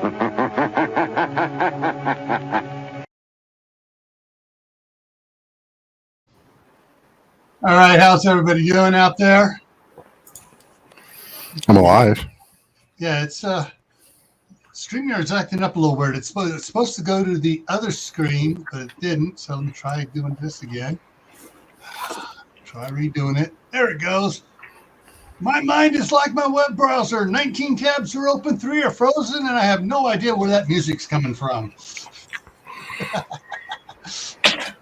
All right, how's everybody doing out there? I'm alive. Yeah, it's StreamYard's acting up a little weird. It's supposed to go to the other screen, but it didn't. So let me try doing this again. Try redoing it. There it goes. My mind is like my web browser. 19 tabs are open, 3 are frozen, and I have no idea where that music's coming from.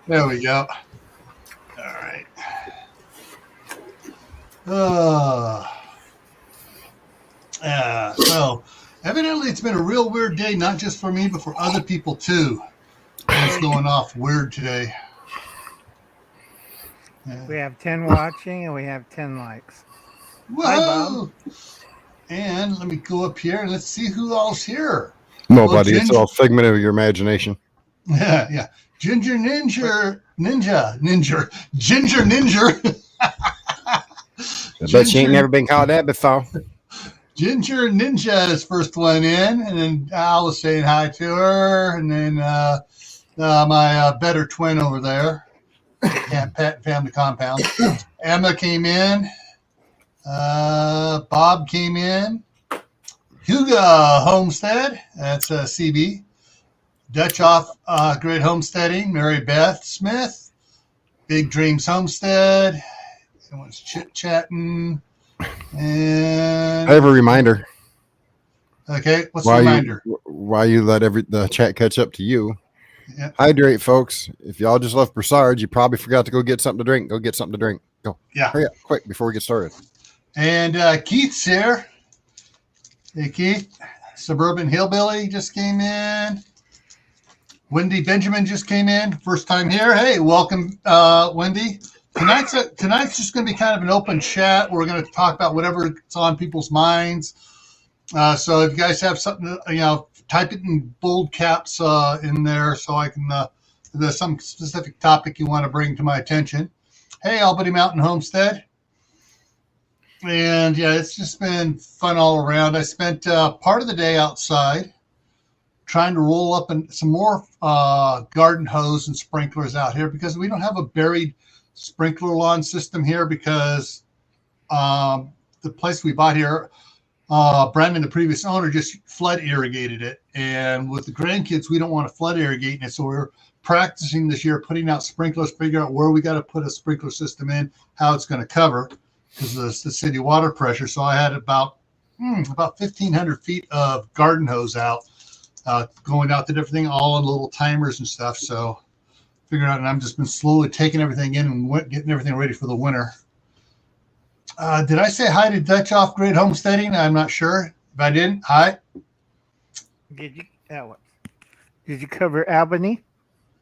There we go. All right. So evidently it's been a real weird day, not just for me, but for other people too. It's going off weird today. Yeah. We have 10 watching and we have 10 likes. Whoa! Hi, Bob. And let me go up here and let's see who all's here. Nobody. It's all figment of your imagination. Yeah. Ginger Ninja. I bet she ain't never been called that before. Ginger Ninja is first one in, and then Al was saying hi to her, and then my better twin over there, Camppatton Family Compound. Emma came in. Bob came in. Hugo Homestead, that's CB. Dutch Off Great Homesteading, Mary Beth Smith. Big Dreams Homestead. Everyone's chit-chatting. And I have a reminder. Okay, what's the reminder? Why you let the chat catch up to you. Yep. Hydrate, folks. If y'all just left Broussard, you probably forgot to go get something to drink. Go get something to drink. Go. Yeah. Hurry up, quick, before we get started. And Keith's here. Hey, Keith. Suburban Hillbilly just came in. Wendy Benjamin just came in. First time here. Hey, welcome, Wendy. Tonight's just going to be kind of an open chat. We're going to talk about whatever's on people's minds. So if you guys have something, type it in bold caps in there so I can, if there's some specific topic you want to bring to my attention. Hey, Albany Mountain Homestead. And yeah, it's just been fun all around. I spent part of the day outside trying to roll up some more garden hose and sprinklers out here because we don't have a buried sprinkler lawn system here because the place we bought here, Brandon, the previous owner, just flood irrigated it. And with the grandkids, we don't want to flood irrigate it. So we're practicing this year, putting out sprinklers, figure out where we got to put a sprinkler system in, how it's going to cover because of the city water pressure. So I had about 1,500 feet of garden hose out, going out to everything, all in little timers and stuff. So figuring out, and I've just been slowly taking everything in and getting everything ready for the winter. Did I say hi to Dutch Off Great Homesteading? I'm not sure. If I didn't, hi. Did you cover Albany?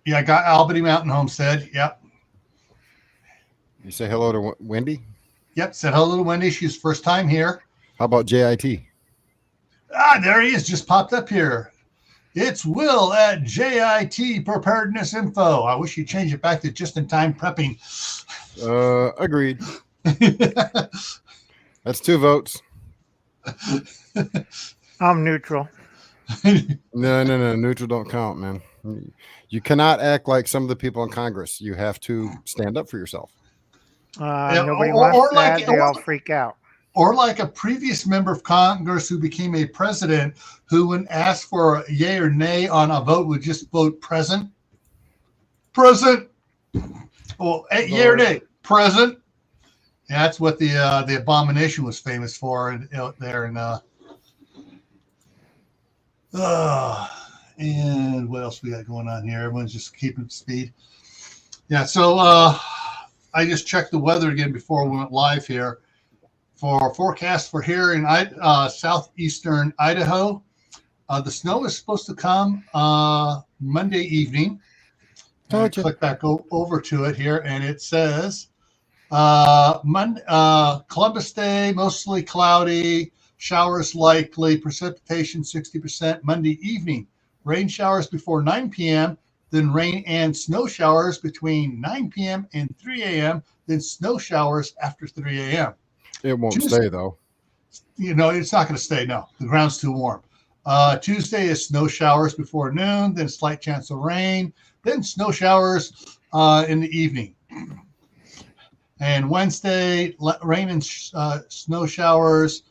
Yeah, I got Albany Mountain Homestead. Yep. You say hello to Wendy? Yep, said hello to Wendy. She's first time here. How about JIT? There he is. Just popped up here. It's Will at JIT Preparedness Info. I wish you'd change it back to just-in-time prepping. Agreed. That's 2 votes. I'm neutral. No. Neutral don't count, man. You cannot act like some of the people in Congress. You have to stand up for yourself. Nobody wants that. They all freak out. Or like a previous member of Congress who became a president who, when asked for a yay or nay on a vote, would just vote present. Present. Well, yay or nay. Present. Yeah, that's what the abomination was famous for there. And what else we got going on here? Everyone's just keeping speed. Yeah, so I just checked the weather again before we went live here. For forecast for here in southeastern Idaho, the snow is supposed to come Monday evening. Click back over to it here, and it says Columbus Day, mostly cloudy, showers likely, precipitation 60% Monday evening. Rain showers before 9 p.m., then rain and snow showers between 9 p.m. and 3 a.m., then snow showers after 3 a.m. It won't stay, though. It's not going to stay, no. The ground's too warm. Tuesday is snow showers before noon, then slight chance of rain, then snow showers in the evening. And Wednesday, rain and snow showers,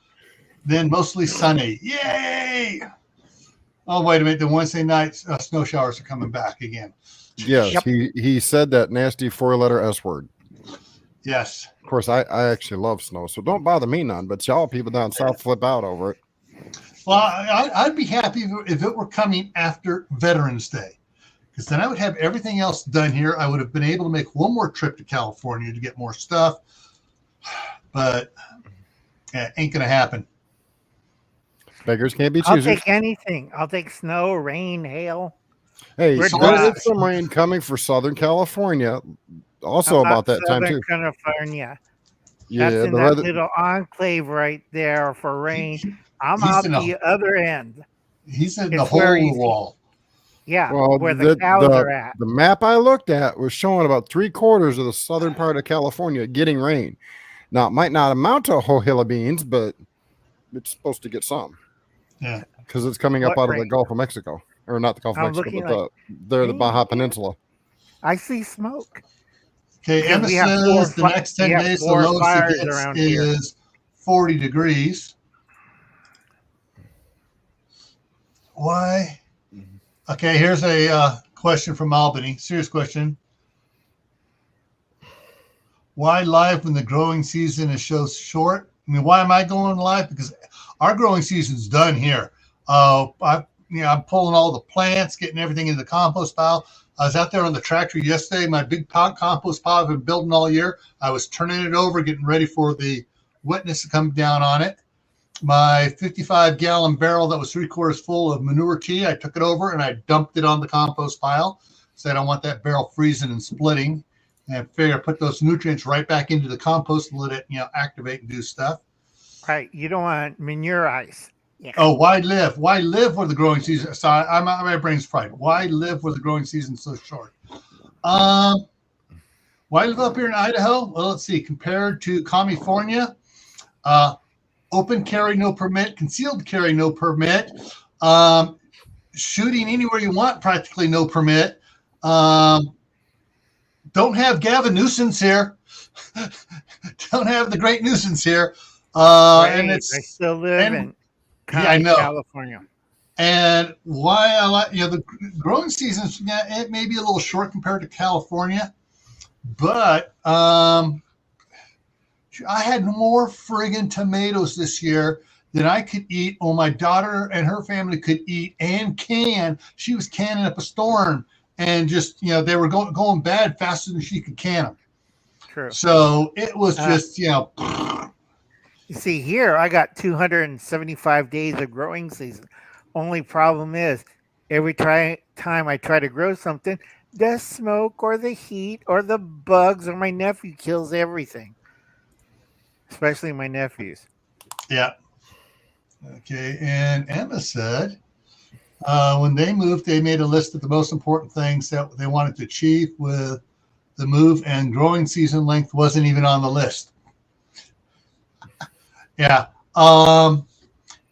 then mostly sunny. Yay! Oh, wait a minute. Then Wednesday night, snow showers are coming back again. Yes, Yep. he said that nasty 4-letter S word. Yes. Of course, I actually love snow, so don't bother me none. But y'all people down south flip out over it. Well, I'd be happy if it were coming after Veterans Day, because then I would have everything else done here. I would have been able to make one more trip to California to get more stuff, but ain't going to happen. Beggars can't be I'll choosers. take anything. I'll take snow, rain, hail. Hey, We're there is some rain coming for Southern California. Also about that time too. California. Yeah, That's in the that weather. little enclave right there for rain. I'm out the other end. He's in the It's hole where in the he's- wall. Yeah, Well, where the cows are at. the map I looked at was showing about 3/4 of the southern part of California getting rain. Now, it might not amount to a whole hill of beans, but it's supposed to get some. Yeah. Because it's coming up What out of the rain? Gulf of Mexico. Or not the Gulf of I'm Mexico, looking but the Baja Peninsula. I see smoke. Okay, Because Emma we have says the four next fi- 10 we have days, the four lowest fires it gets around here. is 40 degrees. Why? Okay, here's a question from Albany. Serious question. Why live when the growing season is so short? I mean, why am I going live? Because our growing season's done here. I'm pulling all the plants, getting everything in the compost pile. I was out there on the tractor yesterday. My big compost pile I've been building all year. I was turning it over, getting ready for the wetness to come down on it. My 55-gallon barrel that was 3/4 full of manure tea, I took it over and I dumped it on the compost pile. So I don't want that barrel freezing and splitting. And I figure I put those nutrients right back into the compost and let it, activate and do stuff. Right. You don't want manure ice. Yeah. Oh, why live? Why live where the growing season? Sorry, my brain's fried. Why live where the growing season's so short? Why live up here in Idaho? Well, let's see. Compared to California, open carry no permit, concealed carry no permit, shooting anywhere you want practically no permit. Don't have Gavin nuisance here. Don't have the great nuisance here. And it's I still live in I know. California. And why I like, the growing season's, it may be a little short compared to California, but I had more friggin' tomatoes this year than I could eat, or my daughter and her family could eat and can. She was canning up a storm, and just, they were going bad faster than she could can them. True. So it was just, You see, here I got 275 days of growing season. Only problem is, every time I try to grow something, the smoke or the heat or the bugs or my nephew kills everything. Especially my nephews. Yeah. Okay. And Emma said, when they moved, they made a list of the most important things that they wanted to achieve with the move, and growing season length wasn't even on the list. Yeah.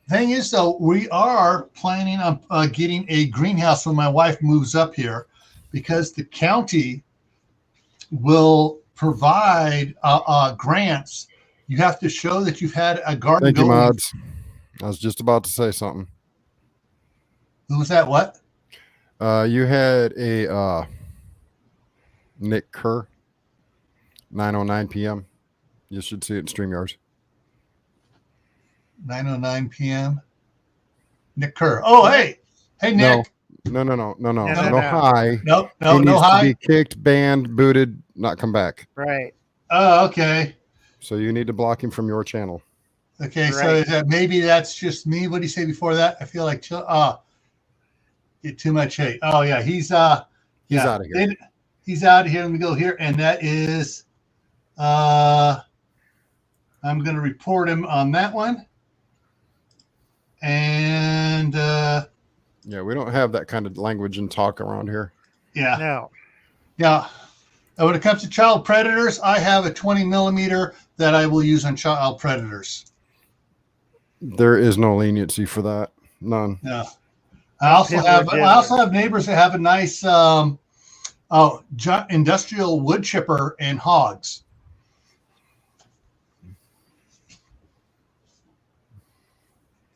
Thing is, though, we are planning on getting a greenhouse when my wife moves up here, because the county will provide grants. You have to show that you've had a garden. Thank you, Mods. I was just about to say something. Who was that? What? You had a Nick Kerr, 9:09 p.m. You should see it in StreamYards. 9:09 p.m. Nick Kerr. Oh, hey, Nick. No. No. Hi. No, He needs hi. to be kicked, banned, booted, not come back. Right. Oh, okay. So you need to block him from your channel. Okay, Right. so maybe that's just me. What did he say before that? I feel like get too much hate. Oh yeah, he's out of here. He's out of here. Let me go here, and that is I'm going to report him on that one. And Yeah, we don't have that kind of language and talk around here. yeah, No. yeah. When it comes to child predators, I have a 20 millimeter that I will use on child predators. There is no leniency for that. None. Yeah. I also have neighbors that have a nice industrial wood chipper and hogs.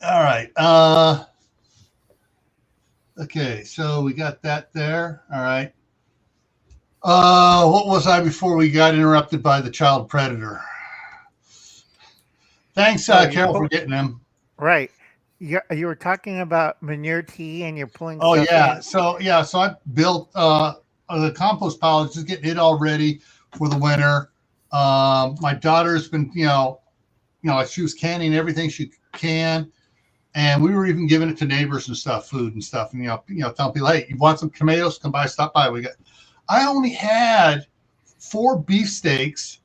All right. Okay, so we got that there. All right. What was I before we got interrupted by the child predator? Thanks, Carol, for getting them. Right. You were talking about manure tea, and you're pulling. Oh yeah. So I built the compost pile, just getting it all ready for the winter. My daughter's been, she was canning everything she can. And we were even giving it to neighbors and stuff, food and stuff. And, telling people, hey, you want some tomatoes? Come by, stop by. I only had 4 beefsteaks,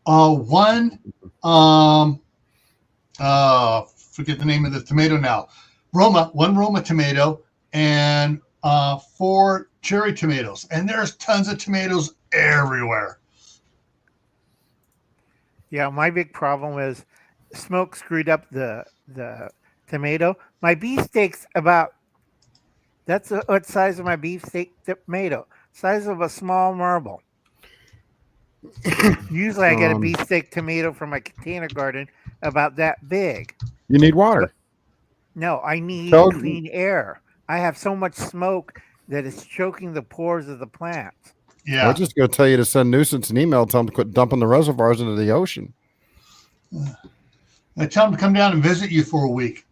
one, forget the name of the tomato now, one Roma tomato, and 4 cherry tomatoes. And there's tons of tomatoes everywhere. Yeah, my big problem is smoke screwed up the tomato. My beefsteak's that's what size of my beefsteak tomato? Size of a small marble. Usually I get a beefsteak tomato from my container garden about that big. You need water. No, I need clean air. I have so much smoke that it's choking the pores of the plants. Yeah. I was just going to tell you to send Nuisance an email, tell them to quit dumping the reservoirs into the ocean. I tell them to come down and visit you for a week.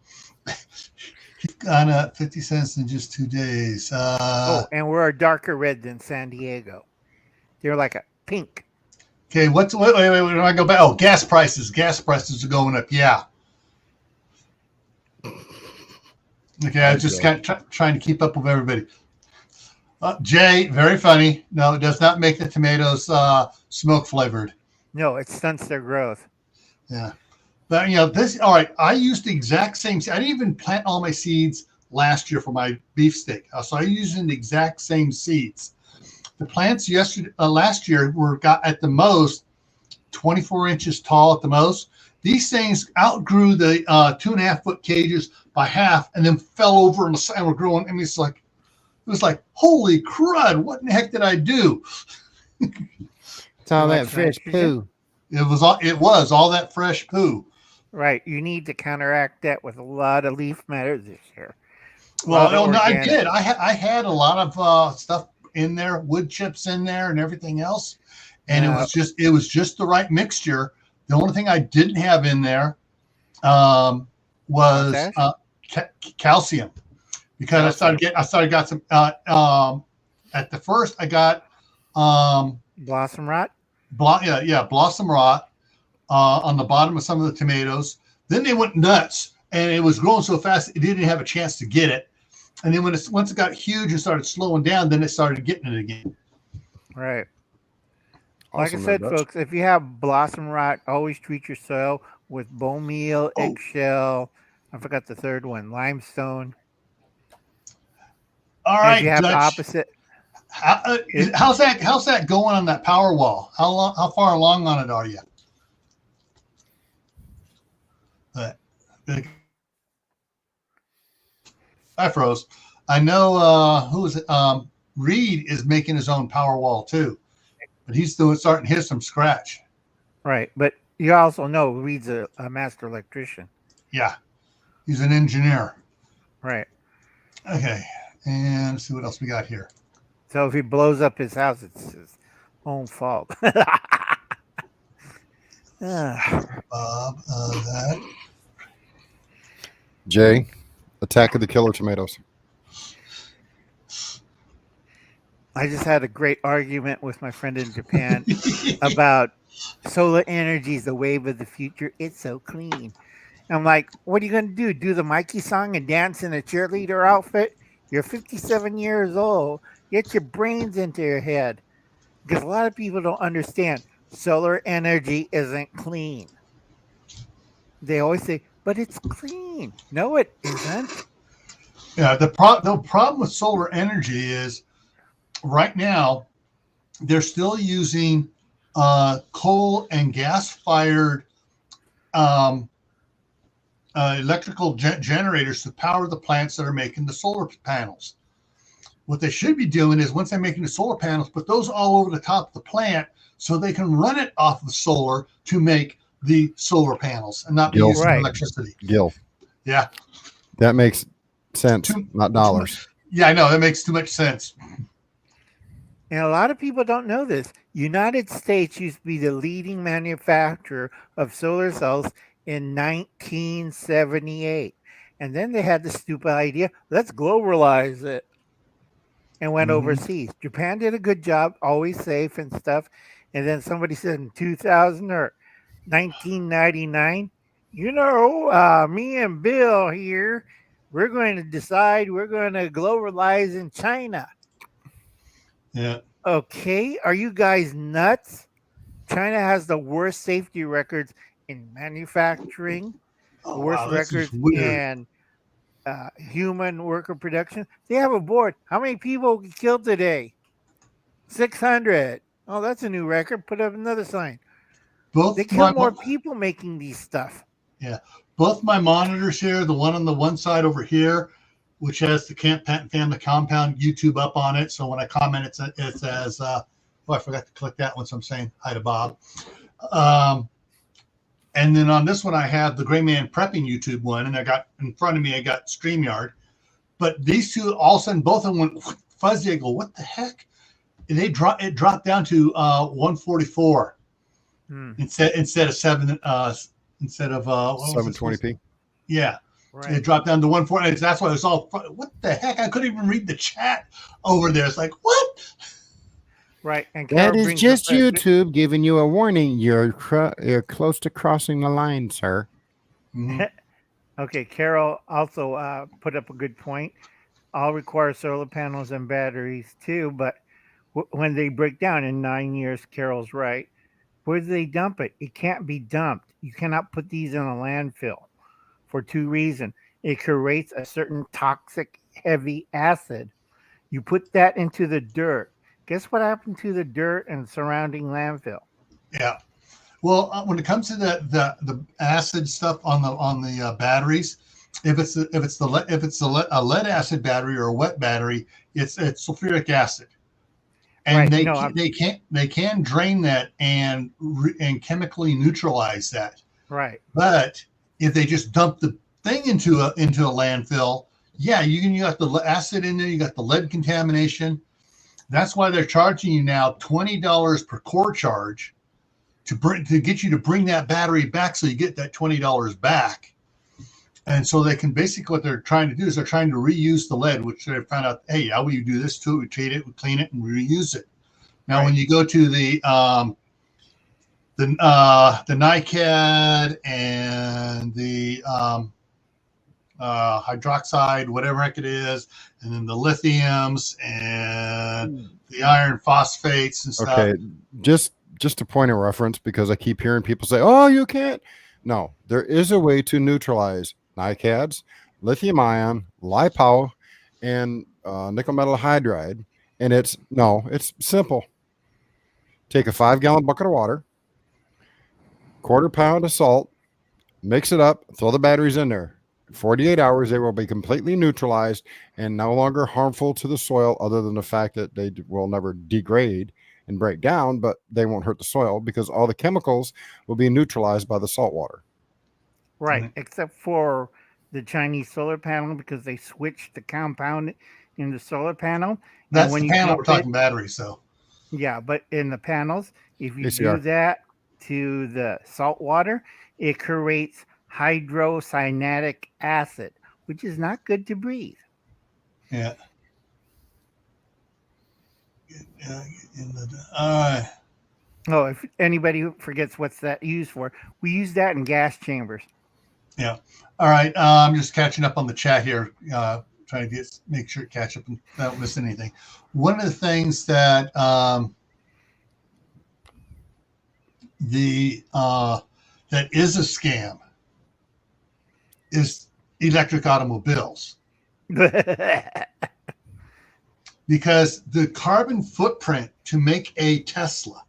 You've gone up 50 cents in just 2 days. And we're a darker red than San Diego. They're like a pink. Okay, wait, when I go back. Oh, gas prices. Gas prices are going up. Yeah. Okay, I was just kind of trying to keep up with everybody. Jay, very funny. No, it does not make the tomatoes smoke flavored. No, it stunts their growth. Yeah. But, all right, I used the exact same. I didn't even plant all my seeds last year for my beefsteak. So I used the exact same seeds. The plants last year got at the most 24 inches tall at the most. These things outgrew the 2.5 foot cages by half and then fell over and were growing. I mean, it was like, holy crud, what in the heck did I do? It's all that fresh poo. It was all that fresh poo. Right. You need to counteract that with a lot of leaf matter this year. Well, no, I did. I had a lot of stuff in there, wood chips in there and everything else. And it was just the right mixture. The only thing I didn't have in there was calcium, because I started got some at the first I got blossom rot. Blossom rot on the bottom of some of the tomatoes. Then they went nuts, and it was growing so fast it didn't have a chance to get it. And then once it got huge and started slowing down, then it started getting it again. Right. Awesome, like I said, folks, if you have blossom rot, always treat your soil with bone meal, eggshell. I forgot the third one, limestone. All right, if you have opposite. How's that going on that power wall? How far along on it are you? I froze. I know who is it? Reed is making his own power wall too, but he's starting his from scratch. Right, but you also know Reed's a master electrician. Yeah, he's an engineer. Right. Okay, and let's see what else we got here. So if he blows up his house, it's his own fault. That. Jay, Attack of the Killer Tomatoes. I just had a great argument with my friend in Japan about solar energy is the wave of the future. It's so clean. I'm like, what are you going to do? Do the Mikey song and dance in a cheerleader outfit? You're 57 years old. Get your brains into your head. Because a lot of people don't understand solar energy isn't clean. They always say, but it's clean. No, it isn't. Yeah, the problem with solar energy is right now they're still using coal and gas-fired electrical generators to power the plants that are making the solar panels. What they should be doing is once they're making the solar panels, put those all over the top of the plant so they can run it off of solar to make the solar panels and not be using Right. electricity. Gil, Yeah. that makes sense, not dollars. Yeah, I know. That makes too much sense. And a lot of people don't know this. United States used to be the leading manufacturer of solar cells in 1978. And then they had the stupid idea, let's globalize it, and went overseas. Japan did a good job, always safe and stuff. And then somebody said in 2000 or 1999, me and Bill here, we're going to decide we're going to globalize in China. Yeah. Okay, are you guys nuts? China has the worst safety records in manufacturing, worst records in human worker production. They have a board. How many people killed today? 600. Oh, that's a new record. Put up another sign. They kill more people making these stuff. Yeah. Both my monitors here, the one on the one side over here, which has the Camppatton family compound YouTube up on it. So when I comment, it says, I forgot to click that one. So I'm saying hi to Bob. And then on this one, I have the GrayManPrepping YouTube one. And I got in front of me, I got StreamYard. But these two, all of a sudden, both of them went fuzzy. I go, what the heck? And it dropped down to 144 instead of 720p. Yeah. Right. It dropped down to 140. That's why it was all, what the heck? I couldn't even read the chat over there. It's like, what? Right. And that is just YouTube giving you a warning. You're close to crossing the line, sir. Mm-hmm. Okay. Carol also put up a good point. I'll require solar panels and batteries too, but when they break down in 9 years, Carol's right. Where do they dump it? It can't be dumped. You cannot put these in a landfill. For two reasons. It creates a certain toxic heavy acid. You put that into the dirt. Guess what happened to the dirt and surrounding landfill? Yeah. Well, when it comes to the acid stuff on the batteries, if it's a lead acid battery or a wet battery, it's sulfuric acid, and they can drain that and chemically neutralize that. Right. But if they just dump the thing into a landfill, yeah, you got the acid in there, you got the lead contamination. That's why they're charging you now $20 per core charge to get you to bring that battery back, so you get that $20 back. And so they can basically, what they're trying to do is they're trying to reuse the lead, which they found out, hey, how we do this too? We treat it, we clean it, and we reuse it. Now, when you go to the NiCad and the hydroxide, whatever heck it is, and then the lithiums and the iron phosphates and stuff. Okay, just a point of reference, because I keep hearing people say, "Oh, you can't." No, there is a way to neutralize NiCads, lithium ion, LiPo, and nickel metal hydride, and it's simple. Take a 5-gallon bucket of water, quarter pound of salt, mix it up, throw the batteries in there. 48 hours, they will be completely neutralized and no longer harmful to the soil, other than the fact that they will never degrade and break down, but they won't hurt the soil because all the chemicals will be neutralized by the salt water. Right, except for the Chinese solar panel, because they switched the compound in the solar panel. That's the panel, we're talking batteries, so. Yeah, but in the panels, if you do that to the salt water, it creates hydrocyanic acid, which is not good to breathe. Yeah. Oh, if anybody forgets what's that used for, we use that in gas chambers. Yeah. All right. I'm just catching up on the chat here, trying to make sure to catch up and not miss anything. One of the things that that is a scam is electric automobiles. Because the carbon footprint to make a Tesla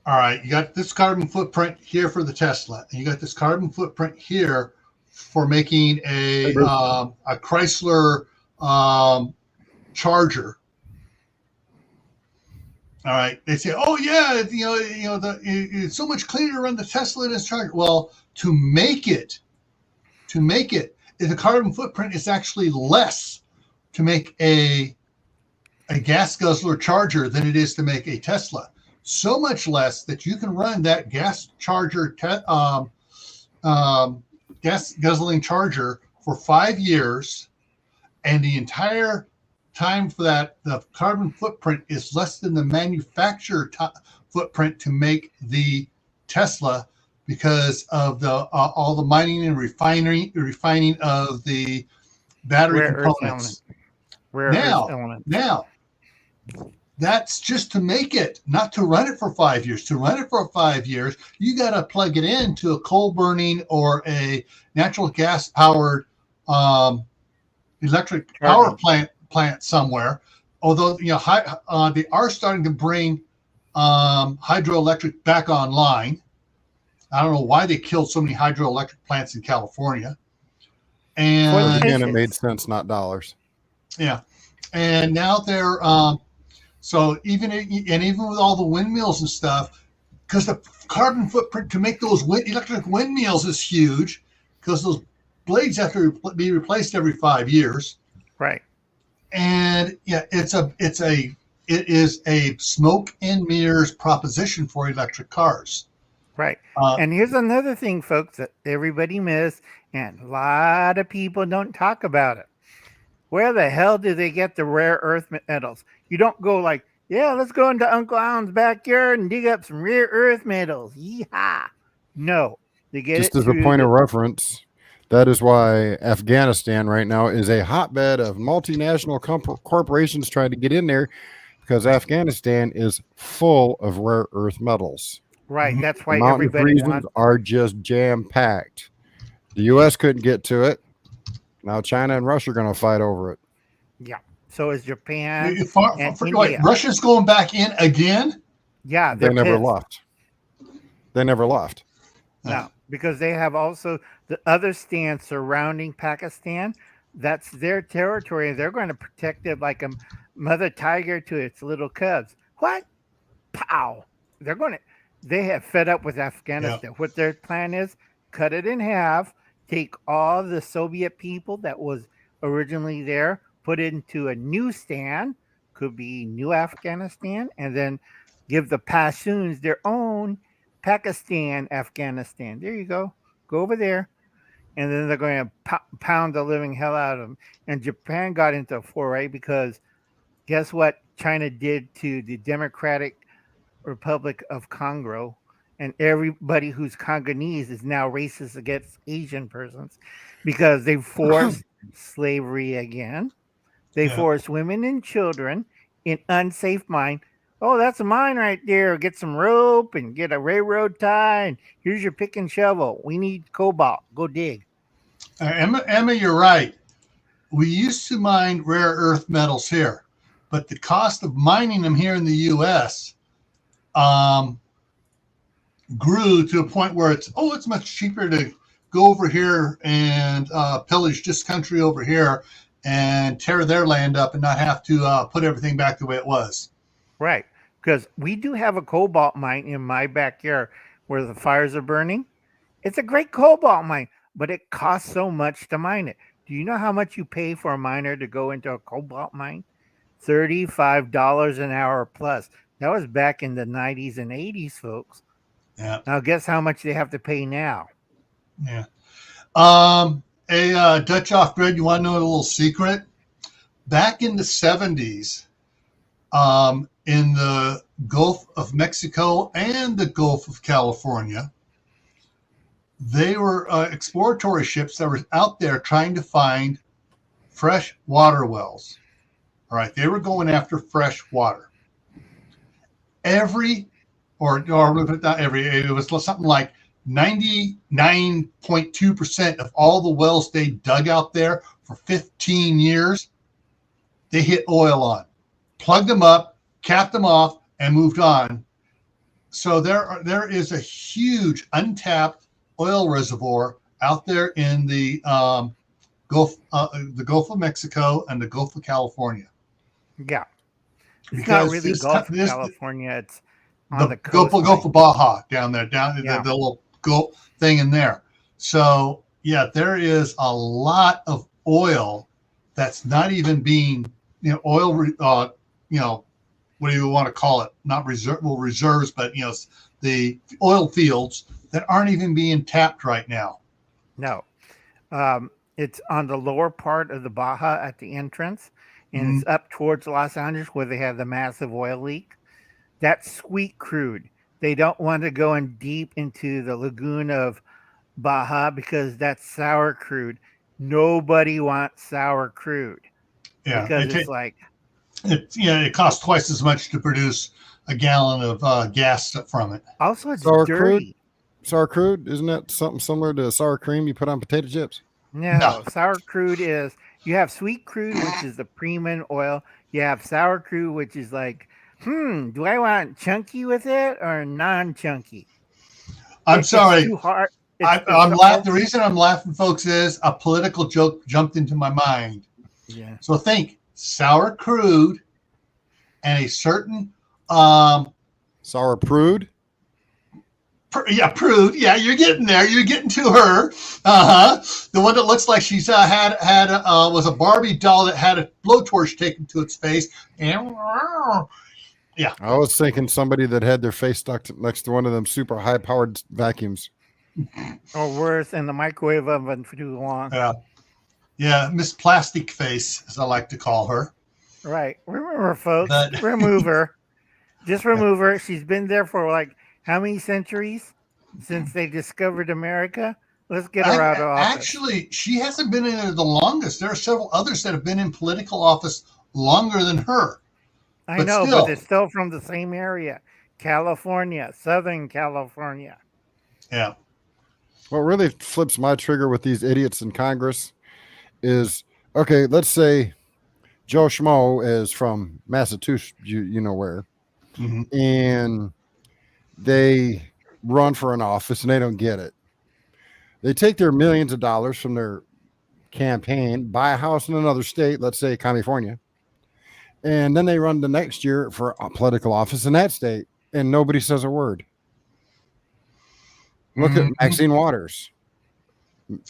All right, you got this carbon footprint here for the Tesla, and you got this carbon footprint here for making a Chrysler Charger. All right, they say, "Oh yeah, it's so much cleaner to run the Tesla than this Charger." Well, to make it, the carbon footprint is actually less to make a gas guzzler Charger than it is to make a Tesla. So much less that you can run that gas charger, gas guzzling Charger for 5 years, and the entire time for that, the carbon footprint is less than the manufacturer footprint to make the Tesla because of the all the mining and refining of the battery components. Now, that's just to make it, not to run it for 5 years. To run it for 5 years, you got to plug it into a coal burning or a natural gas powered electric power plant somewhere. Although they are starting to bring hydroelectric back online. I don't know why they killed so many hydroelectric plants in California. And again, it made sense, not dollars. Yeah, and now they're so even with all the windmills and stuff, because the carbon footprint to make those electric windmills is huge, because those blades have to be replaced every 5 years. Right. And yeah, it is a smoke and mirrors proposition for electric cars. Right. And here's another thing, folks, that everybody missed, and a lot of people don't talk about it. Where the hell do they get the rare earth metals? You don't go like, yeah, let's go into Uncle Alan's backyard and dig up some rare earth metals. Yeehaw. No. They get just as a point of reference, that is why Afghanistan right now is a hotbed of multinational corporations trying to get in there, because Afghanistan is full of rare earth metals. Right. That's why everybody are just jam-packed. The U.S. couldn't get to it. Now China and Russia are going to fight over it. Yeah. So is Japan. Russia's going back in again? Yeah. They never left. They never left. No, because they have also the other stand surrounding Pakistan. That's their territory. They're going to protect it like a mother tiger to its little cubs. What? Pow. They have fed up with Afghanistan. Yeah. What their plan is, cut it in half, take all the Soviet people that was originally there, put it into a new stand, could be New Afghanistan, and then give the Pashtuns their own Pakistan, Afghanistan. There you go. Go over there. And then they're going to pound the living hell out of them. And Japan got into a foray because guess what China did to the Democratic Republic of Congo? And everybody who's Congolese is now racist against Asian persons because they forced slavery again. They forced women and children in unsafe mine. Oh, that's a mine right there. Get some rope and get a railroad tie. And here's your pick and shovel. We need cobalt. Go dig. Emma, you're right. We used to mine rare earth metals here, but the cost of mining them here in the U.S. Grew to a point where it's much cheaper to go over here and pillage this country over here and tear their land up and not have to put everything back the way it was. Right. Because we do have a cobalt mine in my backyard where the fires are burning. It's a great cobalt mine, but it costs so much to mine it. Do you know how much you pay for a miner to go into a cobalt mine? $35 an hour plus. That was back in the 90s and 80s, folks. Yeah. Now guess how much they have to pay now? Yeah. Dutch off grid, you want to know a little secret? Back in the 70s, in the Gulf of Mexico and the Gulf of California, they were exploratory ships that were out there trying to find fresh water wells. All right, they were going after fresh water. It was something like 99.2% of all the wells they dug out there for 15 years, they hit oil on, plugged them up, capped them off, and moved on. So there is a huge untapped oil reservoir out there in the Gulf of Mexico and the Gulf of California. Yeah. It's not Because really Gulf of California. It's on the coast. Gulf of Baja down there, Yeah. the little Gulf thing in there. So yeah, there is a lot of oil that's not even being, oil, what do you want to call it? Not reserves, but the oil fields that aren't even being tapped right now. No. It's on the lower part of the Baja at the entrance, and it's up towards Los Angeles where they have the massive oil leak. That's sweet crude. They don't want to go in deep into the lagoon of Baja because that's sour crude. Nobody wants sour crude. Yeah, because it's like it costs twice as much to produce a gallon of gas from it. Also, it's Sour dirty. Sour crude, isn't that something similar to sour cream you put on potato chips? No, sour crude is, you have sweet crude, which is the premium oil. You have sour crude, which is like, do I want chunky with it or non-chunky? I'm sorry. Too hard. I'm laughing. The reason I'm laughing, folks, is a political joke jumped into my mind. Yeah. So think sour crude and a certain sour prude. Prude. Yeah, you're getting there. You're getting to her. The one that looks like she's was a Barbie doll that had a blowtorch taken to its face. And yeah, I was thinking somebody that had their face stuck next to one of them super high-powered vacuums. Or worse, in the microwave oven for too long. Yeah, Miss Plastic Face, as I like to call her. Right. Remember, folks, remove her. Just remove her. She's been there for like how many centuries since they discovered America? Let's get her out of office. Actually, she hasn't been in there the longest. There are several others that have been in political office longer than her. I know, but they're still from the same area. California, Southern California. Yeah. What really flips my trigger with these idiots in Congress is, okay, let's say Joe Schmo is from Massachusetts, you know where, and they run for an office and they don't get it. They take their millions of dollars from their campaign, buy a house in another state, let's say California, and then they run the next year for a political office in that state, and nobody says a word. Look at Maxine Waters.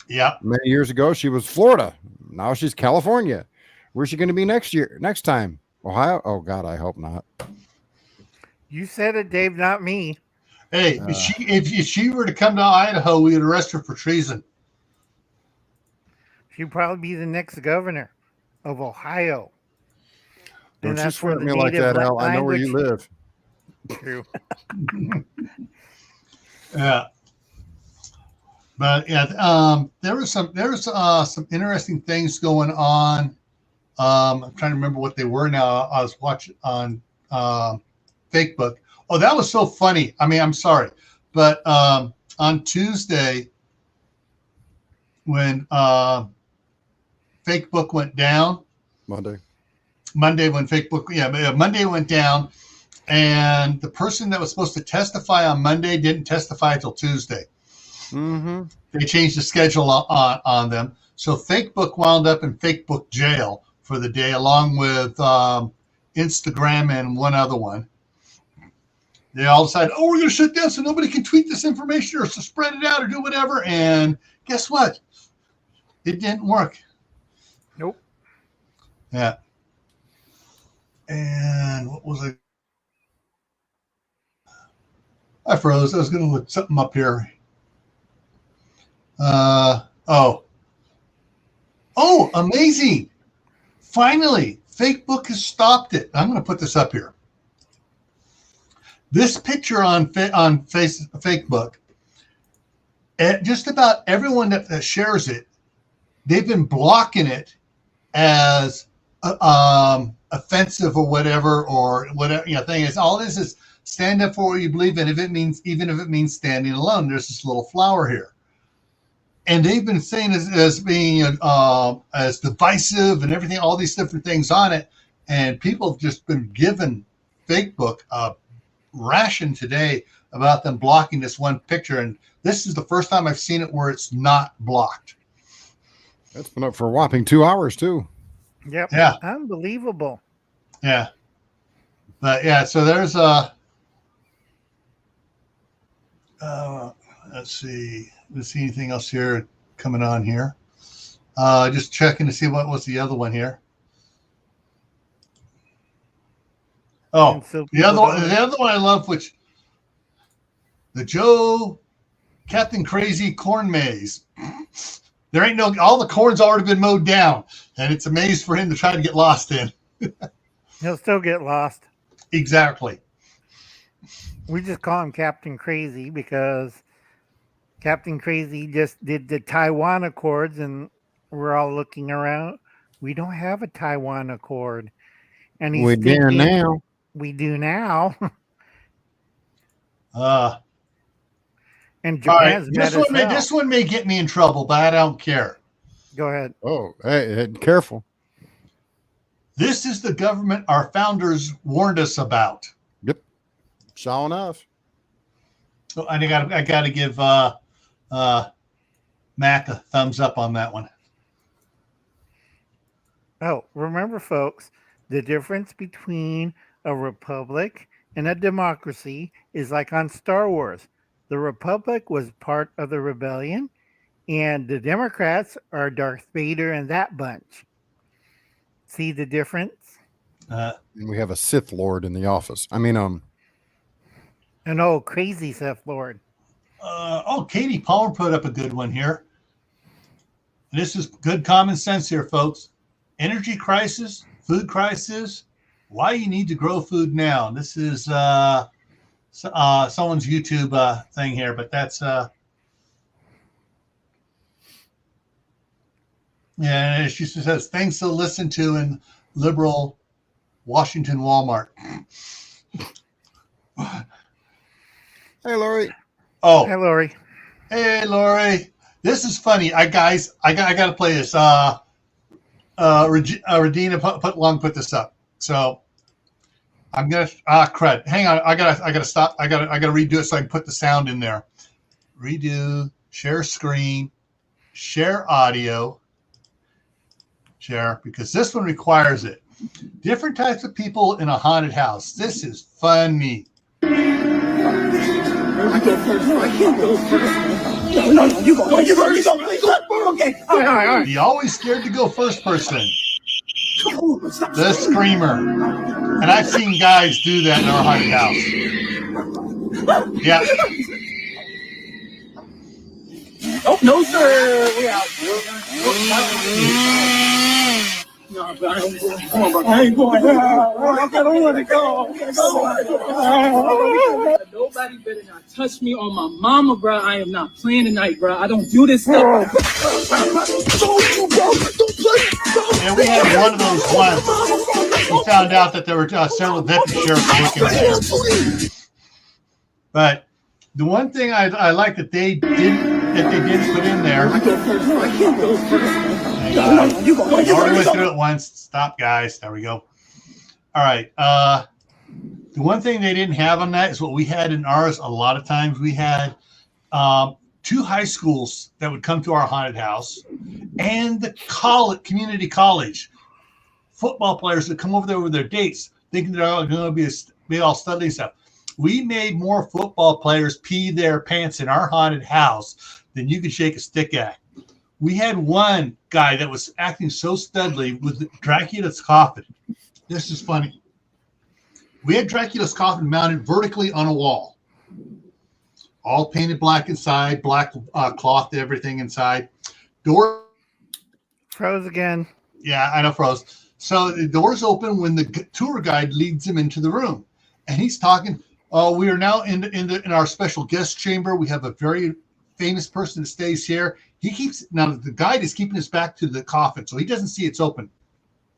Yeah. Many years ago, she was Florida. Now she's California. Where's she going to be next time? Ohio? Oh, God, I hope not. You said it, Dave, not me. Hey, if she were to come to Idaho, we would arrest her for treason. She'd probably be the next governor of Ohio. Don't you swear at me like that, Al. I know where you live. True. Yeah. But yeah, there was some interesting things going on. I'm trying to remember what they were now. I was watching on Facebook. Oh, that was so funny. I mean, I'm sorry, but on Tuesday when Facebook went down, Monday when Monday went down, and the person that was supposed to testify on Monday didn't testify until Tuesday. They changed the schedule on them. So Facebook wound up in Facebook jail for the day, along with Instagram and one other one. They all decided, we're going to shut down so nobody can tweet this information or to spread it out or do whatever. And guess what? It didn't work. Nope. Yeah. And what was it? I froze. I was going to look something up here. Amazing. Finally, Facebook has stopped it. I'm going to put this up here. This picture on Facebook, just about everyone that shares it, they've been blocking it as offensive or whatever thing. Is all this is stand up for what you believe in, even if it means standing alone. There's this little flower here. And they've been saying as being as divisive and everything, all these different things on it. And people have just been giving Facebook a ration today about them blocking this one picture, and this is the first time I've seen it where it's not blocked. That's been up for a whopping 2 hours too. Yep. Yeah. Unbelievable. Yeah. But yeah, so there's let's see anything else here coming on here. Just checking to see what was the other one here. Oh, the other one I love, which the Joe Captain Crazy Corn Maze. There ain't all the corn's already been mowed down, and it's a maze for him to try to get lost in. He'll still get lost. Exactly. We just call him Captain Crazy because Captain Crazy just did the Taiwan Accords, and we're all looking around. We don't have a Taiwan Accord. And he's do now. We do now. And Japan's right. This one may get me in trouble, but I don't care. Go ahead. Oh, hey, careful. This is the government our founders warned us about. Yep. Sure enough. So I got to give Mac a thumbs up on that one. Oh, remember, folks, the difference between a republic and a democracy is like on Star Wars. The Republic was part of the rebellion, and the Democrats are Darth Vader and that bunch. See the difference? And we have a Sith Lord in the office. I mean, an old crazy Sith Lord. Katie Palmer put up a good one here. This is good common sense here, folks. Energy crisis, food crisis. Why you need to grow food now? And this is someone's YouTube thing here, but that's yeah. She says things to listen to in liberal Washington Walmart. Hey, Lori. Oh, hey, Lori. Hey, Lori. This is funny. I got to play this. Regina put this up. So I'm gonna crud. Hang on. I gotta stop. I gotta redo it so I can put the sound in there. Redo. Share screen. Share audio. Share, because this one requires it. Different types of people in a haunted house. This is funny. I go first. I can't go first. No, you go. You go. Okay. All right. He always scared to go first person. The screamer. And I've seen guys do that in our haunted house. Yeah. Oh, no, sir. We out. No, bro, I ain't going. Come on, bro. I ain't going. I don't want to go. Nobody better not touch me on my mama, bro. I am not playing tonight, bro. I don't do this stuff. And we had one of those once. We found out that there were several deputy sheriffs working there. But the one thing I like that they didn't put in there. I go first. I can't go first. You go. Already went through it once. Stop, guys. There we go. All right. The one thing they didn't have on that is what we had in ours. A lot of times we had 2 high schools that would come to our haunted house, and the community college football players that come over there with their dates, thinking they're all going to be all studying stuff. We made more football players pee their pants in our haunted house than you could shake a stick at. We had one guy that was acting so studly with Dracula's coffin. This is funny. We had Dracula's coffin mounted vertically on a wall, all painted black inside, black cloth, everything inside. Door froze again. Yeah, I know, froze. So the door's open when the tour guide leads him into the room, and he's talking. We are now in our special guest chamber. We have a very famous person that stays here. Now the guide is keeping his back to the coffin, so he doesn't see it's open,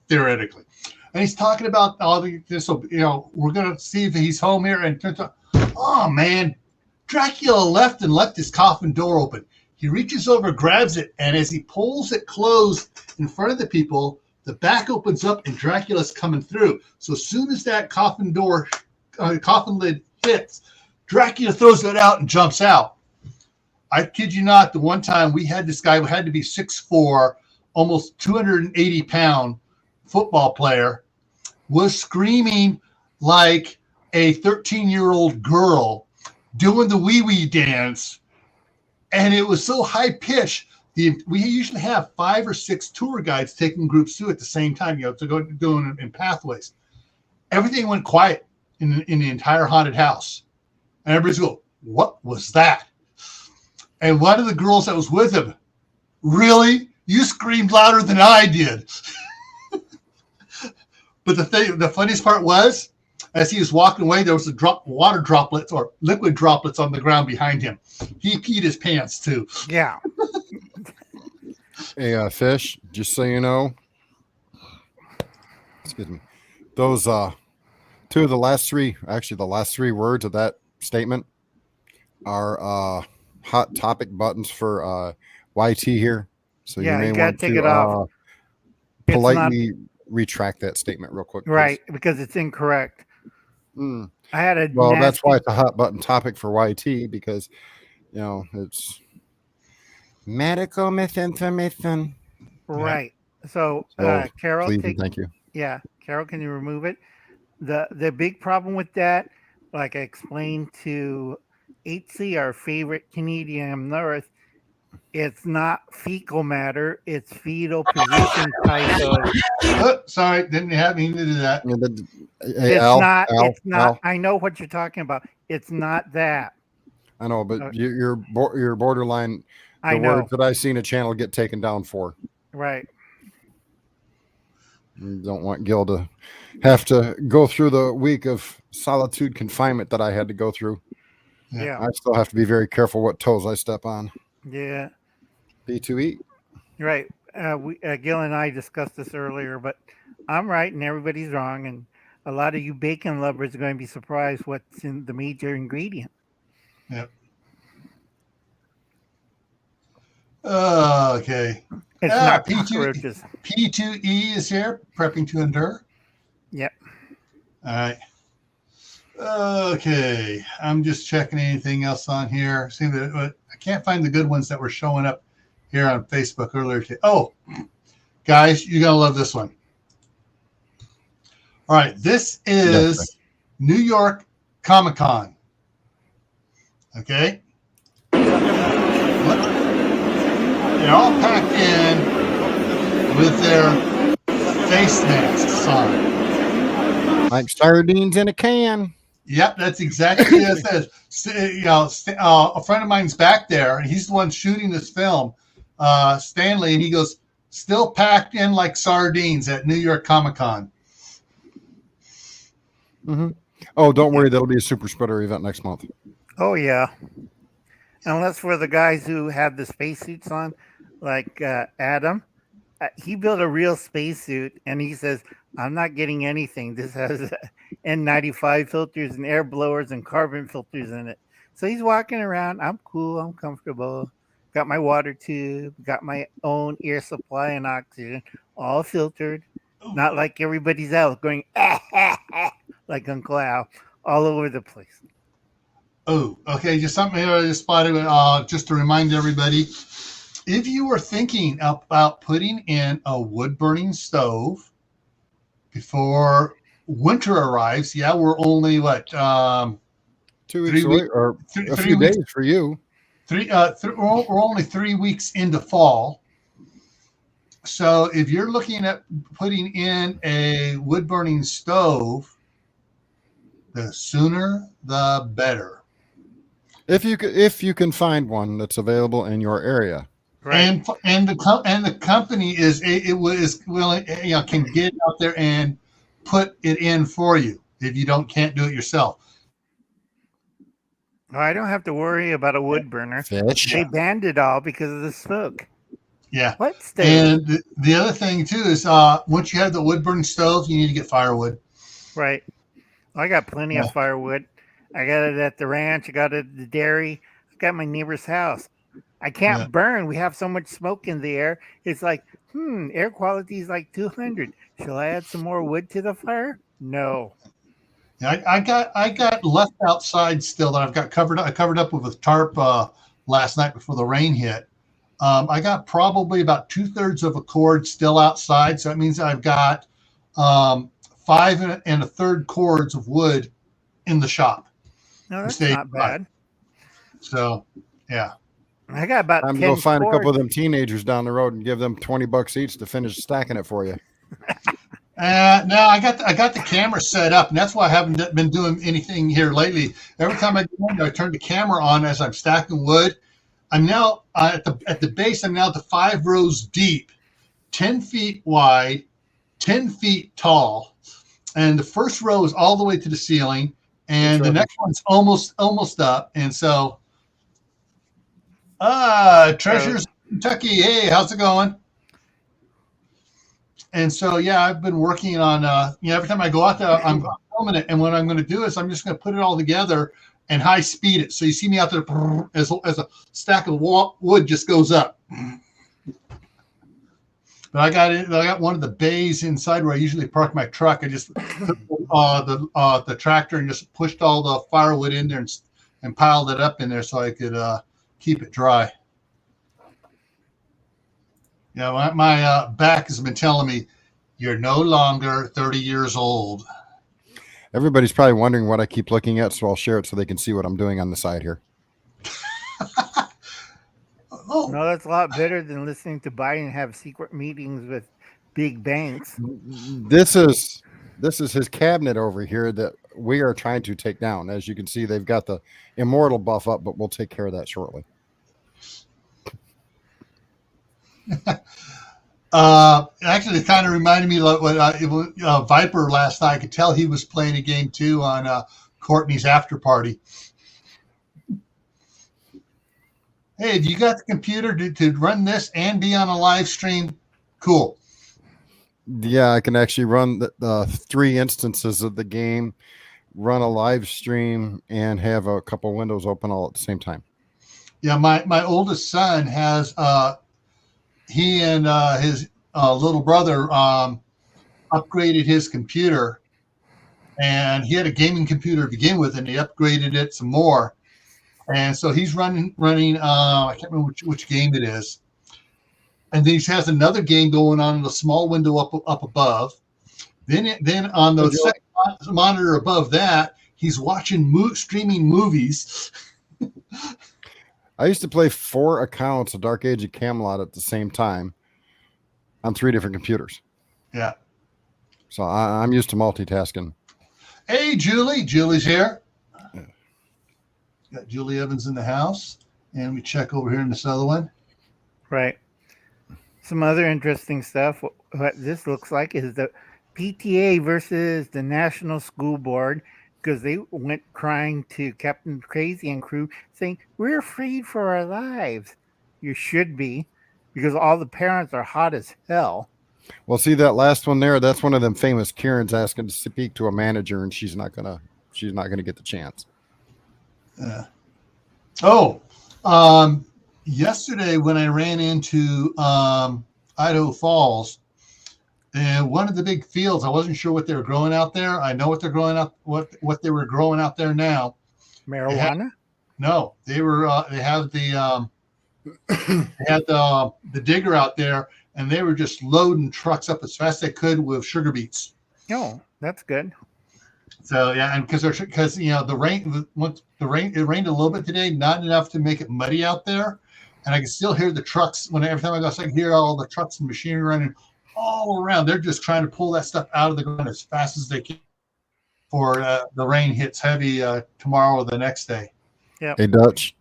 theoretically. And he's talking about all this. So we're gonna see if he's home here. And turns out, oh man, Dracula left his coffin door open. He reaches over, grabs it, and as he pulls it closed in front of the people, the back opens up and Dracula's coming through. So as soon as that coffin lid fits. Dracula throws it out and jumps out. I kid you not, the one time we had this guy who had to be 6'4", almost 280-pound football player, was screaming like a 13-year-old girl doing the wee-wee dance. And it was so high-pitched. We usually have 5 or 6 tour guides taking groups through at the same time, to go doing in pathways. Everything went quiet in the entire haunted house. And everybody's going, what was that? And one of the girls that was with him, really? You screamed louder than I did. But the funniest part was, as he was walking away, there was water droplets or liquid droplets on the ground behind him. He peed his pants too. Yeah. Hey, Fish, just so you know, excuse me, those two of the last three words of that statement are hot topic buttons for YT here. So Yeah, you may you gotta want take to it off. It's politely retract that statement real quick. Right, because it's incorrect. Mm. I had a Well, nasty, that's why it's a hot button topic for YT, because it's medical misinformation. right. So, So, Carol, please and thank you. yeah, Carol, can you remove it? The big problem with that, like I explained to HC, our favorite Canadian up north, it's not fecal matter, it's fetal position type of. Oh, sorry, didn't have me to do that. Hey, It's not. Al. I know what you're talking about. It's not that. I know, but you're borderline. I The know. words that I seen a channel get taken down for. Right. You don't want Gil to have to go through the week of solitude confinement that I had to go through. Yeah. I still have to be very careful what toes I step on. Yeah. B2E. Right. Gil and I discussed this earlier, but I'm right and everybody's wrong. And a lot of you bacon lovers are going to be surprised what's in the major ingredient. Yep. Okay. It's not cockroaches. P2E is here, prepping to endure. Yep. All right. Okay. I'm just checking anything else on here. See that I can't find the good ones that were showing up here on Facebook earlier today. Oh, guys, you're gonna love this one. All right, this is New York Comic-Con. Okay. They're all packed in with their face masks on. Like sardines in a can. Yep, that's exactly what it says. A friend of mine's back there, and he's the one shooting this film, Stanley, and he goes, still packed in like sardines at New York Comic-Con. Mm-hmm. Oh, don't worry. That'll be a super spreader event next month. Oh, yeah. Unless for the guys who have the spacesuits on, like Adam, he built a real spacesuit, and he says, I'm not getting anything. This has N95 filters and air blowers and carbon filters in it. So he's walking around. I'm cool. I'm comfortable. Got my water tube. Got my own air supply and oxygen, all filtered. Not like everybody's else going, like Uncle Al, all over the place. Oh, okay. Just something here I just spotted. Just to remind everybody, if you were thinking about putting in a wood-burning stove before winter arrives, yeah, we're only 2 weeks away, or a few days for you. We're only 3 weeks into fall. So if you're looking at putting in a wood-burning stove, the sooner the better. If you can find one that's available in your area. Right. And the company is willing, can get out there and put it in for you if you can't do it yourself. I don't have to worry about a wood burner. Fish. They banned it all because of the smoke. Yeah. What stove? And the other thing too is once you have the wood burning stove, you need to get firewood. Right. I got plenty of firewood. I got it at the ranch. I got it at the dairy. I got my neighbor's house. I can't burn. We have so much smoke in the air. It's like, air quality is like 200. Shall I add some more wood to the fire? No. I got left outside still that I've got covered. I covered up with a tarp last night before the rain hit. I got probably about 2/3 of a cord still outside, so that means I've got 5 1/3 cords of wood in the shop. No, that's not bad. So, yeah. I got about Time 10 to go find a couple of cords. them teenagers down the road and give them $20 each to finish stacking it for you. No, I got the camera set up, and that's why I haven't been doing anything here lately. Every time I go in there, I turn the camera on as I'm stacking wood. I'm now at the base. I'm now to 5 rows deep, 10 feet wide, 10 feet tall, and the first row is all the way to the ceiling, and the next one's almost up. And so, Treasures Kentucky, hey, how's it going? And so, yeah, I've been working on, every time I go out there, I'm filming it. And what I'm going to do is I'm just going to put it all together and high speed it. So you see me out there as a stack of wood just goes up. But I got one of the bays inside where I usually park my truck. I just took the tractor and just pushed all the firewood in there and piled it up in there so I could keep it dry. Yeah, my back has been telling me you're no longer 30 years old. Everybody's probably wondering what I keep looking at, so I'll share it so they can see what I'm doing on the side here. Oh, No, that's a lot better than listening to Biden have secret meetings with big banks. This is his cabinet over here that we are trying to take down. As you can see, they've got the immortal buff up, but we'll take care of that shortly. Actually, it kind of reminded me of what Viper last night. I could tell he was playing a game too on Courtney's after party. Hey, have you got the computer to run this and be on a live stream? Cool. Yeah, I can actually run the 3 instances of the game, run a live stream, and have a couple windows open all at the same time. Yeah, my oldest son has he and his little brother upgraded his computer, and he had a gaming computer to begin with, and he upgraded it some more. And so he's running. I can't remember which game it is. And then he has another game going on in a small window up above. Then on the second monitor above that, he's watching streaming movies. I used to play 4 accounts of Dark Age of Camelot at the same time on 3 different computers. Yeah. So I'm used to multitasking. Hey, Julie. Julie's here. Got Julie Evans in the house. And we check over here in this other one. Right. Some other interesting stuff. What this looks like is the PTA versus the National School Board, because they went crying to Captain Crazy and crew saying, we're afraid for our lives. You should be, because all the parents are hot as hell. Well, see that last one there? That's one of them famous Karen's asking to speak to a manager, and she's not gonna get the chance. Yesterday when I ran into Idaho Falls, and one of the big fields, I wasn't sure what they were growing out there. I know what they're growing out, what they were growing out there now. Marijuana? They have the digger out there, and they were just loading trucks up as fast as they could with sugar beets. Oh, that's good. So yeah, and because the rain, it rained a little bit today, not enough to make it muddy out there, and I can still hear the trucks every time I go. So I can hear all the trucks and machinery running all around. They're just trying to pull that stuff out of the ground as fast as they can before the rain hits heavy tomorrow or the next day. Yeah. Hey Dutch,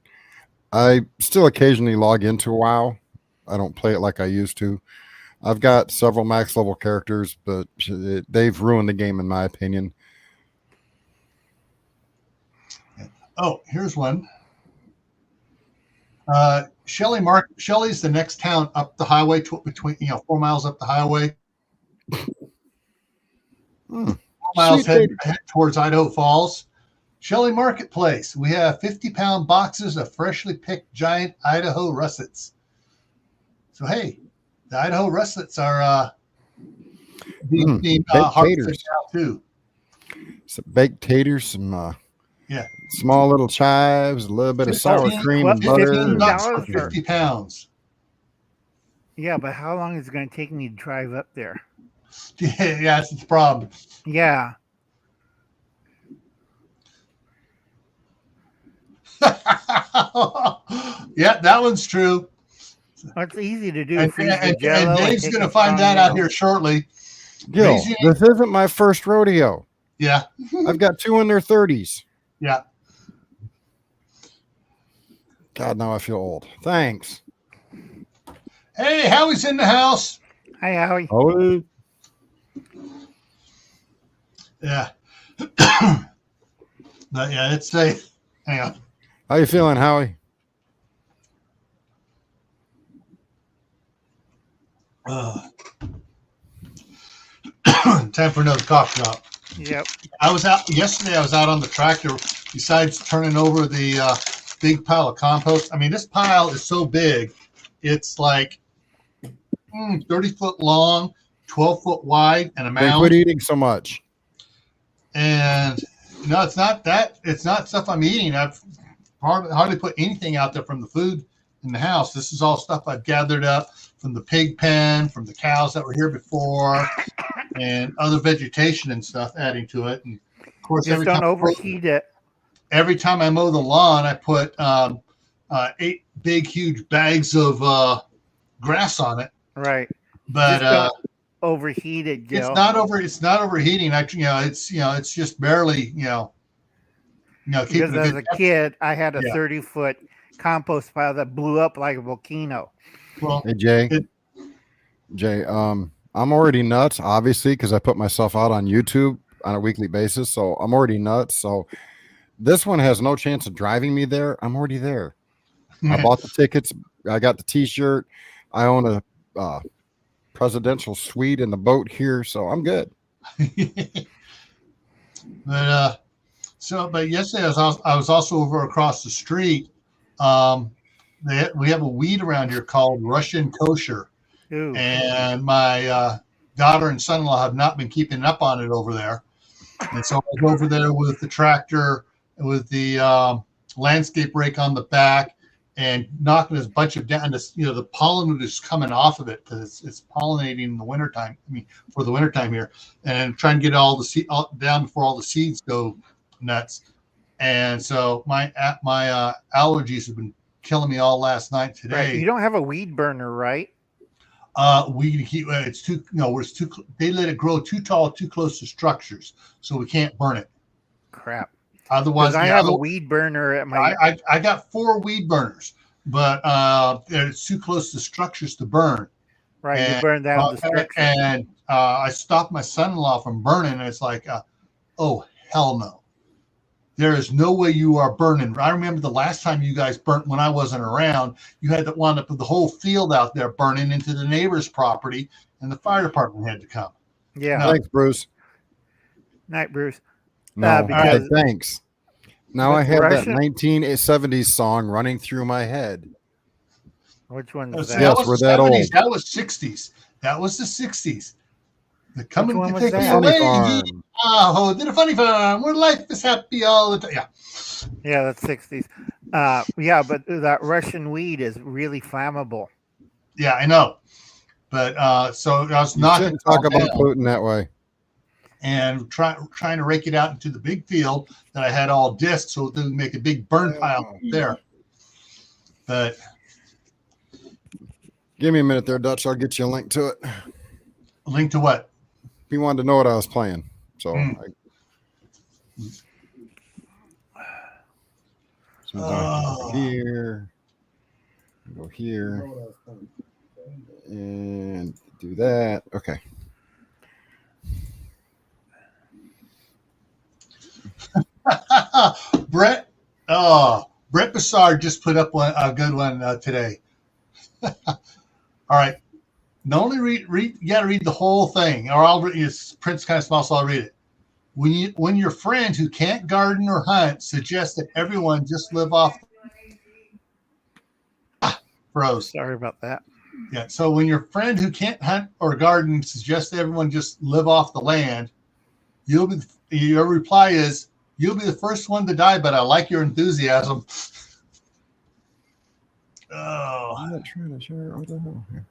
I still occasionally log into WoW. I don't play it like I used to. I've got several max level characters, but they've ruined the game in my opinion. Oh, here's one. Shelley's the next town up the highway, between 4 miles up the highway. 4 miles head towards Idaho Falls. Shelley Marketplace. We have 50-pound boxes of freshly picked giant Idaho russets. So hey, the Idaho russets are being harvested now too. some baked taters, some Yeah. small little chives, a little bit of sour 15 cream and butter. $15 for $15 for 50 pounds. Yeah, but how long is it going to take me to drive up there? Yeah, that's the problem. Yeah. Yeah, that one's true. Well, it's easy to do. And, Freeze the and Jell-O. Dave's take going to a find strong that out meal. here shortly. Gil, Raising- this isn't my first rodeo. Yeah, I've got two in their 30s. yeah. God, now I feel old. Thanks. Hey, Howie's in the house. Hi, Howie. Oh, Yeah. But yeah, it's a hang on. how you feeling, Howie? Time for another coffee shop. Yep. I was out yesterday. I was out on the tractor. Besides turning over the big pile of compost, I mean, this pile is so big. It's like 30-foot long, 12-foot wide, and a Then mound. quit eating so much. And no, it's not that. It's not stuff I'm eating. I've hardly put anything out there from the food in the house. This is all stuff I've gathered up from the pig pen, from the cows that were here before, and other vegetation and stuff adding to it. And of course, Just don't overheat it. every time I mow the lawn, I put 8 big, huge bags of grass on it. Right. But Just don't overheat it, Jill. it's not overheating. It's just barely, keeping Because a as good a kid, I had a Yeah. 30-foot compost pile that blew up like a volcano. well, Hey, Jay. It- Jay, I'm already nuts, obviously, because I put myself out on YouTube on a weekly basis. So I'm already nuts. So this one has no chance of driving me there. I'm already there. I bought the tickets. I got the T-shirt. I own a presidential suite in the boat here, so I'm good. but yesterday I was also over across the street. We have a weed around here called Russian kosher, Ooh. and my daughter and son-in-law have not been keeping up on it over there. And so I was over there with the tractor, with the landscape rake on the back, and knocking this bunch of down. The pollen is coming off of it because it's pollinating in the wintertime. I mean, for the wintertime here, and trying to get all the seed down before all the seeds go nuts. And so my allergies have been killing me all last night Right. today. You don't have a weed burner, right? It's too they let it grow too tall, too close to structures, so we can't burn it. Crap. Otherwise, Because I have a weed burner at my. I got 4 weed burners, but it's too close to structures to burn. Right. You and, burn down the structure. And I stopped my son-in-law from burning. And it's like, oh hell no! There is no way you are burning. I remember the last time you guys burnt when I wasn't around. You had to wind up with the whole field out there burning into the neighbor's property, and the fire department had to come. Yeah. No. Thanks, Bruce. Night, Bruce. No, because- thanks. Now I With have Russian- that 1970s song running through my head. Which one That was was, that? Yes, that we're was that 70s. old. That was 60s. That was the 60s. They're coming one to was take us that? Funny away. Farm. Oh, did a funny farm where life is happy all the time. Yeah. Yeah, that's 60s. Yeah, but that Russian weed is really flammable. Yeah, I know. But so I was You knocking shouldn't it all talk about down Putin that way. and trying to rake it out into the big field that I had all disc so that we make a big burn pile there. But Give me a minute there, Dutch. I'll get you a link to it. link to what? He wanted to know what I was playing. So Oh. here. Go here. And do that. Okay. Brett Bassard just put up a good one today. All right. Not only read, you got to read the whole thing, or I'll read. It's print's kind of small, so I'll read it. When your friend who can't garden or hunt suggests that everyone just live off. Froze. Sorry about that. Yeah. So when your friend who can't hunt or garden suggests that everyone just live off the land, Your reply is, "You'll be the first one to die, but I like your enthusiasm." Oh, I'm not trying to share. What the hell? Here.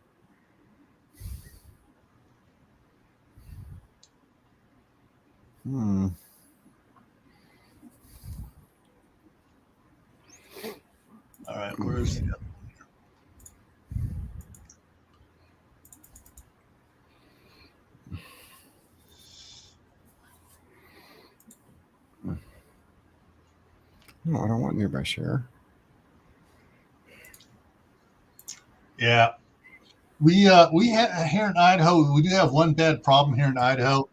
all right. Where's the? No, I don't want nearby share. Yeah, we have here in Idaho. We do have one bad problem here in Idaho.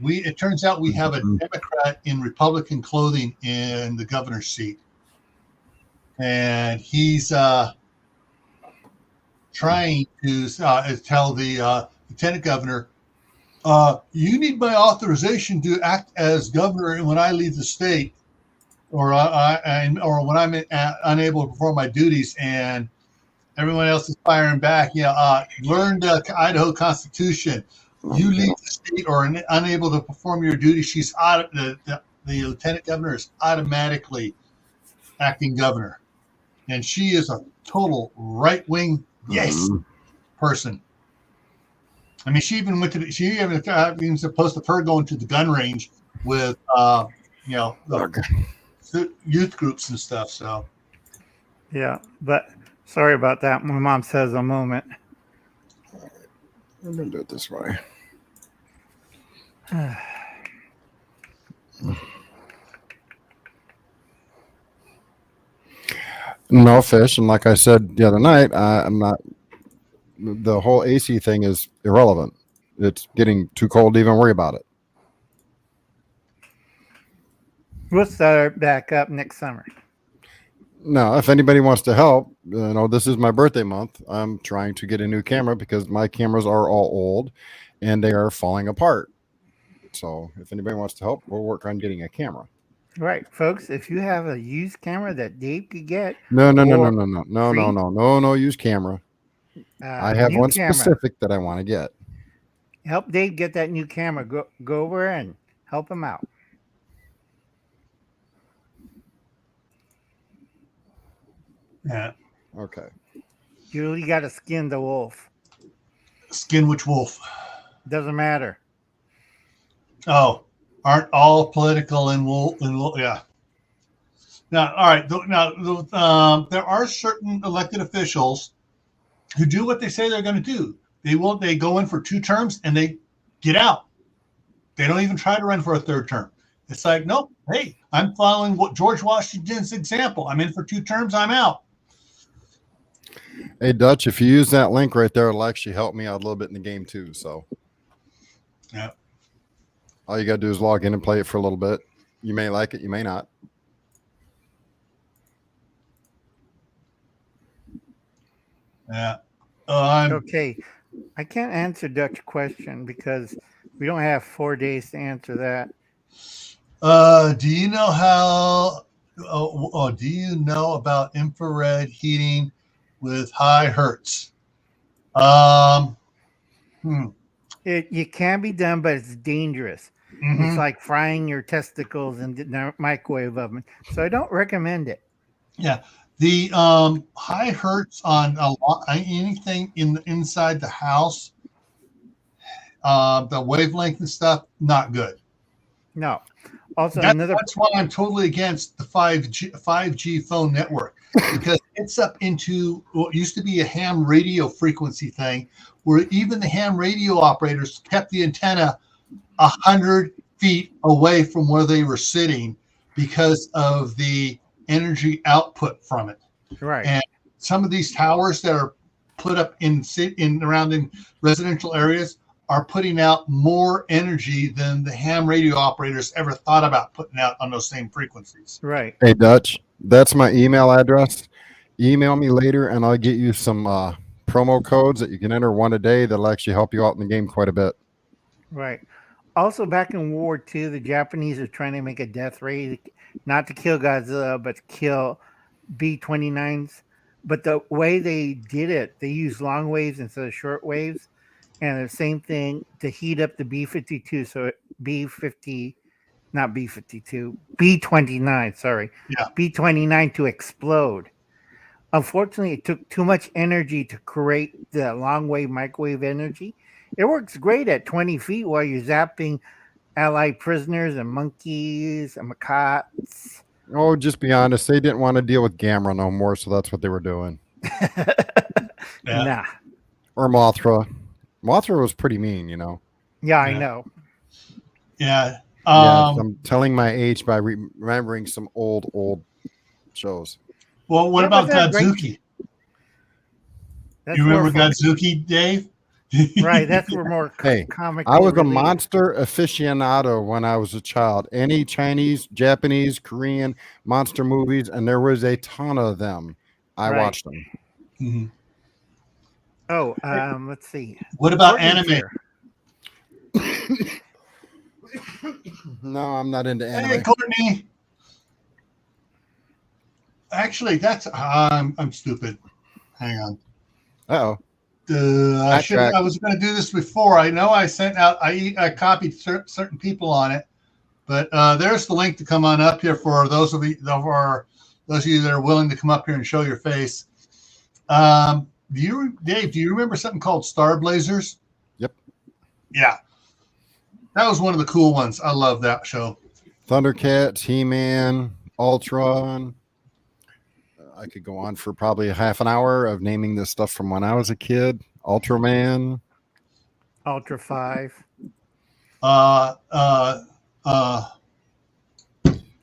It turns out we have a Democrat in Republican clothing in the governor's seat, and he's trying to tell the lieutenant governor, "You need my authorization to act as governor when I leave the state, or when I'm unable to perform my duties." And everyone else is firing back. Learn the Idaho Constitution. You leave the state or unable to perform your duties, she's the lieutenant governor is automatically acting governor, and she is a total right-wing person. I mean, she even went to she even supposed to her going to the gun range with youth groups and stuff. So Yeah, but sorry about that. My mom says a moment. I'm gonna do it this way. No fish, and like I said the other night, I'm not. The whole AC thing is irrelevant. It's getting too cold to even worry about it. We'll start back up next summer. Now, if anybody wants to help, this is my birthday month. I'm trying to get a new camera because my cameras are all old and they are falling apart. So if anybody wants to help, we'll work on getting a camera. Right, folks. If you have a used camera that Dave could get, No, use camera. I have one specific that I want to get. Help Dave get that new camera. Go over and help him out. Yeah. Okay. You really got to skin the wolf. Skin which wolf? Doesn't matter. Oh, aren't all political and yeah. Now, all right. Now, there are certain elected officials who do what they say they're going to do. They go in for 2 terms and they get out. They don't even try to run for a 3rd term. It's like, nope. Hey, I'm following what George Washington's example. I'm in for 2 terms. I'm out. Hey, Dutch, if you use that link right there, it'll actually help me out a little bit in the game too. So, yeah. All you got to do is log in and play it for a little bit. You may like it, you may not. Yeah. Okay. I can't answer Dutch's question because we don't have 4 days to answer that. Do you know how? Do you know about infrared heating with high hertz? It can be done, but it's dangerous. Mm-hmm. It's like frying your testicles in the microwave oven. So I don't recommend it. Yeah. The high hertz on anything inside the house, the wavelength and stuff, not good. No. Also, that's why I'm totally against the 5G phone network, because it's up into what used to be a ham radio frequency thing, where even the ham radio operators kept the antenna 100 feet away from where they were sitting because of the energy output from it. Right. And some of these towers that are put up in residential areas are putting out more energy than the ham radio operators ever thought about putting out on those same frequencies. Right. Hey, Dutch, that's my email address. Email me later and I'll get you some promo codes that you can enter one a day that'll actually help you out in the game quite a bit. Right. Also, back in World War II, the Japanese are trying to make a death ray, not to kill Godzilla, but to kill B-29s. But the way they did it, they used long waves instead of short waves. And the same thing to heat up the B-52 so it B50, not B52, B29, sorry. Yeah. B29 to explode. Unfortunately, it took too much energy to create the long wave microwave energy. It works great at 20 feet while you're zapping Allied prisoners and monkeys and macaques. Oh, just be honest. They didn't want to deal with Gamera no more, so that's what they were doing. Yeah. Nah. Or Mothra. Mothra was pretty mean, you know. Yeah, I Yeah. know. Yeah. Yes, Um, I'm telling my age by remembering some old shows. well, what Yeah, but about they're great. Godzuki? That's You remember more fun. Godzuki, Dave? Right, that's where more Hey, comic. I was a related. monster aficionado when I was a child. Any Chinese, Japanese, Korean monster movies, and there was a ton of them. I Right. watched them. Mhm. Oh, let's see. What about Courtney's anime? here. No, I'm not into anime. Hey, Courtney. Actually, that's I'm stupid. Hang on. Uh-oh. I was going to do this before. I know I sent out. I copied certain people on it, but there's the link to come on up here for those of you that are willing to come up here and show your face. Dave? Do you remember something called Star Blazers? Yep. Yeah, that was one of the cool ones. I love that show. Thundercats, He-Man, Ultron. I could go on for probably a half an hour of naming this stuff from when I was a kid. Ultraman. Ultra 5.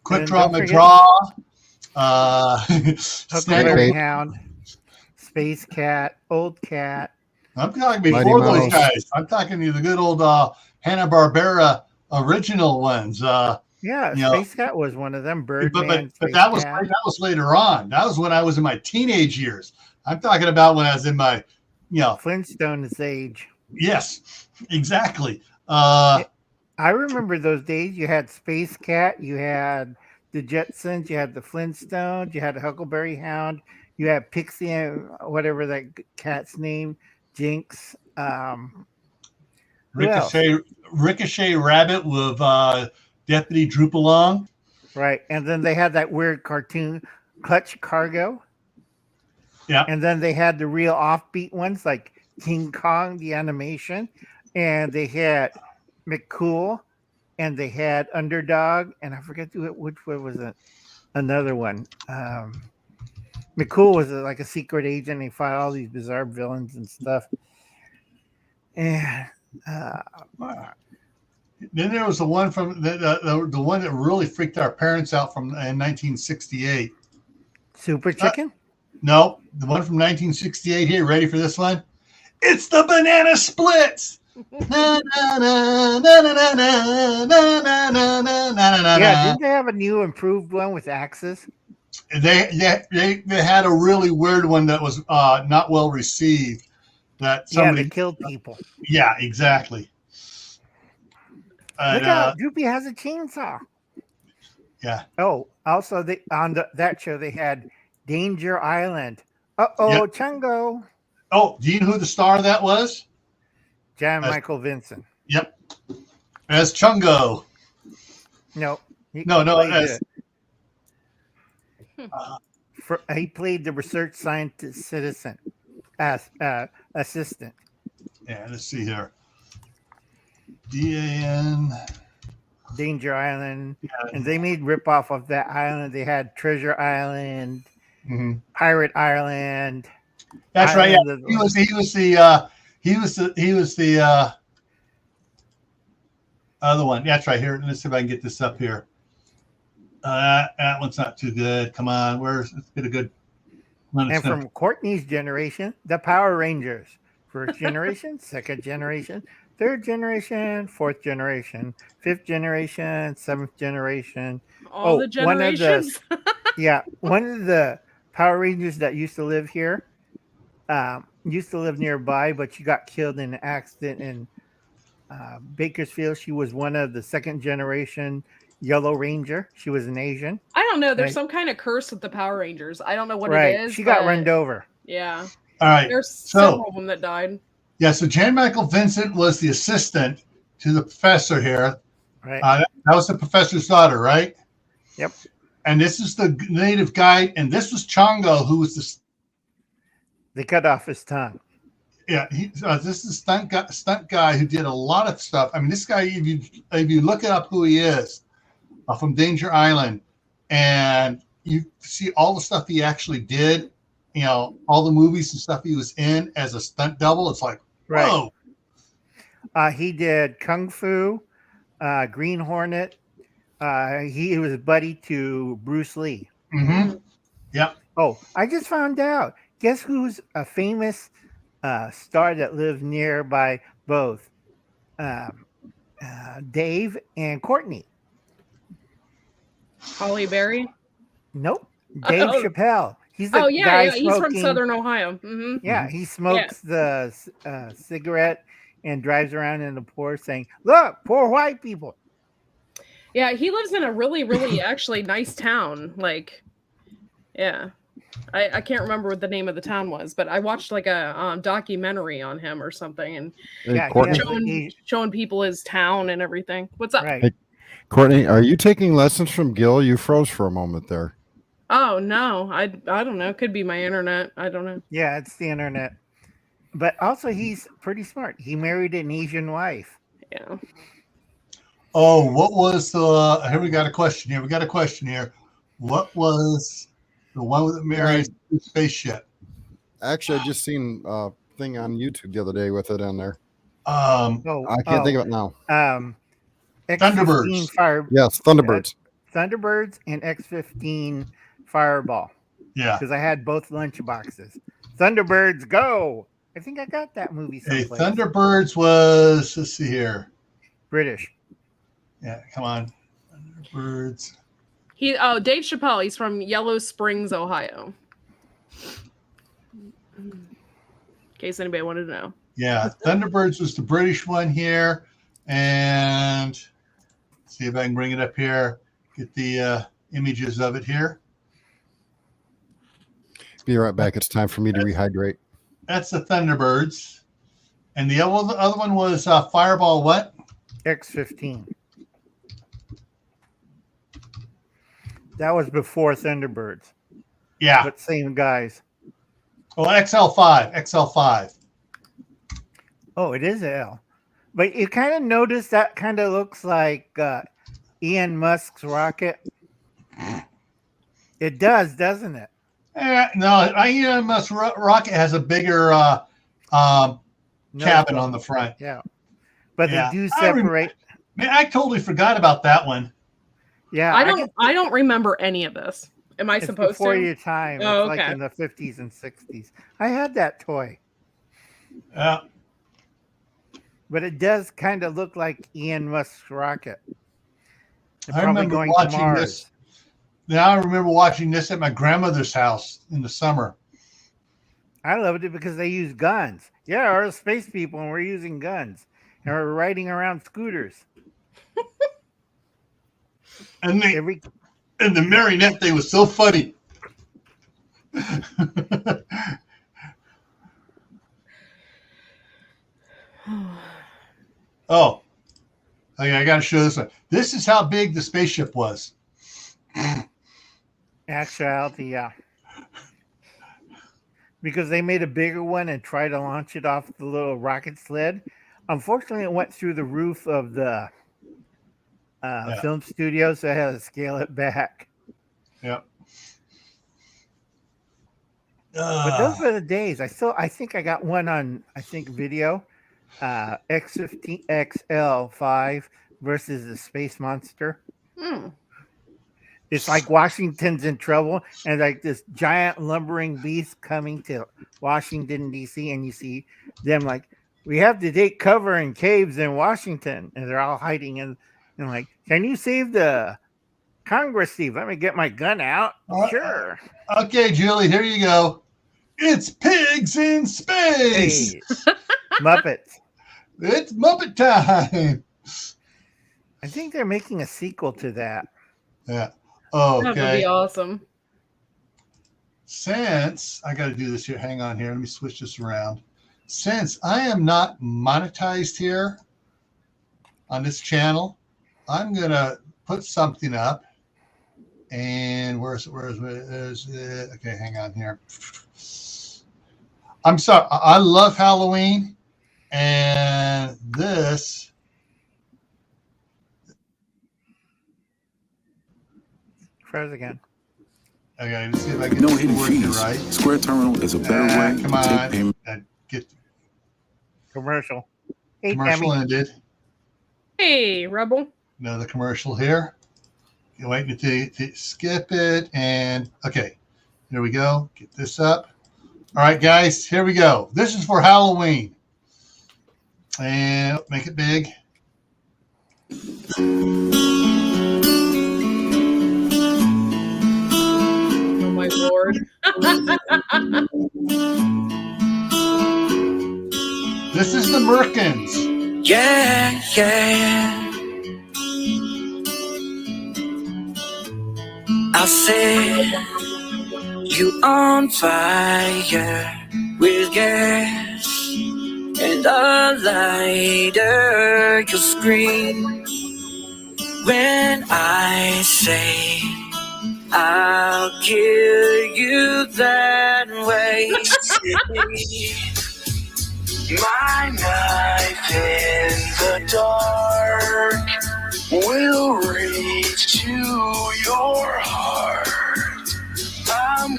Quick And Draw don't My forget- Draw. Huckleberry Snake. Hound. Space Cat. Old Cat. I'm talking Mighty before those Mouse. guys. I'm talking the good old Hanna-Barbera original ones. Yeah, You know, Space Cat was one of them. Birdman. But Space that was Cat. later on. That was when I was in my teenage years. I'm talking about when I was in my, Flintstone's age. yes, exactly. I remember those days. You had Space Cat, you had the Jetsons, you had the Flintstones, you had the Huckleberry Hound, you had Pixie and whatever that cat's name, Jinx. Who else? Ricochet Rabbit with Deputy Droop Along. Right, and then they had that weird cartoon, Clutch Cargo. Yeah. And then they had the real offbeat ones like King Kong, the animation, and they had McCool, and they had Underdog, and I forget which one was it. Another one. McCool was like a secret agent. He fought all these bizarre villains and stuff. And Then there was the one from the one that really freaked our parents out in 1968. Super Chicken. No, the one from 1968 here. Ready for this one? It's the Banana Splits. Na, na, na, na, na, na, na, na, na, na, na, Yeah, didn't they have a new improved one with axes? They had a really weird one that was not well received. That somebody, they killed people. yeah, exactly. Look out, Droopy has a chainsaw. Yeah. Oh, also that show they had Danger Island. Yep. Chungo. Oh, do you know who the star of that was? Jan Michael Vincent. Yep. As Chungo. No. He played the research scientist citizen as assistant. Yeah, let's see here. DAN. Danger Island. Yeah. And they made ripoff of that island. They had Treasure Island, Mhm. Pirate Island. That's right. Yeah. Island He was the other one. That's right here. Let's see if I can get this up here. That one's not too good. Come on, let's get a good one. And from Courtney's generation, the Power Rangers. First generation, second generation, third generation, fourth generation, fifth generation, seventh generation. All the generations. One of the Power Rangers that used to live here, used to live nearby, but she got killed in an accident in Bakersfield. She was one of the second generation Yellow Ranger. She was an Asian. I don't know. There's Right. some kind of curse with the Power Rangers. I don't know what Right. it is. She got but run over. Yeah. All right. There's So- several of them that died. Yeah, so Jan Michael Vincent was the assistant to the professor here. Right. That was the professor's daughter, right? Yep. And this is the native guy, and this was Chongo, who was the. They cut off his tongue. Yeah, this is a stunt guy who did a lot of stuff. I mean, this guy, if you look up who he is from Danger Island, and you see all the stuff he actually did, you know, all the movies and stuff he was in as a stunt double, it's like, whoa. Right. He did Kung Fu, Green Hornet. He was buddy to Bruce Lee. Mm-hmm. Yep. Oh, I just found out. Guess who's a famous star that lives nearby both Dave and Courtney? Holly Berry. Nope. Dave Chappelle. He's the guy smoking, he's from Southern Ohio. Mm-hmm. Yeah, he smokes the cigarette and drives around in the poor saying, "Look, poor white people." Yeah, he lives in a really, really actually nice town. Like, yeah. I can't remember what the name of the town was, but I watched like a documentary on him or something, and showing people his town and everything. What's up? Right. Hey, Courtney, are you taking lessons from Gil? You froze for a moment there. Oh no, I don't know. It could be my internet. I don't know. Yeah, it's the internet. But also, he's pretty smart. He married an Asian wife. Yeah. Oh, what was the? Here we got a question here. What was the one that married the spaceship? Actually, I just seen a thing on YouTube the other day with it in there. I can't think of it now. Thunderbirds. Yes, Thunderbirds. Thunderbirds and X-15 Fireball. Yeah. Because I had both lunch boxes. Thunderbirds, go! I think I got that movie someplace. Hey, Thunderbirds was, let's see here. British. Yeah, come on. Thunderbirds. Dave Chappelle. He's from Yellow Springs, Ohio. In case anybody wanted to know. Yeah, Thunderbirds was the British one here. And see if I can bring it up here. Get the images of it here. Be right back. It's time for me to rehydrate. That's the Thunderbirds. And the other one was Fireball what? X-15. That was before Thunderbirds. Yeah. But same guys. Oh, XL5. Oh, it is L. But you kind of notice that kind of looks like Elon Musk's rocket. It does, doesn't it? No, Elon Musk's rocket has a bigger cabin on the front. Yeah. But they do separate. I totally forgot about that one. Yeah. I don't remember any of this. Am I supposed before to? Your time. Oh, it's like in the 50s and 60s. I had that toy. Yeah. But it does kind of look like Elon Musk's rocket. I remember watching this. Now I remember watching this at my grandmother's house in the summer. I loved it because they use guns. Yeah, we're space people and we're using guns. And we're riding around scooters. And the marionette thing was so funny. Oh, okay, I got to show this one. This is how big the spaceship was. Actuality, yeah. Because they made a bigger one and tried to launch it off the little rocket sled. Unfortunately, it went through the roof of the film studio, so I had to scale it back. Yep. But those were the days. I think I got one on video. X-15 XL5 versus the Space Monster. It's like Washington's in trouble, and like this giant lumbering beast coming to Washington, D.C., and you see them like, we have to take cover in caves in Washington, and they're all hiding in, and like, can you save the Congress, Steve? Let me get my gun out. Sure. Okay, Julie, here you go. It's pigs in space. Hey. Muppets. It's Muppet time. I think they're making a sequel to that. Yeah. Oh, okay. That would be awesome. Since I got to do this here, hang on here. Let me switch this around. Since I am not monetized here on this channel, I'm gonna put something up, and where's it? Okay, hang on here. I'm sorry. I love Halloween, and this. Froze again. Okay, let's see if I can No get hidden this working fees. right. Square Terminal is a better way Come to take on, payment. get Commercial. Hey, commercial Tammy. ended. Hey, Rebel. Another commercial here. You're waiting to skip it, and okay, here we go. Get this up. All right, guys, here we go. This is for Halloween, and make it big. Oh my lord. This is the Merkins. Yeah, yeah. I set you on fire with gas and a lighter. You'll scream when I say I'll kill you that way. My knife in the dark will reach to your heart. I'm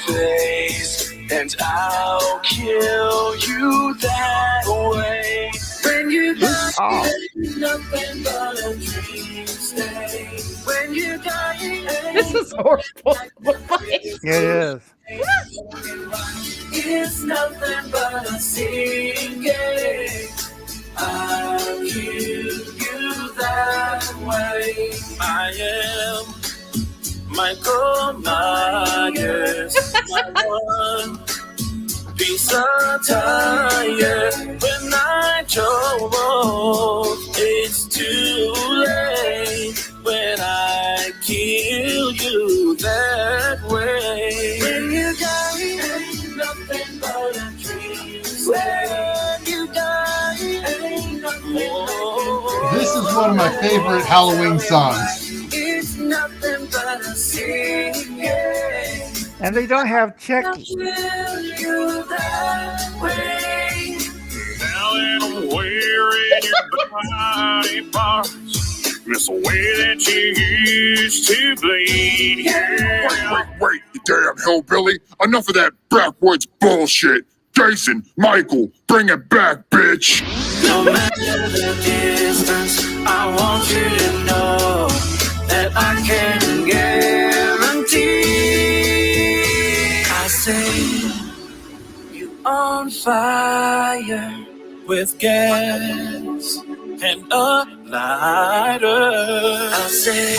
Ghostface and I'll kill you that way. When you die, nothing but a dream stay. When you die, This is horrible. Yeah, it is. it's nothing but a singing. I'll kill you that way. I am Michael Myers, my one piece of tire. When I drove, it's too late. When I kill you that way. When you die, ain't nothing but a dream. When you die, ain't nothing but This is one of my favorite Halloween songs. it's nothing but a singing. And they don't have I'll Chucky. kill you that way. Now that I'm wearing your body parts, miss the way that you used to bleed. Yeah. Wait, you damn hillbilly. Enough of that backwoods bullshit. Jason, Michael, bring it back, bitch. No matter the distance, I want you to know that I can guarantee. I say you on fire with gas and a lighter. I say.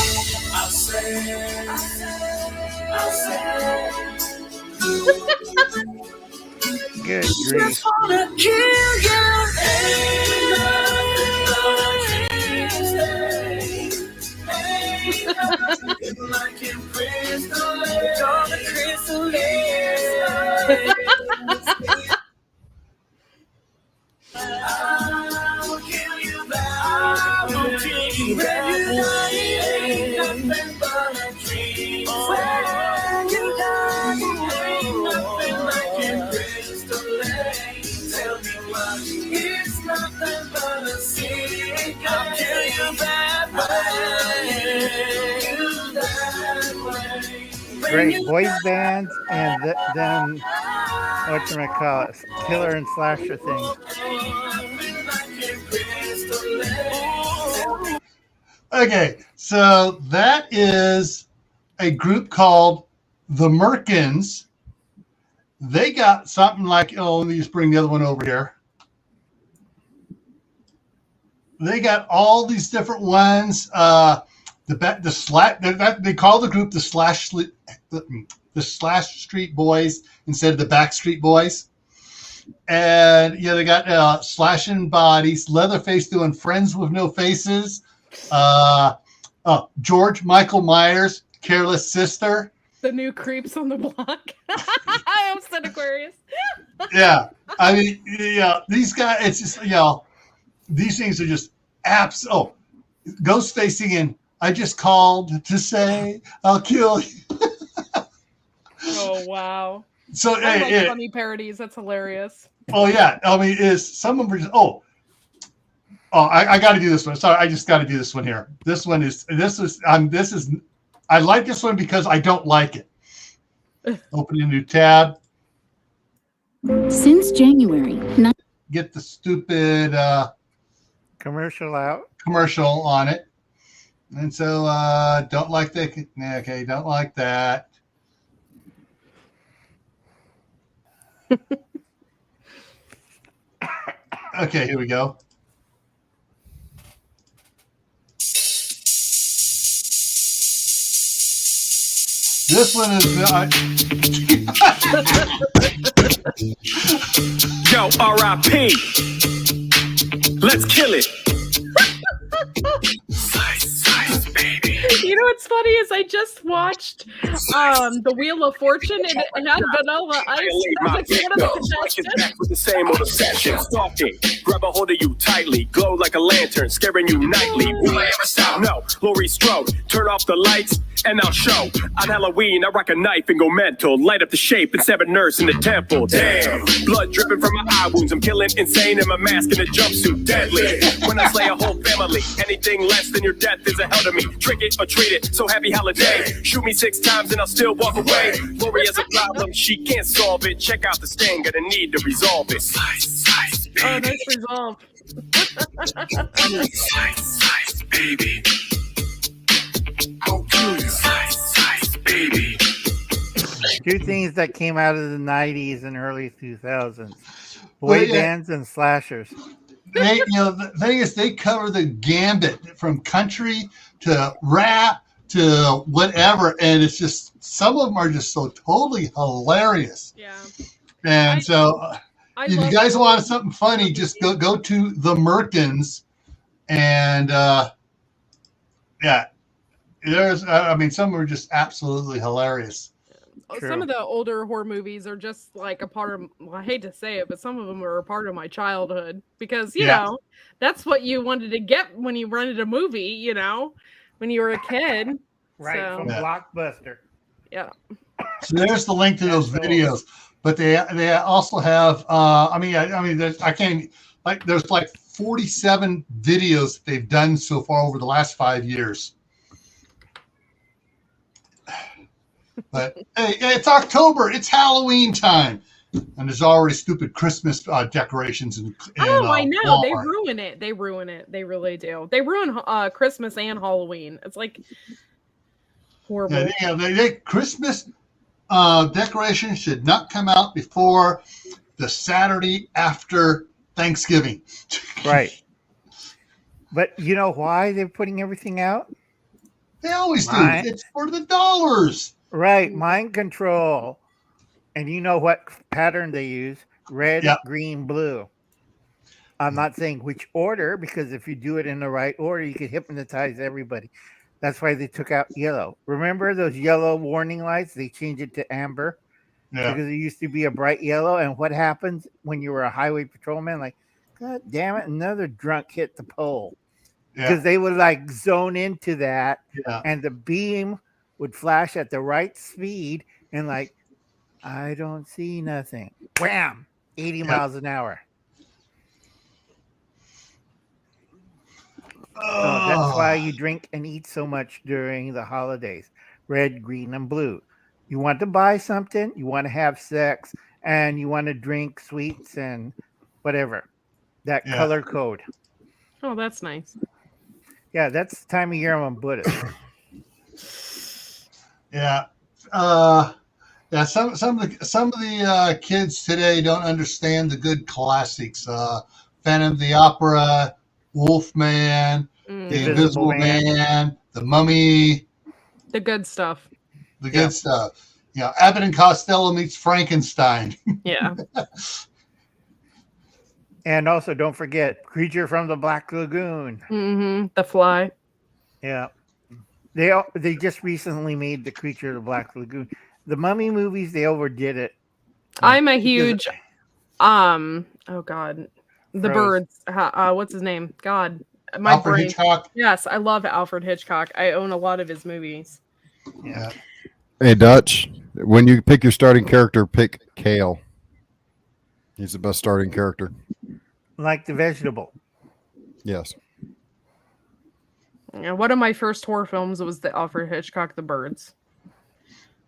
Good Just grief. wanna kill you. Ain't nothing but a dream stay. Ain't nothing like in crystal lake. On the crystal lake. I will kill you back. I will kill you back. Ain't nothing but a dream. When you die, ain't nothing like in crystal lake. Tell me why it's nothing but a secret. I'll kill you that way. You that way. Great boys bands and then whatchamacallit, killer and slasher things. Okay, so that is a group called the Merkins. They got something like, let me just bring the other one over here. They got all these different ones. They call the group the Slash Street Boys instead of the Backstreet Boys. And they got Slashing Bodies, Leatherface doing Friends with No Faces, George Michael Myers, Careless Sister. The new creeps on the block. I almost said Aquarius. Yeah, I mean, these guys. It's just these things are just Ghostface singing, I just called to say I'll kill you. Oh wow. So I like funny parodies. That's hilarious. oh yeah, I mean, is some of them just I got to do this one. Sorry, I just got to do this one here. This is I like this one because I don't like it. Open a new tab. Since January, Get the stupid Commercial out. commercial on it. And so don't like that. Okay, don't like that. Okay, here we go. This one is Yo, R.I.P. Let's kill it. You know what's funny is I just watched the Wheel of Fortune and it had Vanilla Ice as like one of the contestants. Back with the same old obsession. Stalking, grab a hold of you tightly, glow like a lantern, scaring you nightly. Will I ever stop? No, Laurie Strode, turn off the lights and I'll show. On Halloween, I rock a knife and go mental, light up the shape and stab a nurse in the temple. Damn, blood dripping from my eye wounds. I'm killing insane in my mask and a jumpsuit, deadly. When I slay a whole family, anything less than your death is a hell to me. Trick it or treat it, so happy holiday. Shoot me 6 times and I'll still walk away. Lori has a problem, she can't solve it. Check out the sting, gonna need to resolve it. Slice, baby. Oh, nice resolve. Slice, baby. I'll kill you. Slice, baby. 2 things that came out of the 90s and early 2000s. Boy bands and slashers. the thing is, they cover the gambit from country to rap to whatever, and it's just some of them are just so totally hilarious. Yeah. And if you guys want something funny, just go to the Merkins, and there's some are just absolutely hilarious. True. Some of the older horror movies are just like a part of, I hate to say it, but some of them are a part of my childhood because, you know, that's what you wanted to get when you rented a movie, when you were a kid. Right, from Blockbuster. Yeah. So there's the link to those videos, but they also have, there's like 47 videos that they've done so far over the last 5 years. But hey, it's October. It's Halloween time, and there's already stupid Christmas decorations. I know. They ruin it. They ruin it. They really do. They ruin Christmas and Halloween. It's like horrible. Yeah, Christmas decorations should not come out before the Saturday after Thanksgiving. Right. But you know why they're putting everything out? They always do. It's for the dollars. Right, mind control. And you know what pattern they use? Red, green, blue. I'm not saying which order, because if you do it in the right order, you can hypnotize everybody. That's why they took out yellow. Remember those yellow warning lights? They changed it to amber because it used to be a bright yellow. And what happens when you were a highway patrolman? Like, God damn it, another drunk hit the pole. Because they would like zone into that, and the beam would flash at the right speed, and like, I don't see nothing. Wham! 80 miles an hour. So that's why you drink and eat so much during the holidays. Red, green, and blue. You want to buy something, you want to have sex, and you want to drink sweets and whatever. That color code. Oh, that's nice. Yeah, that's the time of year I'm Buddhist. Some of the kids today don't understand the good classics. Phantom of the Opera, Wolfman, The Invisible Man, The Mummy. The good stuff. The good stuff. Abbott and Costello meets Frankenstein. Yeah. And also, don't forget Creature from the Black Lagoon. Mm-hmm. The Fly. Yeah. They just recently made the Creature of the Black Lagoon. The Mummy movies, they overdid it. I'm a huge oh God. The Froze. Birds. What's his name? God. My Alfred brain. Hitchcock. Yes, I love Alfred Hitchcock. I own a lot of his movies. Yeah. Hey, Dutch, when you pick your starting character, pick Kale. He's the best starting character. Like the vegetable. Yes. And one of my first horror films was the Alfred Hitchcock The Birds.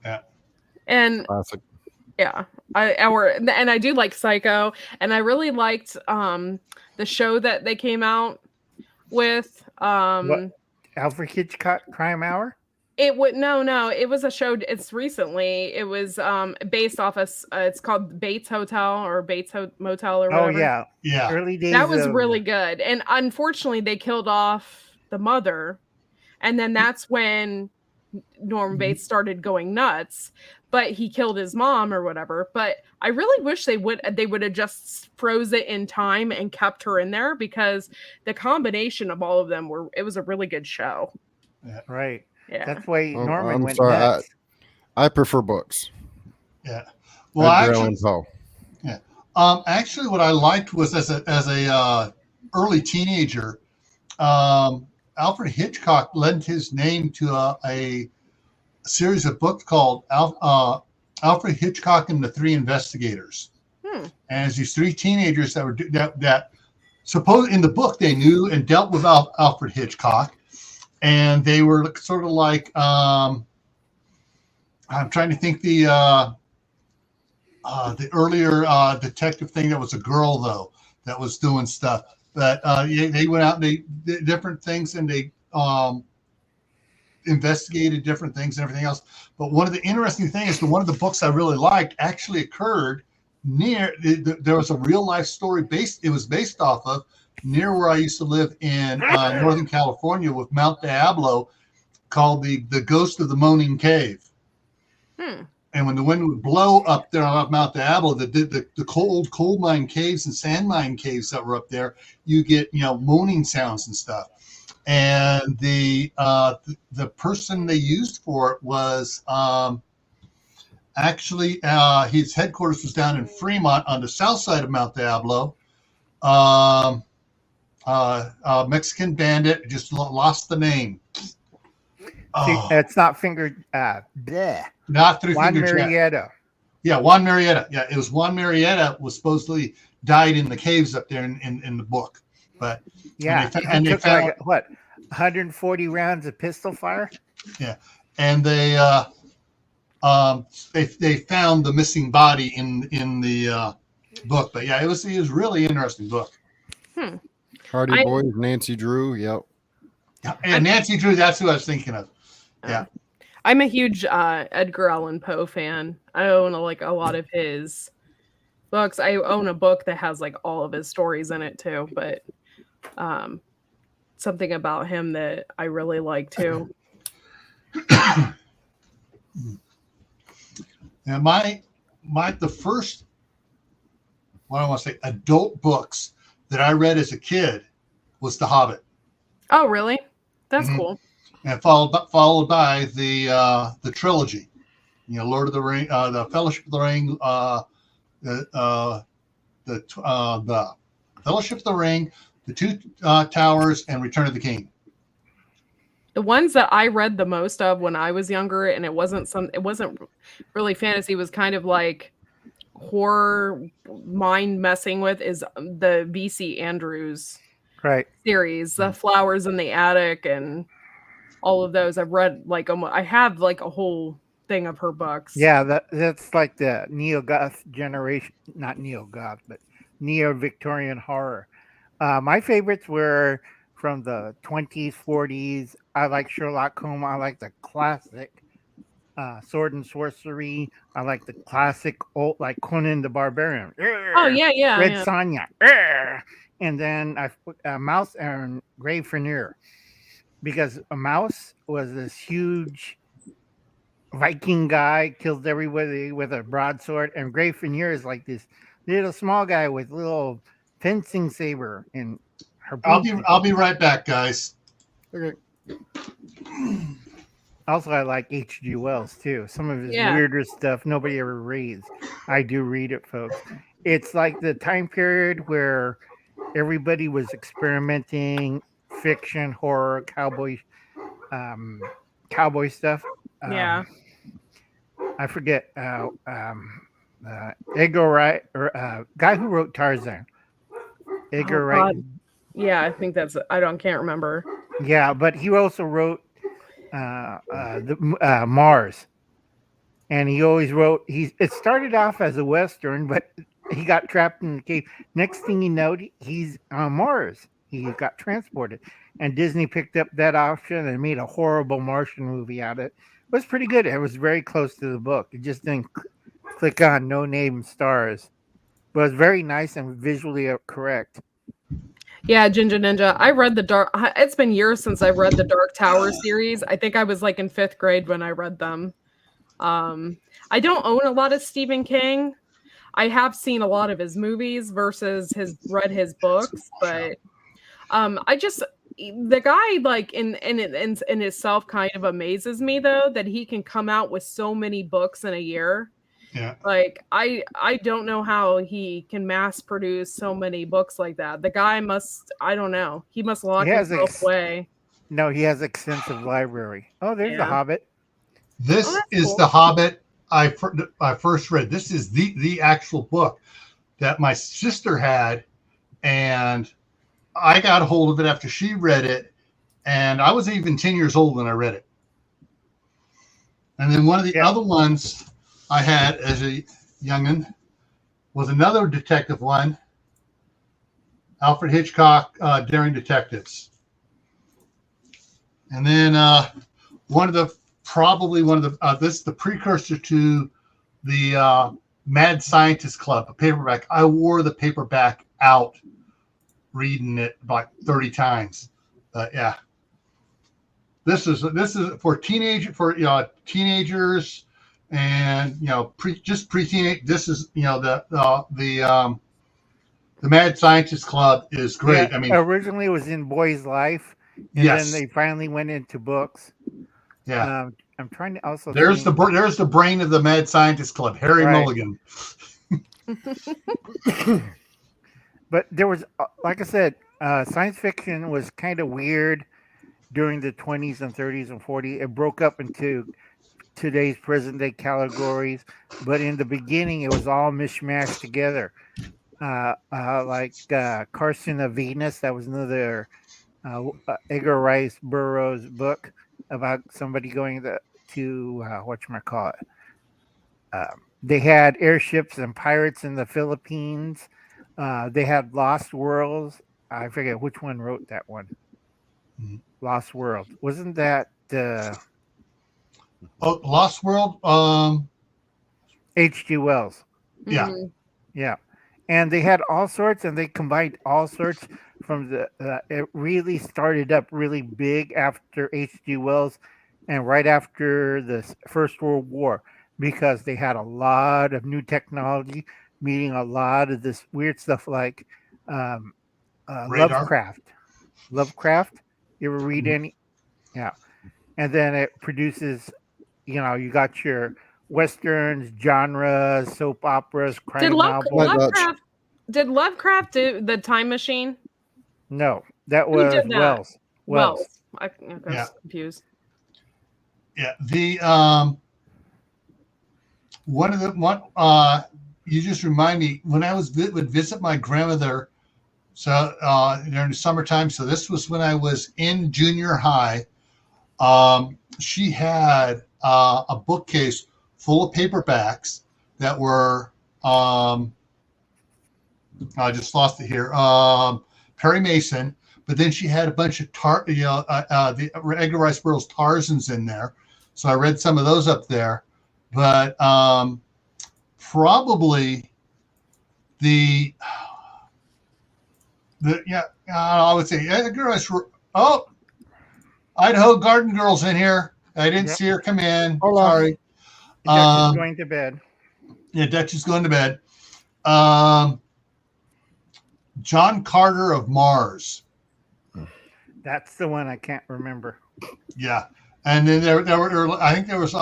Yeah. And Classic. yeah, I do like Psycho, and I really liked the show that they came out with. What? Alfred Hitchcock Crime Hour? It would no, it was a show. It's recently. It was based off of. It's called Bates Hotel or Bates Motel or whatever. Oh yeah, Yeah. early days. That was of- really good, and unfortunately, they killed off the mother, and then that's when Norman Bates started going nuts. But he killed his mom or whatever. But I really wish they would have just froze it in time and kept her in there, because the combination of all of them it was a really good show. Right. Yeah. That's why Oh, Norman I'm went sorry, nuts. I prefer books. Yeah. Well, Edgar actually, Allan Poe. actually, what I liked was as a early teenager, Alfred Hitchcock lent his name to a series of books called Alfred Hitchcock and the Three Investigators. And as these three teenagers that suppose in the book they knew and dealt with Alfred Hitchcock, and they were sort of like I'm trying to think the earlier detective thing that was a girl though that was doing stuff, but they went out and they did different things, and they investigated different things and everything else. But one of the interesting things, one of the books I really liked actually occurred near there was a real life story based off of near where I used to live in Northern California with Mount Diablo, called the Ghost of the Moaning Cave. And when the wind would blow up there on Mount Diablo, the coal mine caves and sand mine caves that were up there, you get moaning sounds and stuff. And the person they used for it was actually his headquarters was down in Fremont on the south side of Mount Diablo. Mexican bandit, just lost the name. It's not fingered. Bleh. Not through Juan finger jack. Marietta. Yeah, Juan Marietta. Yeah, it was Juan Marietta was supposedly died in the caves up there in the book. But Yeah, and they took found like, what, 140 rounds of pistol fire? yeah, and they found the missing body in the book. But yeah, it was really interesting book. Hardy Boys, Nancy Drew. Yep. And Nancy Drew, that's who I was thinking of. Yeah. I'm a huge Edgar Allan Poe fan. I own a lot of his books. I own a book that has all of his stories in it too, but something about him that I really like too. And the first, what I want to say, adult books that I read as a kid was The Hobbit. Oh, really? That's cool. And followed by the trilogy, Lord of the Ring, the Fellowship of the Ring, the Fellowship of the Ring, the Two Towers, and Return of the King. The ones that I read the most of when I was younger, and it wasn't really fantasy, it was kind of like horror mind messing with, is the V.C. Andrews series, The Flowers in the Attic, and all of those. I've read I have a whole thing of her books. Yeah, that's like the neo-goth generation, not neo-goth, but neo-Victorian horror. My favorites were from the 20s, 40s. I like Sherlock Holmes. I like the classic Sword and Sorcery. I like the classic old, like Conan the Barbarian. Oh, yeah. Red yeah. Sonja. And then I put Mouse and Grey Fenrir, because a mouse was this huge Viking guy, kills everybody with a broadsword, and Grey Fenrir is like this little small guy with little fencing saber in her. I'll be right back, guys. Okay. Also, I like H.G. Wells too. Some of his weirder stuff nobody ever reads. I do read it, folks. It's like the time period where everybody was experimenting, fiction, horror, cowboy stuff. Yeah. I forget. Edgar Wright, or guy who wrote Tarzan. Edgar Oh, Wright. God. Yeah, I think that's. Can't remember. Yeah, but he also wrote Mars, and he always wrote. It started off as a western, but he got trapped in the cave. Next thing you know, he's on Mars. He got transported, and Disney picked up that option and made a horrible Martian movie out of it. It was pretty good. It was very close to the book. It just didn't click on no name stars, but it's very nice and visually correct. Yeah, Ginger Ninja. I read the Dark. It's been years since I've read the Dark Tower series. I think I was like in 5th grade when I read them. I don't own a lot of Stephen King. I have seen a lot of his movies versus read his books, but I just the guy like in itself kind of amazes me though that he can come out with so many books in a year. Yeah. Like I don't know how he can mass produce so many books like that. The guy must, I don't know. He must lock himself away. No, he has extensive library. Oh, there's The Hobbit. This is cool. The Hobbit I first read. This is the actual book that my sister had, and I got a hold of it after she read it, and I was even 10 years old when I read it. And then one of the other ones I had as a youngin' was another detective one, Alfred Hitchcock, Daring Detectives. And then this is the precursor to the Mad Scientist Club, a paperback. I wore the paperback out reading it about 30 times. Yeah. This is for teenagers. And pre-teenage. This is the Mad Scientist Club is great. Yeah, I mean, originally it was in Boy's Life, and then they finally went into books. Yeah, I'm trying to also. There's the brain of the Mad Scientist Club, Harry Mulligan. But there was, like I said, science fiction was kind of weird during the 20s and 30s and 40s. It broke up into today's present day categories, but in the beginning it was all mishmashed together. Like Carson of Venus, that was another Edgar Rice Burroughs book about somebody going to whatchamacallit. They had airships and pirates in the Philippines. They had Lost Worlds. I forget which one wrote that one. Mm-hmm. Lost World. Wasn't that Lost World? H.G. Wells. Yeah. Mm-hmm. Yeah. And they had all sorts, and they combined all sorts from it really started up really big after H.G. Wells and right after the First World War, because they had a lot of new technology, meeting a lot of this weird stuff like Lovecraft. You ever read any? Yeah. And then it produces, you got your westerns, genres, soap operas, crime novels. Did Lovecraft do the Time Machine? No, that was Wells. I was confused. Yeah, you just remind me when I would visit my grandmother. So during the summertime. So this was when I was in junior high. She had a bookcase full of paperbacks that were I just lost it here. Perry Mason, but then she had a bunch of the Edgar Rice Burroughs Tarzans in there. So I read some of those up there, but probably I would say Edgar Rice. Oh, Idaho Garden Girl's in here. I didn't see her come in. Hold Sorry. Dutch is going to bed. Yeah, Dutch is going to bed. John Carter of Mars. That's the one I can't remember. Yeah, and then there were I think there was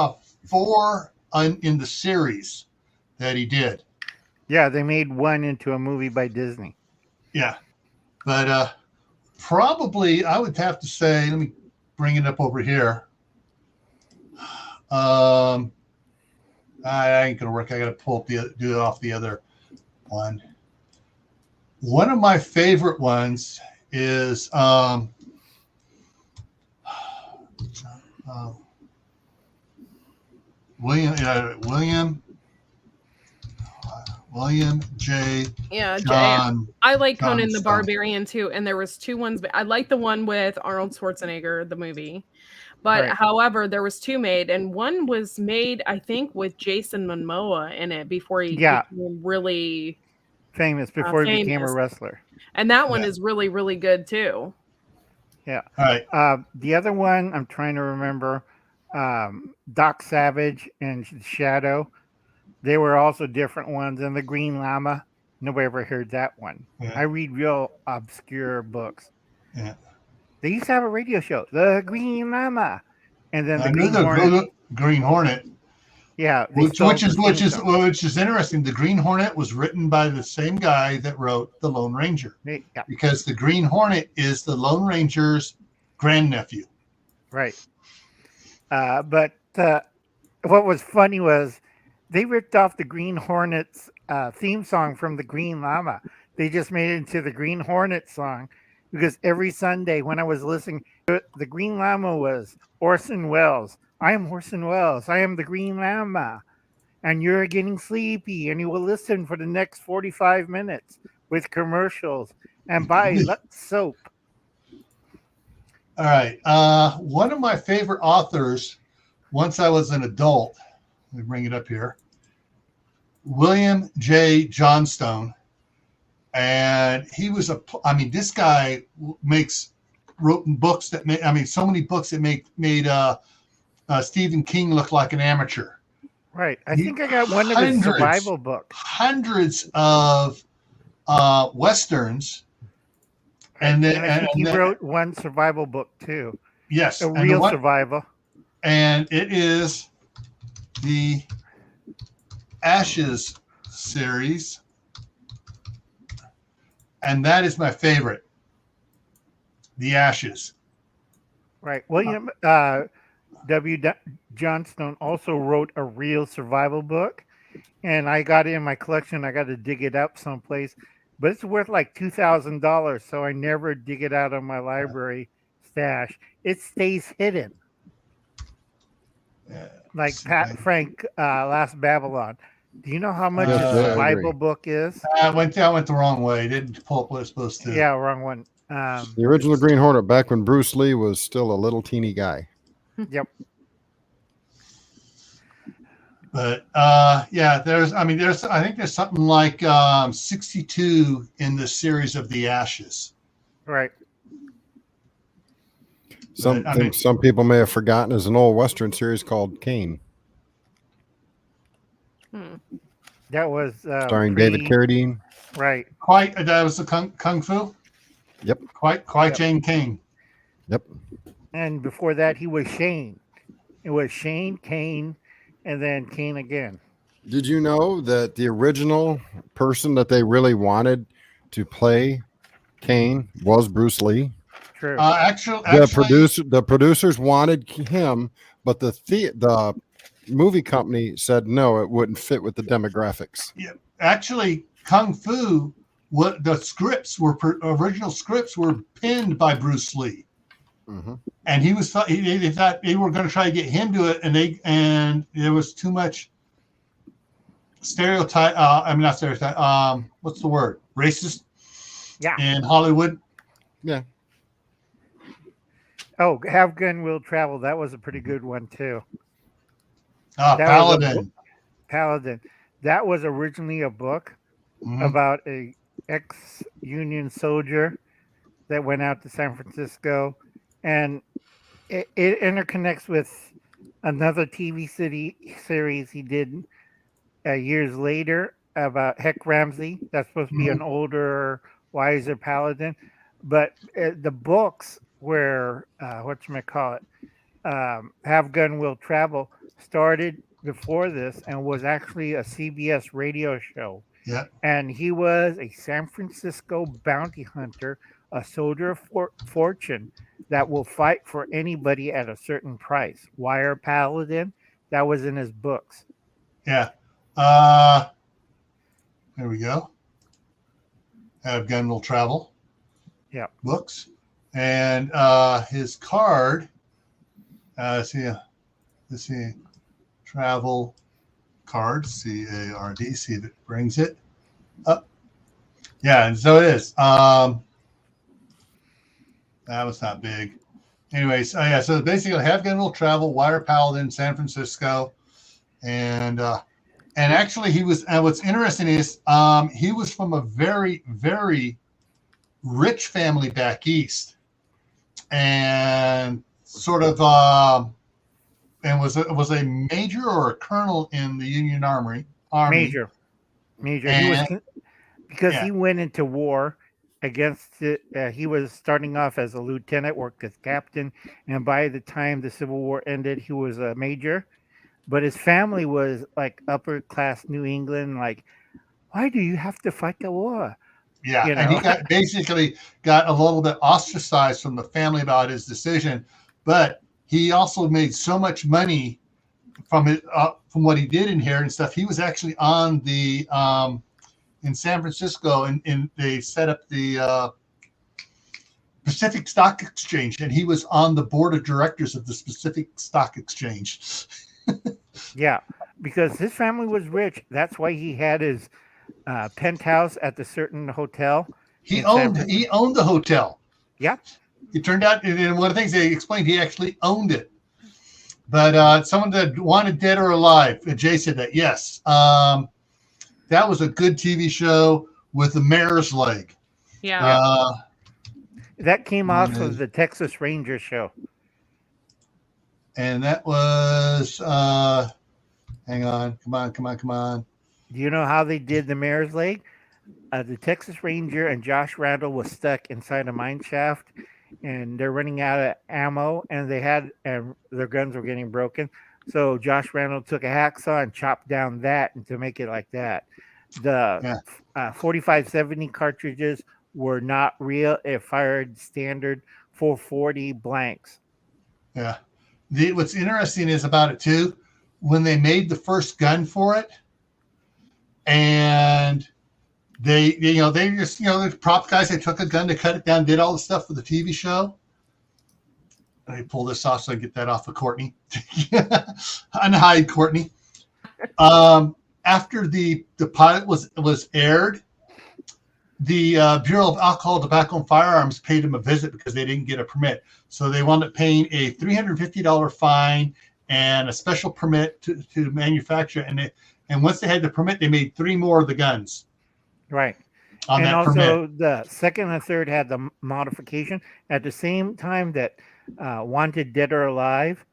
4 in the series that he did. Yeah, they made one into a movie by Disney. Yeah, but Probably, I would have to say, let me bring it up over here. I ain't gonna work. I gotta pull up do it off the other one. One of my favorite ones is William J. Yeah, John. I like Conan the Johnstone. Barbarian too, and there was two ones. I like the one with Arnold Schwarzenegger, the movie. But Right. however, there was two made, and one was made, I think, with Jason Momoa in it before he Yeah. became really Famous before he became a famous. wrestler. And that one Yeah. is really, really good too. Yeah. All right. The other one I'm trying to remember, Doc Savage and Shadow. They were also different ones. And the Green Llama. Nobody ever heard that one. Yeah. I read real obscure books. Yeah. They used to have a radio show, the Green Llama, and then the I knew Green the Hornet. Green Hornet, Yeah, they which stole is the theme song. which is interesting. The Green Hornet was written by the same guy that wrote The Lone Ranger, Yeah, because the Green Hornet is the Lone Ranger's grandnephew. right. But what was funny was they ripped off the Green Hornet's theme song from the Green Llama. They just made it into the Green Hornet song because every Sunday when I was listening, the Green Llama was Orson Welles. I am Orson Welles. I am the Green Llama. And you're getting sleepy and you will listen for the next 45 minutes with commercials and buy Lux soap. All right. One of my favorite authors, once I was an adult, let me bring it up here, William J. Johnstone. And he was this guy wrote books that so many books that made Stephen King look like an amateur. Right. I think I got one of his survival books. Hundreds of Westerns. And I think he wrote one survival book too. Yes. A real survival. And it is the Ashes series. And that is my favorite. The Ashes. Right. William W. Johnstone also wrote a real survival book. And I got it in my collection. I got to dig it up someplace. But it's worth like $2,000. So I never dig it out of my library stash. It stays hidden. Like Frank, Last Babylon. Do you know how much a survival book is? I went the wrong way. Didn't pull up what it's supposed to. Yeah, wrong one. The original Green Hornet, back when Bruce Lee was still a little teeny guy. Yep. But I think there's something like 62 in the series of the Ashes. Right. Some people may have forgotten is an old Western series called Kane. That was starring David Carradine. Right. That was the Kung Fu. Yep. Quite Jane King. Yep. And before that, he was Shane. It was Shane, Kane, and then Kane again. Did you know that the original person that they really wanted to play Kane was Bruce Lee? True. The producers wanted him, but the movie company said no, it wouldn't fit with the demographics. Yeah, actually, Kung Fu, original scripts were penned by Bruce Lee, and they thought they were going to try to get him to it, and there was too much stereotype. Not stereotype. What's the word? Racist. Yeah. In Hollywood. Yeah. Oh, Have Gun Will Travel. That was a pretty good one too. Paladin. Paladin. That was originally a book about a ex-Union soldier that went out to San Francisco, and it interconnects with another TV series he did years later about Heck Ramsey. That's supposed to be an older, wiser paladin, but the books where Have Gun Will Travel started before this and was actually a CBS radio show. Yeah. And he was a San Francisco bounty hunter a soldier of fortune that will fight for anybody at a certain price. Wire Paladin, that was in his books. Yeah. There we go. Have Gun Will Travel. Yeah. Books. And his card, let's see, travel cards, CARD, see if it brings it up. Yeah, and so it is. That was not big. Anyways, yeah, so basically Have Gun Will Travel, Wire Paladin, San Francisco. And actually he was, what's interesting is he was from a very, very rich family back east. And sort of and was a major or a colonel in the Union Army. Major. And, he went into war against it. He was starting off as a lieutenant, worked as captain, and by the time the Civil War ended, he was a major. But his family was like upper class New England. Like, why do you have to fight the war? Yeah, you know? And he basically got a little bit ostracized from the family about his decision, but he also made so much money from it, from what he did in here and stuff. He was actually on the in San Francisco, and they set up the Pacific Stock Exchange, and he was on the board of directors of the Pacific Stock Exchange. Yeah, because his family was rich. That's why he had his penthouse at the certain hotel. He owned the hotel. Yeah. It turned out, and one of the things they explained, he actually owned it. But someone that wanted Dead or Alive, Jay said that, yes. That was a good TV show with the mare's leg. Yeah. That came off of the Texas Ranger show. And that was, hang on, come on. Do you know how they did the mare's leg? The Texas Ranger and Josh Randall was stuck inside a mine shaft, and they're running out of ammo, and their guns were getting broken. So Josh Randall took a hacksaw and chopped down that, and to make it like that. The 4570 cartridges were not real. It fired standard 440 blanks. Yeah. What's interesting is about it too, when they made the first gun for it, and they just, the prop guys, they took a gun to cut it down, did all the stuff for the TV show. Let me pull this off so I get that off of Courtney. Unhide Courtney. After the pilot was aired, the Bureau of Alcohol, Tobacco, and Firearms paid them a visit because they didn't get a permit. So they wound up paying a $350 fine and a special permit to manufacture. And once they had the permit, they made 3 more of the guns. Right. On and that also permit. The second and third had the modification. At the same time that Wanted Dead or Alive,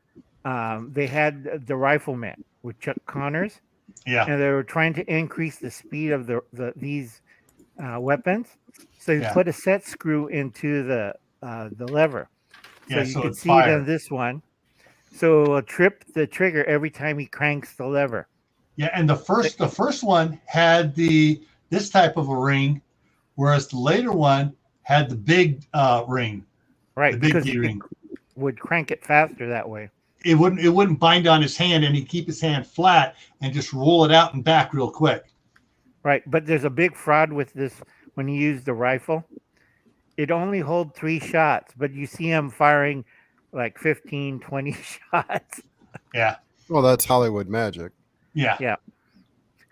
they had the Rifleman with Chuck Connors. Yeah. And they were trying to increase the speed of these weapons. So they put a set screw into the lever. So you can see it on this one. So it'll trip the trigger every time he cranks the lever. Yeah, and the first one had this type of a ring, whereas the later one had the big ring. Right, the big because key ring. Would crank it faster that way. It wouldn't bind on his hand, and he'd keep his hand flat and just roll it out and back real quick. Right, but there's a big fraud with this when you use the rifle. It only holds 3 shots, but you see him firing like 15, 20 shots. Yeah. Well, that's Hollywood magic. Yeah. Yeah.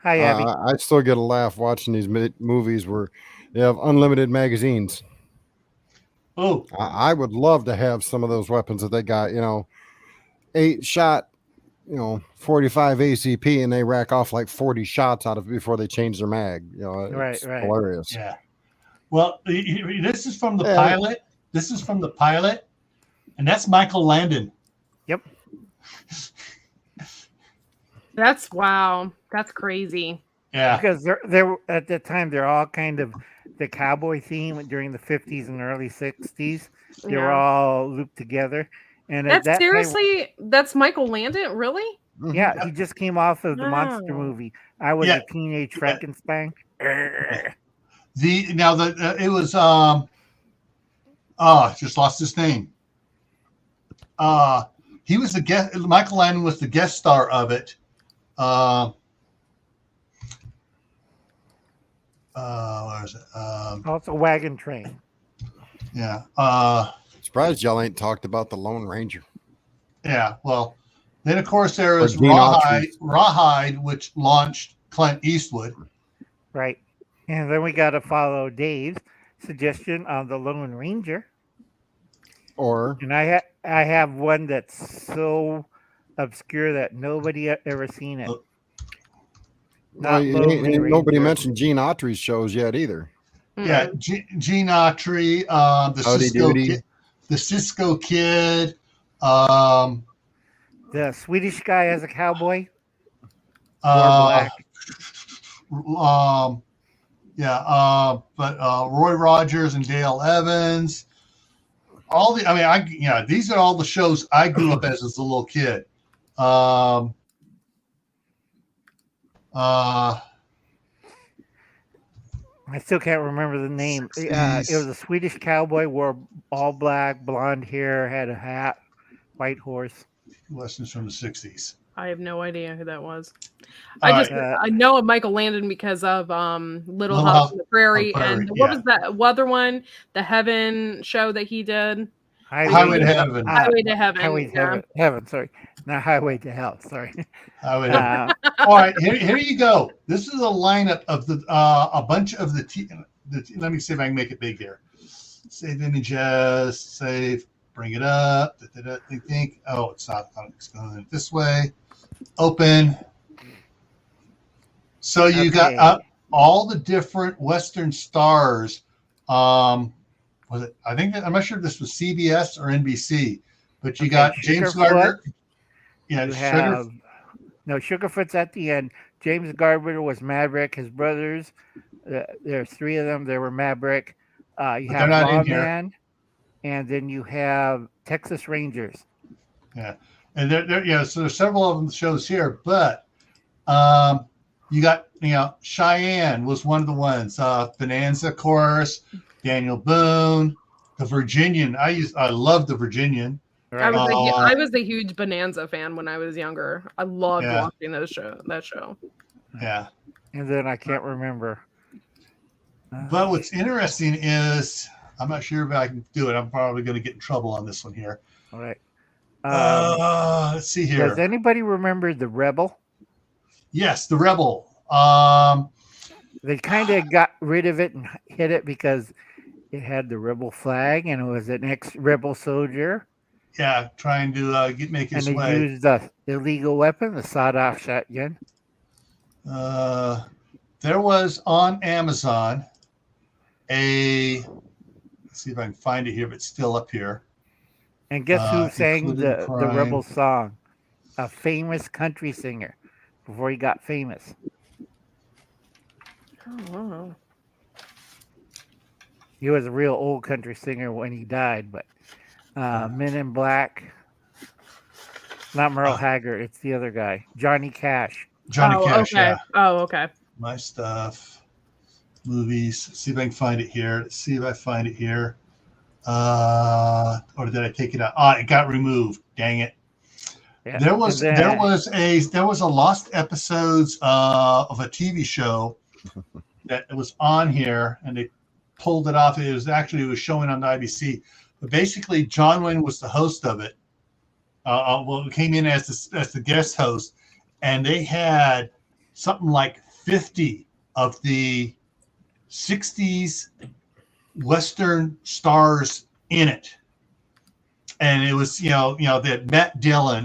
Hi, Abby. I still get a laugh watching these movies where they have unlimited magazines. Oh. I would love to have some of those weapons that they got, 8 shot, 45 ACP, and they rack off like 40 shots out of it before they change their mag. It's hilarious. Yeah. Well, this is from the pilot. This is from the pilot, and that's Michael Landon. Yep. That's wow. That's crazy. Yeah. Because they're at the time they're all kind of the cowboy theme during the 50s and early 60s. They were all looped together. And that's that seriously, that's Michael Landon, really? Yeah, he just came off of the monster movie. I was a teenage Frankenstein. It was Just lost his name. He was the guest. Michael Landon was the guest star of it. Where is it? Also, Wagon Train. Yeah. Surprised y'all ain't talked about the Lone Ranger. Yeah. Well, then of course there is Gene Autry. Rawhide, which launched Clint Eastwood. Right. And then we got to follow Dave's suggestion on the Lone Ranger. Or And I have one that's so obscure that nobody ever seen it. nobody mentioned Gene Autry's shows yet either. Yeah, Gene Autry, the Cisco Kid, the Swedish guy as a cowboy. Black. But Roy Rogers and Dale Evans. These are all the shows I grew up as a little kid. I still can't remember the name. It was a Swedish cowboy, wore all black, blonde hair, had a hat, white horse. Westerns from the 60s. I have no idea who that was. I know of Michael Landon because of Little House on the Prairie, and what was that other one? The Heaven show that he did. Highway to Heaven. Highway to Heaven. Highway to Heaven. Sorry, not Highway to Hell. Sorry. Highway to Heaven. All right, here you go. This is a lineup of a bunch of the. Let me see if I can make it big here. Save images. Save. Bring it up. Think. Oh, it's not. It's going this way. Open. So you got all the different Western stars. Was it? I'm not sure if this was CBS or NBC, but you got James Garber. Yeah, Sugarfoot's at the end. James Garber was Maverick. His brothers, there's three of them. They were Maverick. You have Lawman, and then you have Texas Rangers. Yeah, and so there's several of them shows here, but you got Cheyenne was one of the ones. Bonanza, of course. Daniel Boone, the Virginian. I love the Virginian. I was a huge Bonanza fan when I was younger. I loved watching that show. Yeah. And then I can't remember. But what's interesting is I'm not sure if I can do it. I'm probably going to get in trouble on this one here. All right. Let's see here. Does anybody remember the Rebel? Yes, the Rebel. They kind of got rid of it and hid it because it had the rebel flag and it was an ex-rebel soldier. Yeah, trying to make his way. And he used the illegal weapon, the sawed-off shotgun. There was on Amazon let's see if I can find it here, but it's still up here. And guess who sang the rebel song? A famous country singer before he got famous. Oh, wow. He was a real old country singer when he died, but Men in Black, not Merle Haggard, it's the other guy, Johnny Cash. Okay. Yeah. Oh, okay. My stuff, movies. See if I can find it here. Let's see if I find it here. Or did I take it out? It got removed. Dang it. Yeah. There was a lost episodes of a TV show that was on here, and they pulled it off. It was showing on the IBC, but basically John Wayne was the host of it. Came in as the guest host, and they had something like 50 of the 60s Western stars in it. And it was, they had Matt Dillon,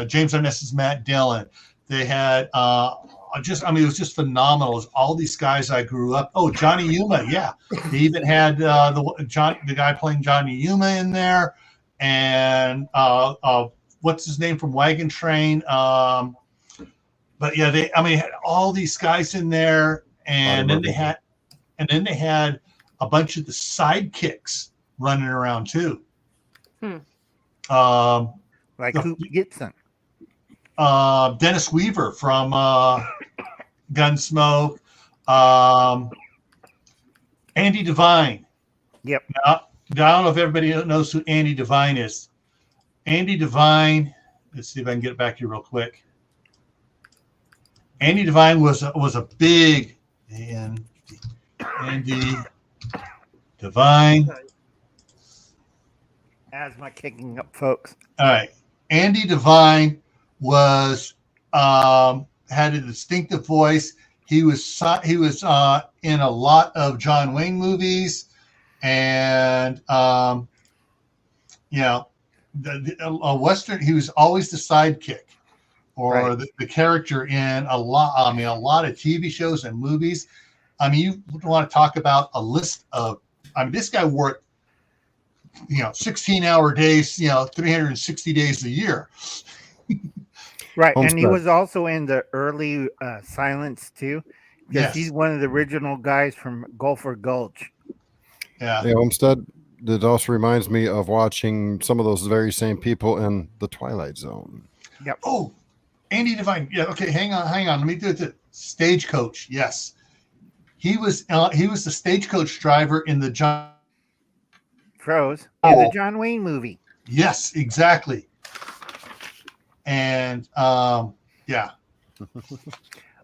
James Arness's Matt Dillon. They had, it was just phenomenal. It was all these guys I grew up. Oh, Johnny Yuma, yeah. They even had the guy playing Johnny Yuma in there, and what's his name from Wagon Train. But yeah, they had all these guys in there, and then they had a bunch of the sidekicks running around too. Like Coop Gibson. Dennis Weaver from Gunsmoke. Andy Devine. Yep. I don't know if everybody knows who Andy Devine is. Andy Devine, let's see if I can get it back here real quick. Andy Devine was a big Andy Devine. Asthma kicking up, folks. All right. Andy Devine was had a distinctive voice. He was in a lot of John Wayne movies, and a Western. He was always the sidekick or the character in a lot. I mean, a lot of TV shows and movies. I mean, you want to talk about a list of. I mean, this guy worked, 16-hour days, 360 days a year. Right, Homestead. and he was also in the early Silence too. Because Yes. he's one of the original guys from Gopher Gulch. Yeah. Hey, Homestead, that also reminds me of watching some of those very same people in The Twilight Zone. Yep. Oh, Andy Devine. Yeah. Okay. Hang on. Let me do it. The Stagecoach. Yes. He was the stagecoach driver in the John. Froze in the John Wayne movie. Yes, exactly. And yeah.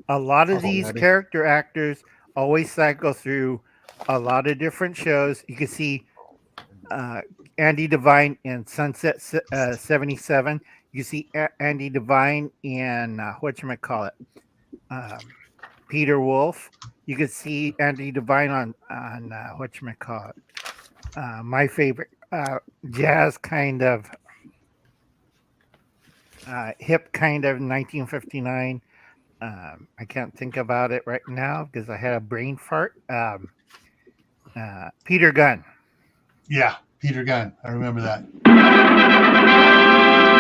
A lot of these character actors always cycle through a lot of different shows. You can see Andy Devine in Sunset 77. You see Andy Devine in whatchamacallit, Peter Wolf. You could see Andy Devine on whatchamacallit, my favorite jazz kind of hip kind of 1959. I can't think about it right now because I had a brain fart. Peter Gunn. Yeah, Peter Gunn. I remember that.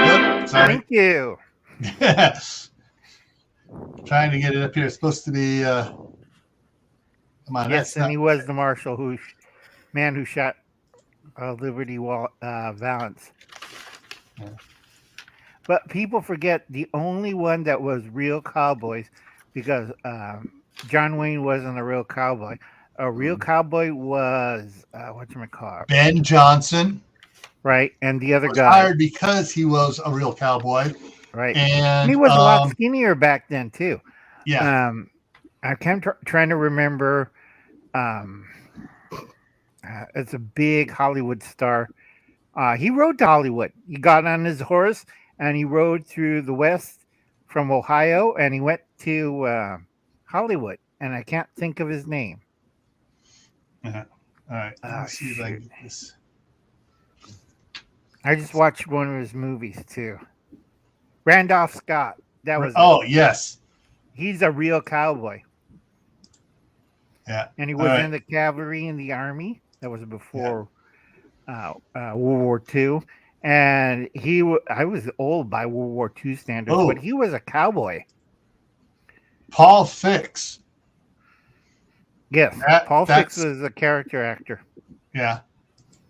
Yep, sorry. Thank you. Trying to get it up here. It's supposed to be. Come on. Yes, and he was the marshal who shot Liberty Valance. Yeah. But people forget the only one that was real cowboys, because John Wayne wasn't a real cowboy. A real cowboy was whatchamacallit? Ben Johnson. Right, and the other was guy hired because he was a real cowboy. Right, and he was a lot skinnier back then too. Yeah. I kept trying to remember. It's a big Hollywood star. He rode to Hollywood. He got on his horse and he rode through the West from Ohio, and he went to Hollywood. And I can't think of his name. All right. Let's see if I can get this. I just watched one of his movies too. Randolph Scott. That was. Oh, yes. He's a real cowboy. Yeah. And he was in the cavalry in the army. That was before World War II. And I was old by World War II standards, but he was a cowboy. Paul Fix. Yes, Paul Fix was a character actor. Yeah.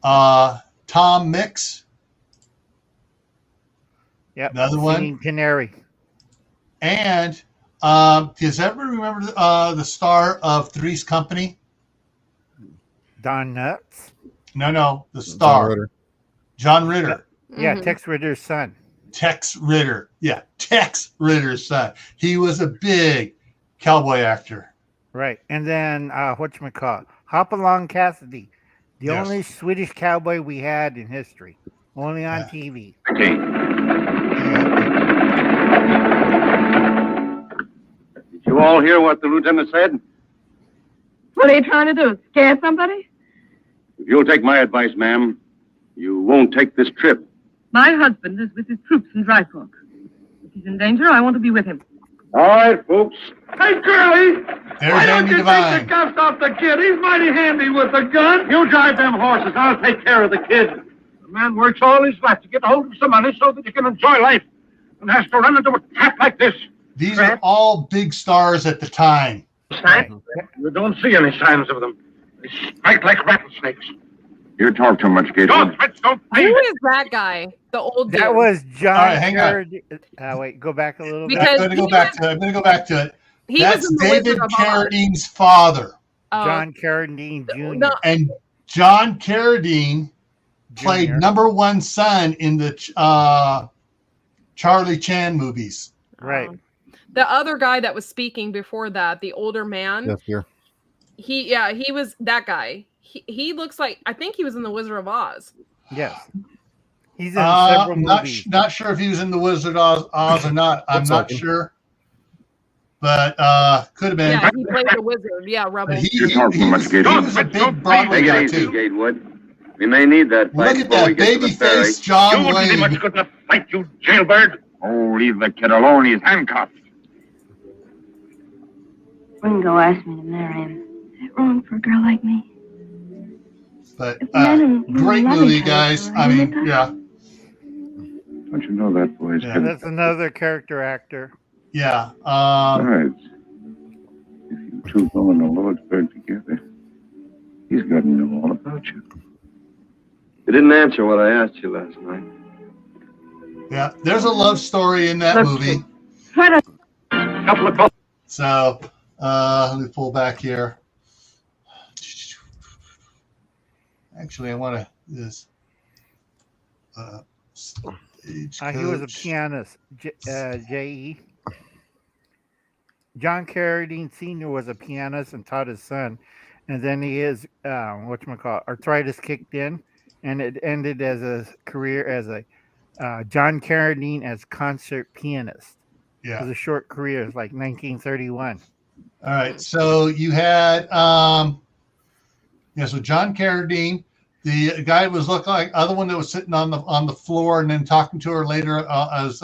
Tom Mix. Yep. Another one. Canary. And does everyone remember the star of Three's Company? Don Knutts? No, the star. John Ritter. Yeah, Tex Ritter's son. Tex Ritter. Yeah, Tex Ritter's son. He was a big cowboy actor. Right. And then whatchamacallit? Hopalong Cassidy. The only Swedish cowboy we had in history. Only on TV. Okay. Did you all hear what the lieutenant said? What are you trying to do? Scare somebody? If you'll take my advice, ma'am, you won't take this trip. My husband is with his troops in Dry Fork. If he's in danger, I want to be with him. All right, folks. Hey, Curly! There's why don't Andy you Devine. take the cuffs off the kid? He's mighty handy with a gun. You drive them horses. I'll take care of the kid. The man works all his life to get a hold of some money so that he can enjoy life, and has to run into a trap like this. These are all big stars at the time. You don't see any signs of them. They strike like rattlesnakes. You talk too much, Gator. Don't Who is that guy? The old dude. That was John. All right, hang on. Wait, go back a little bit. Because I'm going to go back to it. He That's was in the David Wizard of Oz. Carradine's father. John Carradine Jr. No. And John Carradine played Junior. number one son in the Charlie Chan movies. Right. The other guy that was speaking before that, the older man. Yes, dear. He was that guy. He looks like, I think he was in The Wizard of Oz. Yes. He's in several movies. Not sure if he was in The Wizard of Oz or not. I'm not sure. But could have been. Yeah, he played the wizard. Yeah, Rebel. He was a big Broadway guy, Take it easy, too. Gatewood. We may need that fight Look at before we that get to the baby ferry. face John You wouldn't be Wayne. much good enough fight, you jailbird. Oh, leave the kid alone. He's handcuffed. Ringo asked me to marry him. Is it wrong for a girl like me? But Men and women great love movie, each other, guys. I right? mean, yeah. Don't you know that boy's Yeah. That's another character actor. Yeah. Besides, if you two go in the Lordsburg together, he's got to know all about you. You didn't answer what I asked you last night. Yeah. There's a love story in that movie. Couple of calls. So let me pull back here. Actually, I want to this. He was a pianist. J.E. John Carradine Sr. was a pianist and taught his son. And then arthritis kicked in, and it ended as a career as a John Carradine as concert pianist. Yeah. It was a short career. It was like 1931. All right. So you had so John Carradine, the guy was looking like other one that was sitting on the floor and then talking to her later as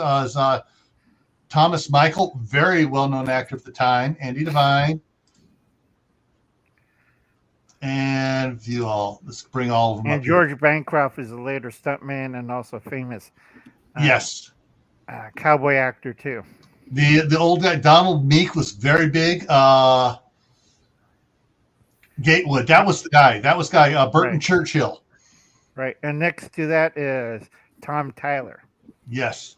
Thomas Michael, very well known actor at the time, Andy Devine. And view all. Let's bring all of them And up. George Bancroft is a later stuntman and also famous Yes. cowboy actor too. The old guy, Donald Meek, was very big. Gatewood, that was the guy. Burton Right. Churchill. Right. And next to that is Tom Tyler. Yes.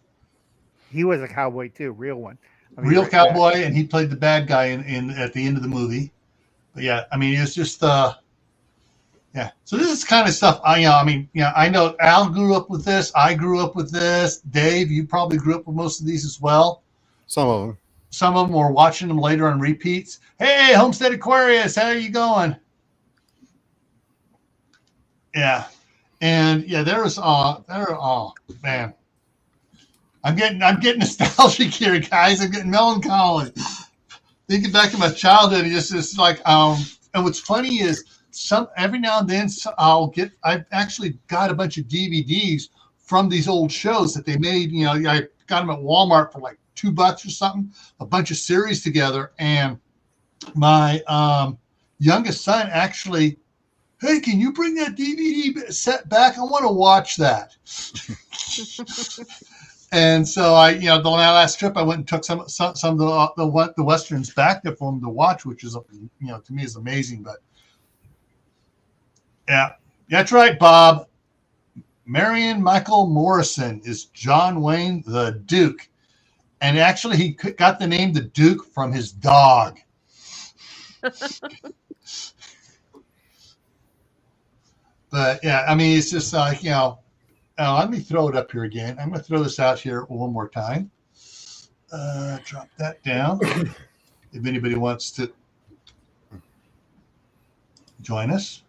He was a cowboy too, real one. Real cowboy, and he played the bad guy in at the end of the movie. But yeah, I mean, it's just yeah. So this is kind of stuff I know Al grew up with this. I grew up with this. Dave, you probably grew up with most of these as well. Some of them. Some of them were watching them later on repeats. Hey, Homestead Aquarius, how are you going? Yeah. And yeah, man. I'm getting nostalgic here, guys. I'm getting melancholy. Thinking back to my childhood, it's like and what's funny is every now and then I've actually got a bunch of DVDs from these old shows that they made. I got them at Walmart for like $2 or something, a bunch of series together. And my youngest son actually, hey, can you bring that DVD set back? I want to watch that. And so the last trip I went and took some of the Westerns back there for him to watch, which is, to me is amazing. But yeah, that's right, Bob. Marion Michael Morrison is John Wayne the Duke. And actually, he got the name the Duke from his dog. But yeah, I mean, it's just like, let me throw it up here again. I'm going to throw this out here one more time. Drop that down. If anybody wants to join us.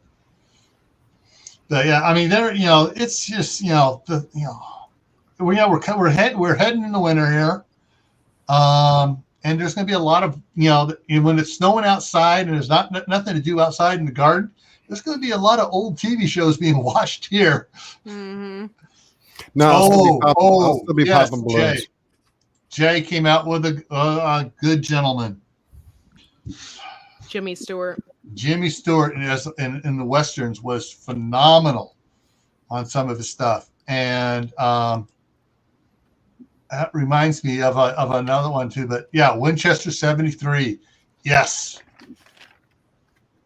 But yeah, I mean, it's just, we're heading in the winter here. And there's going to be a lot of, when it's snowing outside and there's nothing to do outside in the garden, there's going to be a lot of old TV shows being watched here. Mm-hmm. No, I'll still be yes, popping balloons. Jay came out with a good gentleman. Jimmy Stewart. Jimmy Stewart in the Westerns was phenomenal on some of his stuff. And that reminds me of another one too. But yeah, Winchester 73. Yes.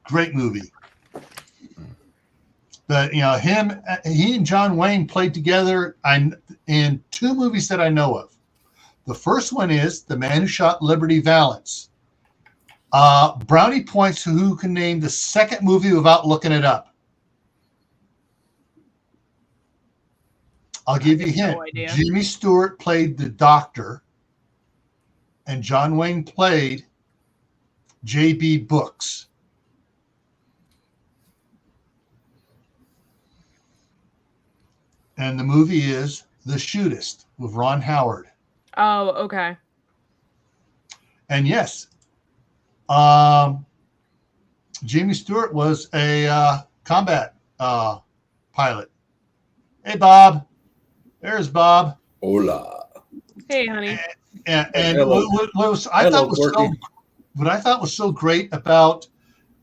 Great movie. But he and John Wayne played together in two movies that I know of. The first one is The Man Who Shot Liberty Valance. Brownie points who can name the second movie without looking it up. I'll give you a hint. no idea. Jimmy Stewart played the doctor, and John Wayne played J.B. Brooks. And the movie is The Shootist with Ron Howard. Oh, okay. And yes, Jimmy Stewart was a combat pilot. Hey, Bob. There's Bob. Hola. Hey, honey. And what I thought was so great about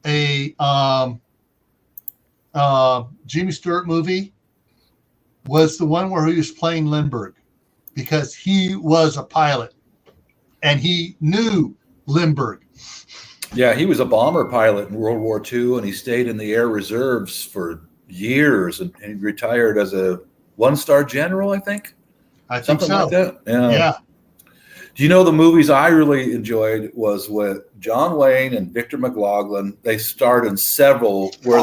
a Jimmy Stewart movie was the one where he was playing Lindbergh, because he was a pilot and he knew Lindbergh. Yeah, he was a bomber pilot in World War II, and he stayed in the Air Reserves for years, and he retired as a one-star general, I think. I think Something so. like that. Yeah. Do you know the movies I really enjoyed was with John Wayne and Victor McLaughlin? They starred in several where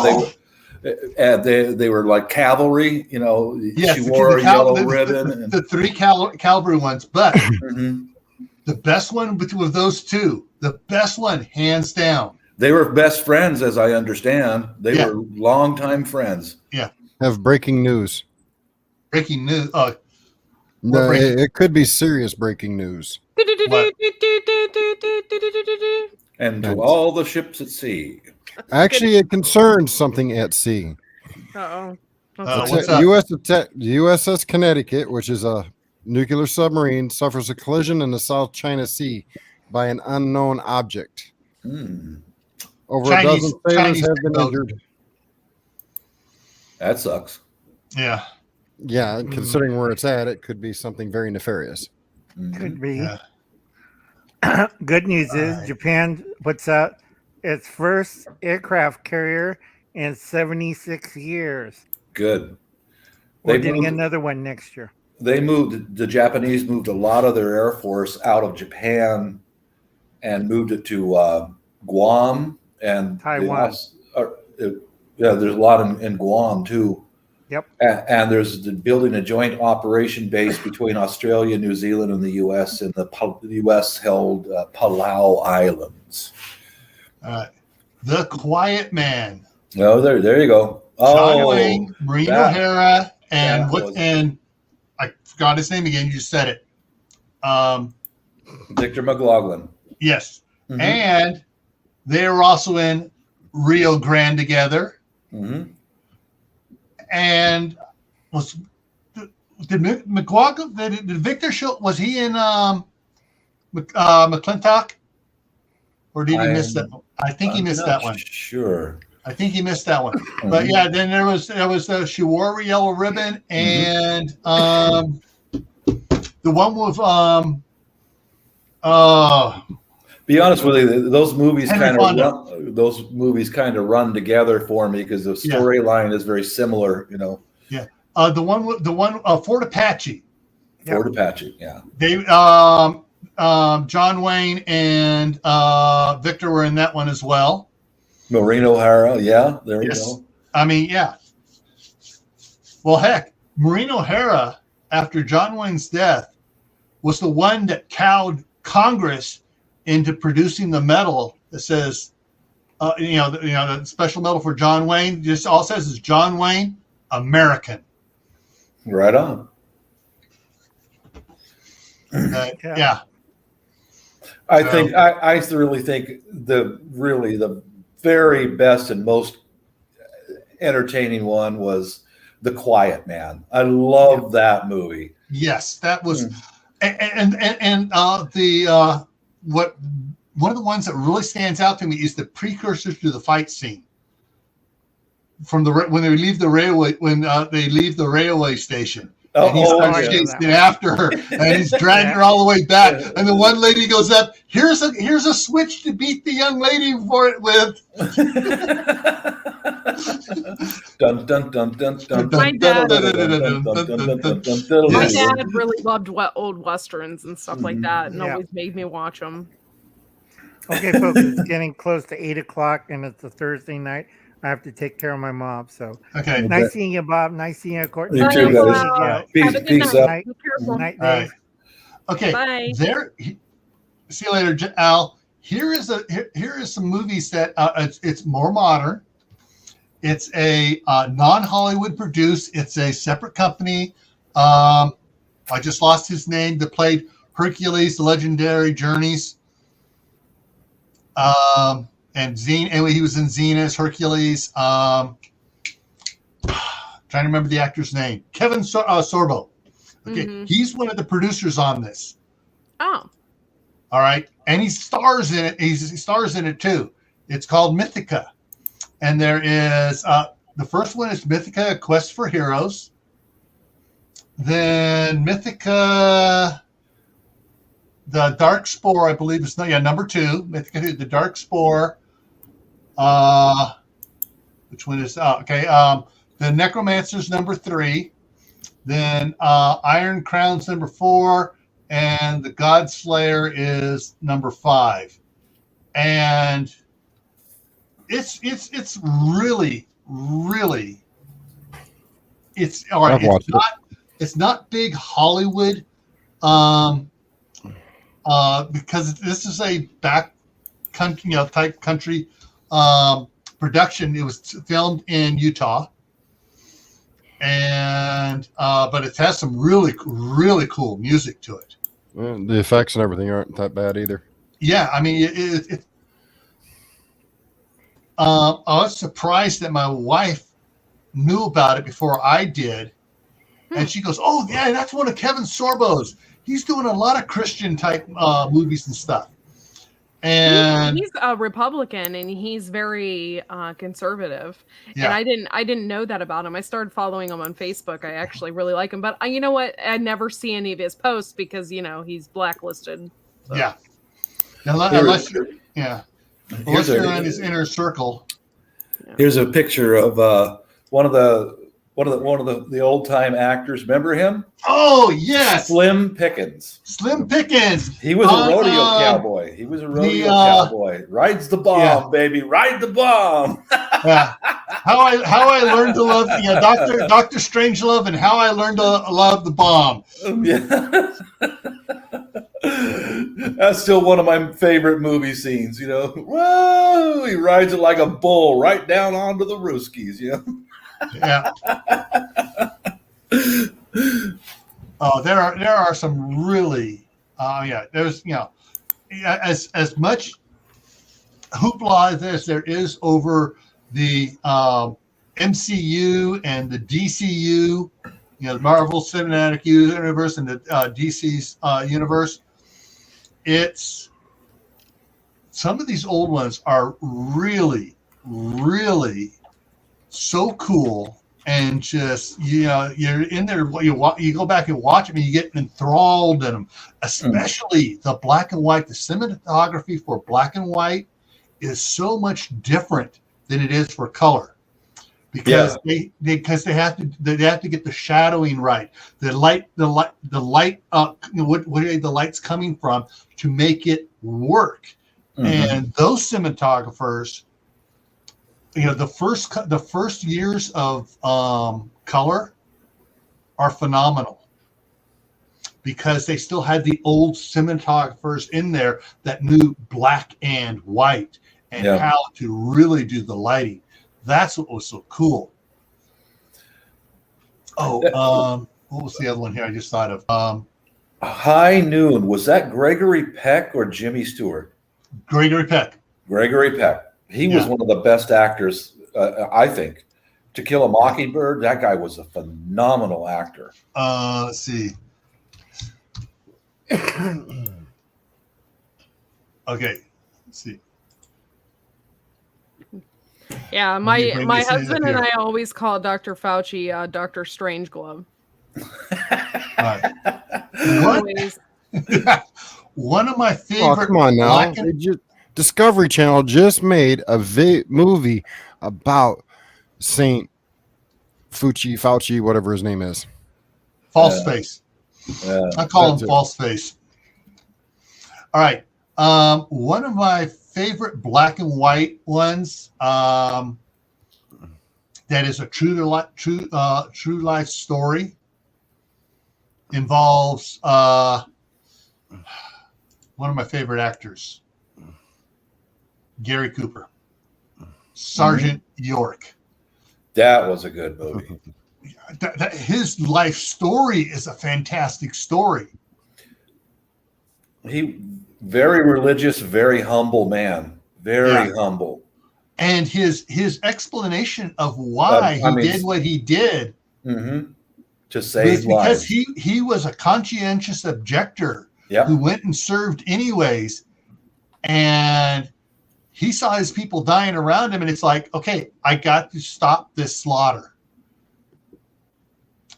they were like cavalry. You know, Yes, she wore a yellow ribbon. The three cavalry ones, but the best one with those two, the best one, hands down. They were best friends, as I understand. They were longtime friends. Yeah. Have breaking news. Breaking news. No, it could be serious breaking news. And to all the ships at sea. Actually, it concerns something at sea. Uh-oh. USS Connecticut, which is a nuclear submarine, suffers a collision in the South China Sea by an unknown object. Over a dozen sailors have been injured. That sucks. Yeah. Yeah, and considering where it's at, it could be something very nefarious. Could be. Good news is Japan puts out its first aircraft carrier in 76 years. Good. We're getting another one next year. The Japanese moved a lot of their Air Force out of Japan and moved it to Guam and Taiwan. There's a lot in Guam too. Yep. And there's building a joint operation base between Australia, New Zealand, and the U.S. in the U.S.-held Palau Islands. The Quiet Man. Oh, there you go. John Wayne, Maureen O'Hara, and I forgot his name again. You just said it. Victor McLaughlin. Yes. Mm-hmm. And they were also in Rio Grande together. Mm-hmm. And did McLaughlin, did Victor show, was he in McClintock? Or did he miss that one? I think he missed that one. Sure. I think he missed that one. But yeah, then there was she wore a yellow ribbon, and the one with be honest with you, those movies kind of run together for me because the storyline is very similar, you know. Yeah. The one Fort Apache. Fort Apache, yeah. They John Wayne and Victor were in that one as well. Maureen O'Hara, yeah, there you go. I mean, yeah. Well, heck, Maureen O'Hara, after John Wayne's death, was the one that cowed Congress into producing the medal that says, the special medal for John Wayne. Just all it says is John Wayne, American. Right on. Yeah. I really think the very best and most entertaining one was The Quiet Man. I love that movie. Yes, that was, and one of the ones that really stands out to me is the precursor to the fight scene from when they leave the railway station. And he's chasing after her, and he's dragging her all the way back. And the one lady goes up. Here's a switch to beat the young lady for it with. Dun dun dun dun dun. My dad really loved old westerns and stuff like that, and always made me watch them. Okay, folks, it's getting close to 8 o'clock, and it's a Thursday night. I have to take care of my mom. So Okay. nice seeing you, Bob. Nice seeing you, Courtney. You too, Nice guys. seeing you. All right. Peace, Have a good peace night. up. Night, Be careful. night, All right. Dave. Okay. Bye. See you later, Al. Here is some movies that it's more modern. It's a non-Hollywood produced. It's a separate company. I just lost his name. That played Hercules, The Legendary Journeys. And Xena. Anyway, he was in Xena as Hercules. Trying to remember the actor's name. Kevin Sorbo. Okay, he's one of the producers on this. Oh. All right, and he stars in it. He stars in it too. It's called Mythica, and there is the first one is Mythica: A Quest for Heroes. Then Mythica, the Dark Spore, I believe is number 2. Mythica, the Dark Spore. Which one is okay? The Necromancer's number 3. Then Iron Crown's number 4. And the Godslayer is number 5, and it's really it's all right. It's not big Hollywood, because this is a back country, type country production. It was filmed in Utah. And but it has some really cool music to it. Well, the effects and everything aren't that bad either. Yeah, I mean, I was surprised that my wife knew about it before I did, and she goes, "Oh yeah, that's one of Kevin Sorbo's. He's doing a lot of Christian type movies and stuff." And he's a Republican, and he's very conservative. Yeah. And I didn't know that about him. I started following him on Facebook. I actually really like him, but you know what? I never see any of his posts because he's blacklisted. So. Yeah, unless you're in his inner circle. Here's a picture of one of the old time actors. Remember him? Oh yes, Slim Pickens. Slim Pickens. He was a rodeo cowboy. He was a rodeo cowboy. Rides the bomb, baby. Ride the bomb. Yeah. How I learned to love Dr. Strangelove, and how I learned to love the bomb. Yeah. That's still one of my favorite movie scenes. Whoa! He rides it like a bull right down onto the Rooskies. Yeah. Oh, there are some really there's as much hoopla as there is over the MCU and the DCU, the Marvel Cinematic Universe and the DC's universe. It's some of these old ones are really so cool, and just you're in there. You go back and watch them, and you get enthralled in them. Especially the black and white. The cinematography for black and white is so much different than it is for color, because they have to get the shadowing right, the light where the light's coming from to make it work. And those cinematographers, the first years of color are phenomenal, because they still had the old cinematographers in there that knew black and white and how to really do the lighting. That's what was so cool. Oh, what was the other one here I just thought of? High Noon. Was that Gregory Peck or Jimmy Stewart? Gregory Peck. Gregory Peck. He was one of the best actors, I think. To Kill a Mockingbird, that guy was a phenomenal actor. Let's see. Okay, let's see. Yeah, my husband and I always call Dr. Fauci Dr. Strangeglove. Always. One of my favorite. Oh, come on now. Discovery Channel just made a movie about Saint Fauci, whatever his name is. False Face. I call him False Face. All right. One of my favorite black and white ones that is a true life story. Involves one of my favorite actors, Gary Cooper, Sergeant York. That was a good movie. His life story is a fantastic story. He very religious, very humble man, very humble. And his explanation of why he did what he did to save because lives. he was a conscientious objector Yep. who went and served anyways, and he saw his people dying around him, and it's like, okay, I got to stop this slaughter.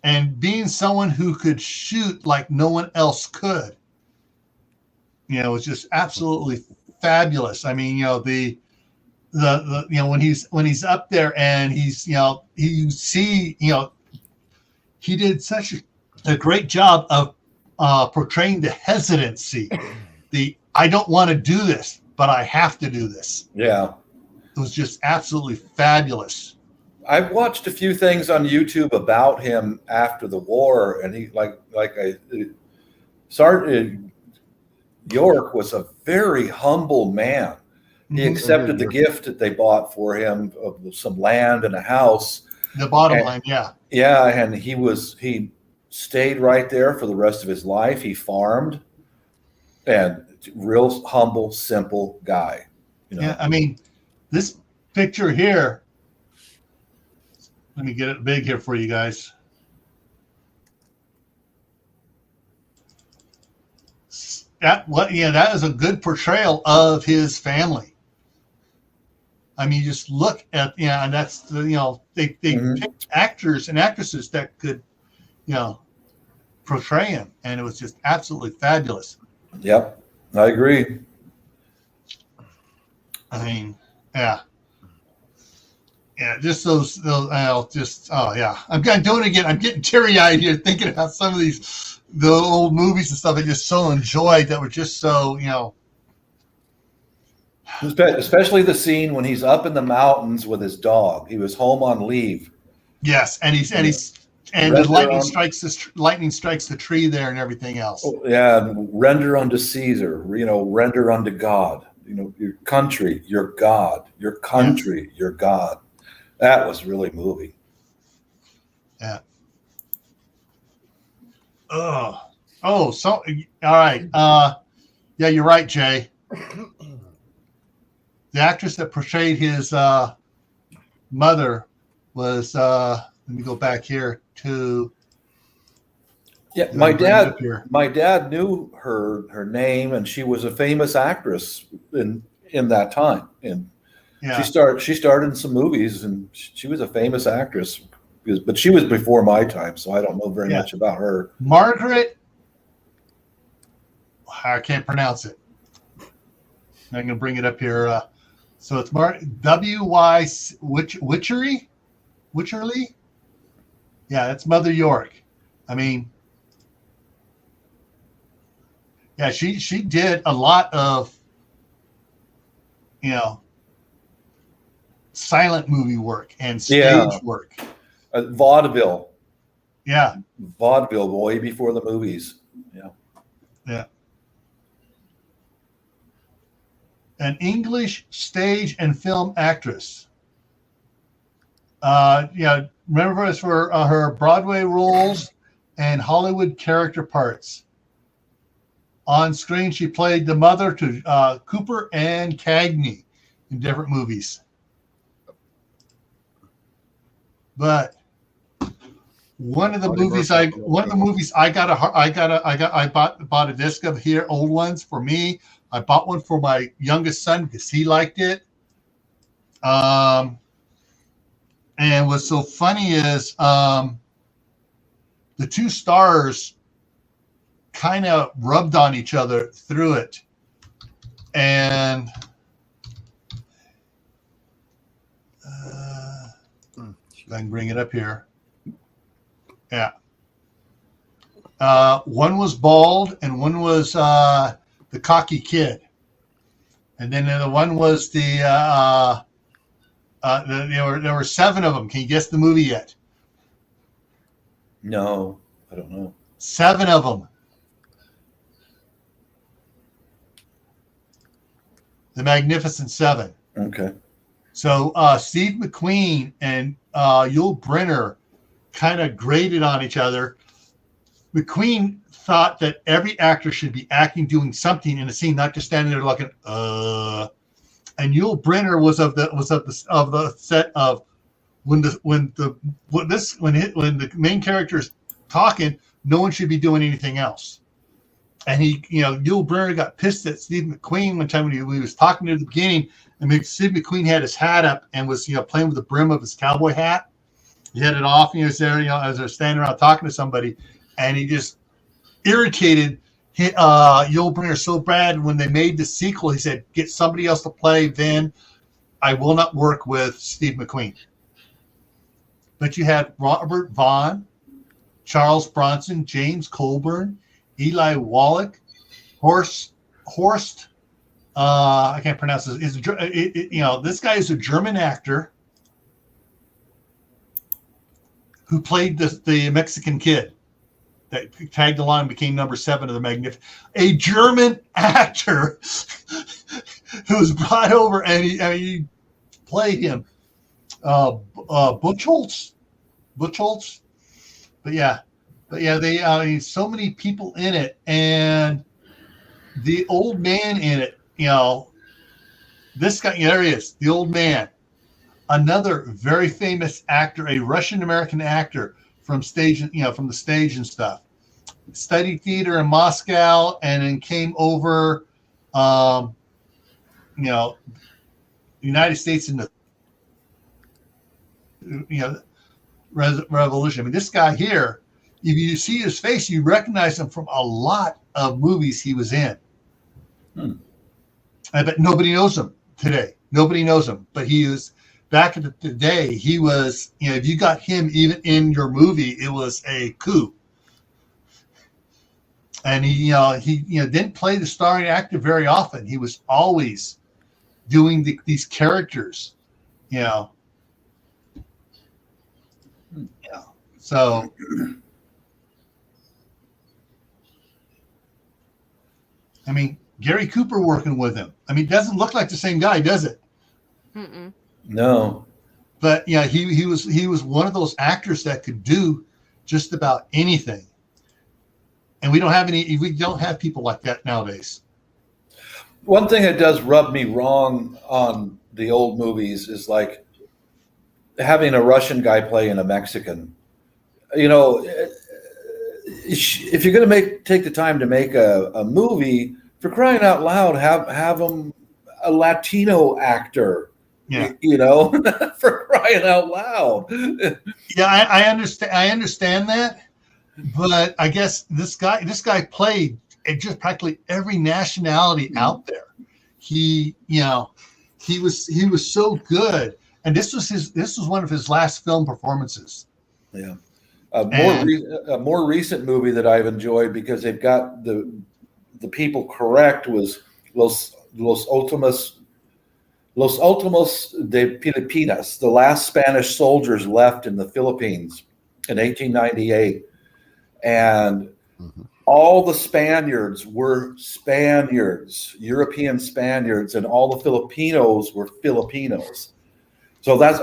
And being someone who could shoot like no one else could, you know, was just absolutely fabulous. I mean, you know, the you know, when he's up there and he's, you know, you see, you know, he did such a great job of portraying the hesitancy, the I don't want to do this, but I have to do this. Yeah. It was just absolutely fabulous. I've watched a few things on YouTube about him after the war, and he Sergeant York was a very humble man. He accepted the gift that they bought for him of some land and a house. The bottom line, yeah. Yeah, and he stayed right there for the rest of his life. He farmed, and real humble, simple guy. You know? Yeah, I mean, this picture here, let me get it big here for you guys. That is a good portrayal of his family. I mean, just look at, and that's the, you know, they picked actors and actresses that could, you know, portray him, and it was just absolutely fabulous. Yep, I agree. I mean, yeah, just those, I'm doing it again. I'm getting teary-eyed here thinking about some of the old movies and stuff I just so enjoyed that were just so, you know. Especially the scene when he's up in the mountains with his dog. He was home on leave. Yes, and the lightning strikes the tree there and everything else. Oh, yeah, render unto Caesar. You know, render unto God. You know, your country, your God. Your country, your God. That was really moving. Yeah. Oh, so all right. Yeah, you're right, Jay. The actress that portrayed his mother was let me go back here to my dad knew her name, and she was a famous actress in that time. And she started in some movies, and she was a famous actress, but she was before my time, so I don't know very much about her. Margaret, I can't pronounce it. I'm going to bring it up here. So it's W.Y. Wycherley? Yeah, that's Mother York. I mean, yeah, she did a lot of, you know, silent movie work and stage work. Vaudeville. Yeah. Vaudeville, way before the movies. Yeah. Yeah. An English stage and film actress. Remember us for her Broadway roles and Hollywood character parts. On screen, she played the mother to Cooper and Cagney in different movies. But one of the movies I bought a disc of here, old ones for me. I bought one for my youngest son because he liked it. And what's so funny is the two stars kind of rubbed on each other through it. And I can bring it up here. Yeah. One was bald and one was the cocky kid. And then the one was the There were 7 of them. Can you guess the movie yet? No, I don't know. 7 of them. The Magnificent Seven. Okay. So Steve McQueen and Yul Brynner kind of graded on each other. McQueen thought that every actor should be acting, doing something in a scene, not just standing there looking. And Yul Brynner was of the set of when the main character is talking, no one should be doing anything else. And Yul Brynner got pissed at Steve McQueen one time when he was talking at the beginning, and Steve McQueen had his hat up and was playing with the brim of his cowboy hat. He had it off, and he was there, as they're standing around talking to somebody, and he just irritated Yul Brynner so bad. When they made the sequel, he said, "Get somebody else to play Vin. I will not work with Steve McQueen." But you had Robert Vaughn, Charles Bronson, James Coburn, Eli Wallach, Horst. I can't pronounce this. This guy is a German actor who played the Mexican kid that tagged along and became number 7 of the Magnificent. A German actor who was brought over, and he played him. Buchholz. But yeah, they so many people in it, and the old man in it. This guy, there he is, the old man, another very famous actor, a Russian American actor from stage, from the stage and stuff. Studied theater in Moscow, and then came over, United States in the Revolution. I mean, this guy here, if you see his face, you recognize him from a lot of movies he was in. I bet nobody knows him today. Nobody knows him, but he was back in the day. He was, if you got him even in your movie, it was a coup. And he didn't play the starring actor very often. He was always doing these characters, So, I mean, Gary Cooper working with him. I mean, it doesn't look like the same guy, does it? Mm-mm. No. But yeah, he was one of those actors that could do just about anything. And we don't have people like that nowadays. One thing that does rub me wrong on the old movies is like having a Russian guy playing a Mexican. If you're going to take the time to make a movie, for crying out loud, have them a Latino actor. Yeah. For crying out loud. Yeah, I understand that, but I guess this guy played just practically every nationality out there. He was so good, and this was one of his last film performances. Yeah. A more recent movie that I've enjoyed because they've got the people correct was Los Últimos de Filipinas, the last Spanish soldiers left in the Philippines in 1898. And all the Spaniards were Spaniards, European Spaniards, and all the Filipinos were Filipinos. So I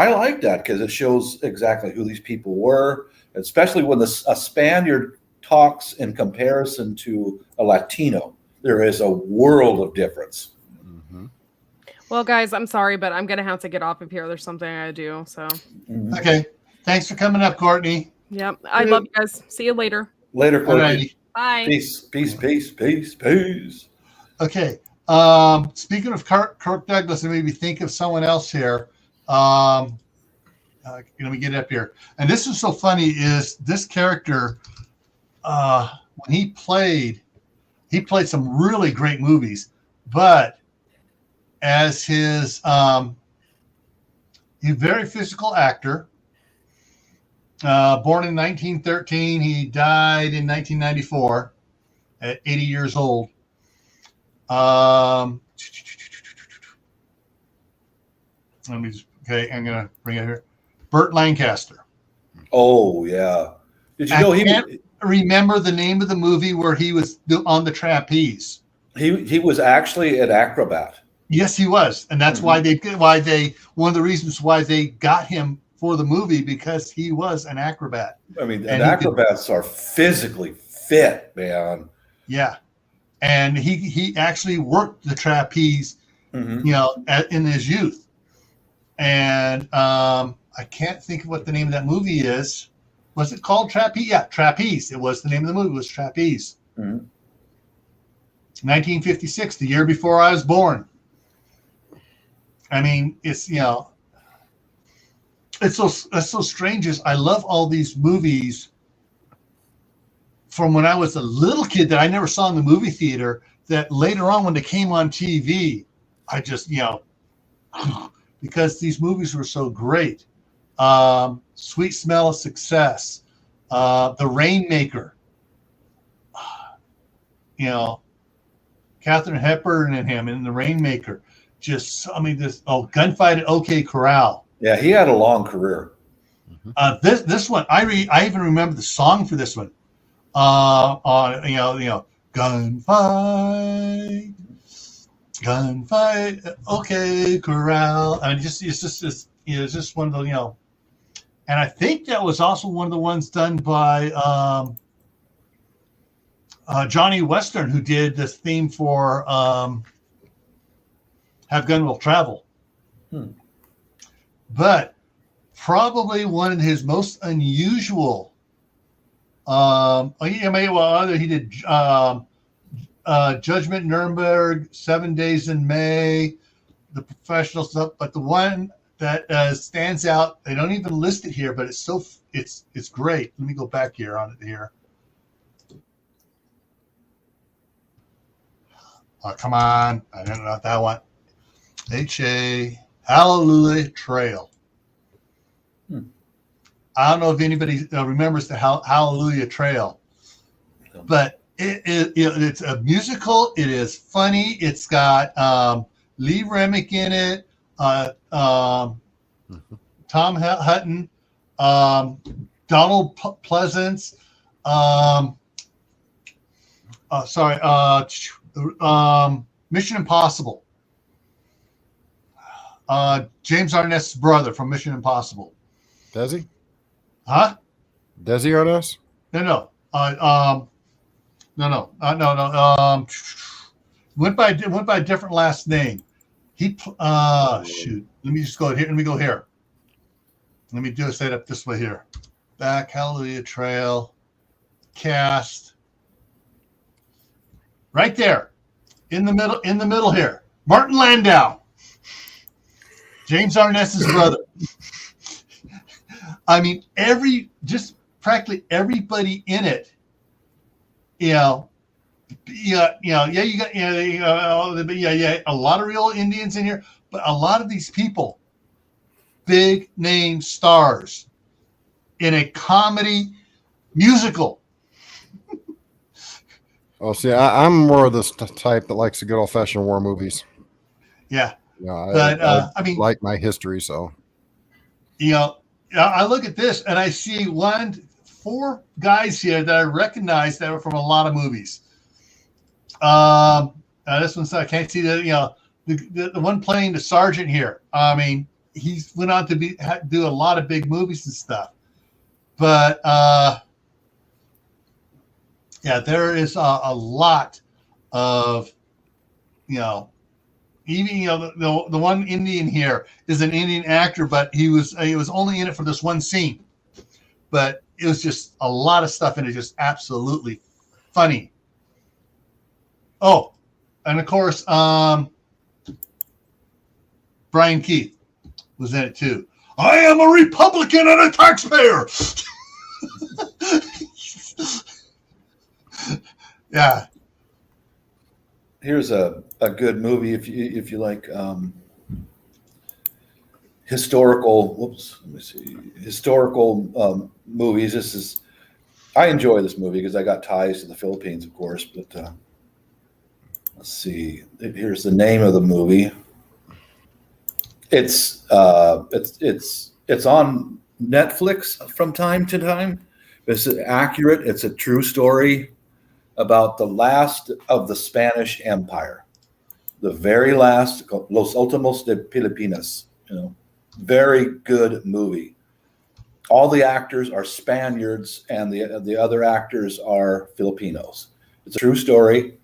like that because it shows exactly who these people were, especially when a Spaniard talks in comparison to a Latino. There is a world of difference. Well, guys, I'm sorry, but I'm going to have to get off of here. There's something I do. So. Okay. Thanks for coming up, Courtney. Yep. I love you guys. See you later. Later, Courtney. Bye. Peace. Okay. Speaking of Kirk Douglas, it made me think of someone else here. Let me get up here. And this is so funny is this character, when he played some really great movies, but as he's a very physical actor, born in 1913, he died in 1994 at 80 years old. Okay, I'm gonna bring it here. Burt Lancaster. Oh yeah. Did you know I can't remember the name of the movie where he was on the trapeze. he was actually an acrobat? Yes, he was, and that's why they one of the reasons why they got him for the movie, because he was an acrobat. I mean, and acrobats are physically fit, man. Yeah, and he actually worked the trapeze, in his youth, and I can't think of what the name of that movie is. Was it called Trapeze? Yeah, Trapeze. It was the name of the movie. It was Trapeze. 1956, the year before I was born. I mean, it's it's so strange. I love all these movies from when I was a little kid that I never saw in the movie theater, that later on when they came on TV, I just, because these movies were so great. Sweet Smell of Success, The Rainmaker, Katharine Hepburn and him in The Rainmaker. Gunfight at OK Corral. Yeah, he had a long career. This one, I even remember the song for this one. Gunfight, OK Corral. I mean, it's just one of the, and I think that was also one of the ones done by Johnny Western, who did the theme for Have Gun Will Travel. But probably one of his most unusual. He did Judgment Nuremberg, 7 Days in May, the professional stuff. But the one that stands out, they don't even list it here, but it's great. Let me go back here on it here. Oh, come on. I don't know that one. H.A. Hallelujah Trail. I don't know if anybody remembers the Hallelujah Trail, but it's a musical. It is funny. It's got Lee Remick in it, Tom Hutton, Donald Pleasance, Mission Impossible. James Arnett's brother from Mission Impossible. Desi? Huh? Desi Arness? No. Went by a different last name. Shoot. Let me just go here. Let me go here. Let me do a setup this way here. Back, Hallelujah Trail, cast. Right there. In the middle here. Martin Landau. James Arness's brother. I mean, practically everybody in it, you got a lot of real Indians in here, but a lot of these people, big name stars in a comedy musical. Oh, see, I'm more of this type that likes the good old fashioned war movies. Yeah. I mean, like my history, so. I look at this and I see 4 guys here that I recognize that were from a lot of movies. This one's, I can't see the one playing the sergeant here. I mean, he went on to do a lot of big movies and stuff. But there is a lot of, even the one Indian here is an Indian actor, but he was only in it for this one scene. But it was just a lot of stuff in it, just absolutely funny. Oh, and of course, Brian Keith was in it too. I am a Republican and a taxpayer. Yeah. Here's a good movie if you like historical. Historical movies. I enjoy this movie because I got ties to the Philippines, of course. But let's see. Here's the name of the movie. It's on Netflix from time to time. It's accurate. It's a true story about the last of the Spanish Empire, the very last, Los Últimos de Filipinas. Very good movie. All the actors are Spaniards, and the other actors are Filipinos. It's a true story.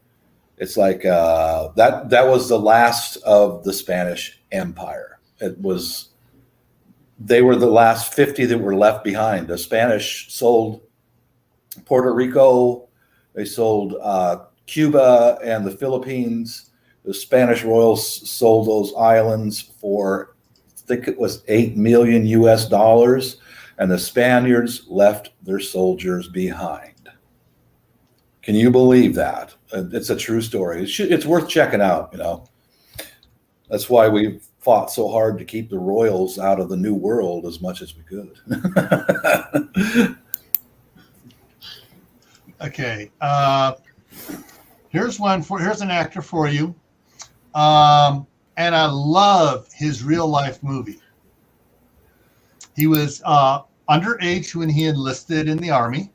It's like that was the last of the Spanish Empire. They were the last 50 that were left behind. The Spanish sold Puerto Rico. They sold Cuba and the Philippines. The Spanish royals sold those islands for, I think it was $8 million US, and the Spaniards left their soldiers behind. Can you believe that? It's a true story. It's worth checking out. That's why we fought so hard to keep the royals out of the New World as much as we could. Okay. Here's an actor for you. And I love his real life movie. He was underage when he enlisted in the Army.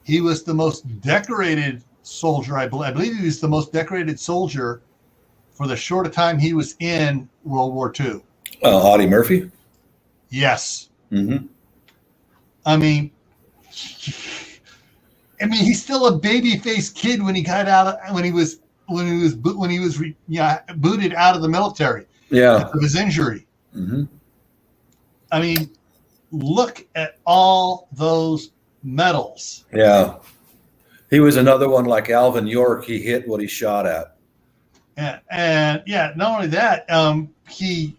He was the most decorated soldier. I believe he was the most decorated soldier for the short time he was in World War II. Audie Murphy? Yes. Mm-hmm. I mean, he's still a baby-faced kid when he got out when he was booted out of the military. Yeah. Of his injury. Mm-hmm. I mean, look at all those medals. Yeah. He was another one like Alvin York. He hit what he shot at. And not only that, he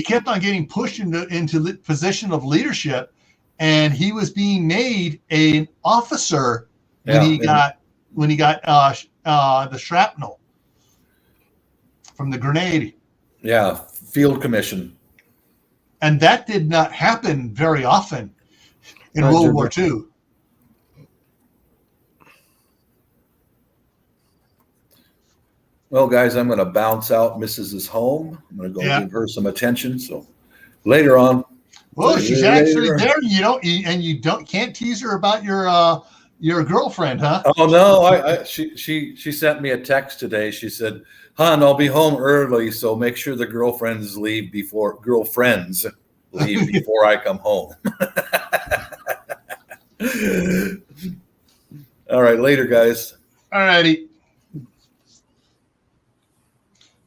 kept on getting pushed into the position of leadership, and he was being made an officer when he got the shrapnel from the grenade. Yeah, field commission. And that did not happen very often in World War II. Well, guys, I'm going to bounce out. Mrs. is home. I'm going to go give her some attention. So later on. Well, she's actually there. You can't tease her about your girlfriend, huh? Oh no, she sent me a text today. She said, "Hon, I'll be home early, so make sure the girlfriends leave before I come home." All right, later, guys. All righty.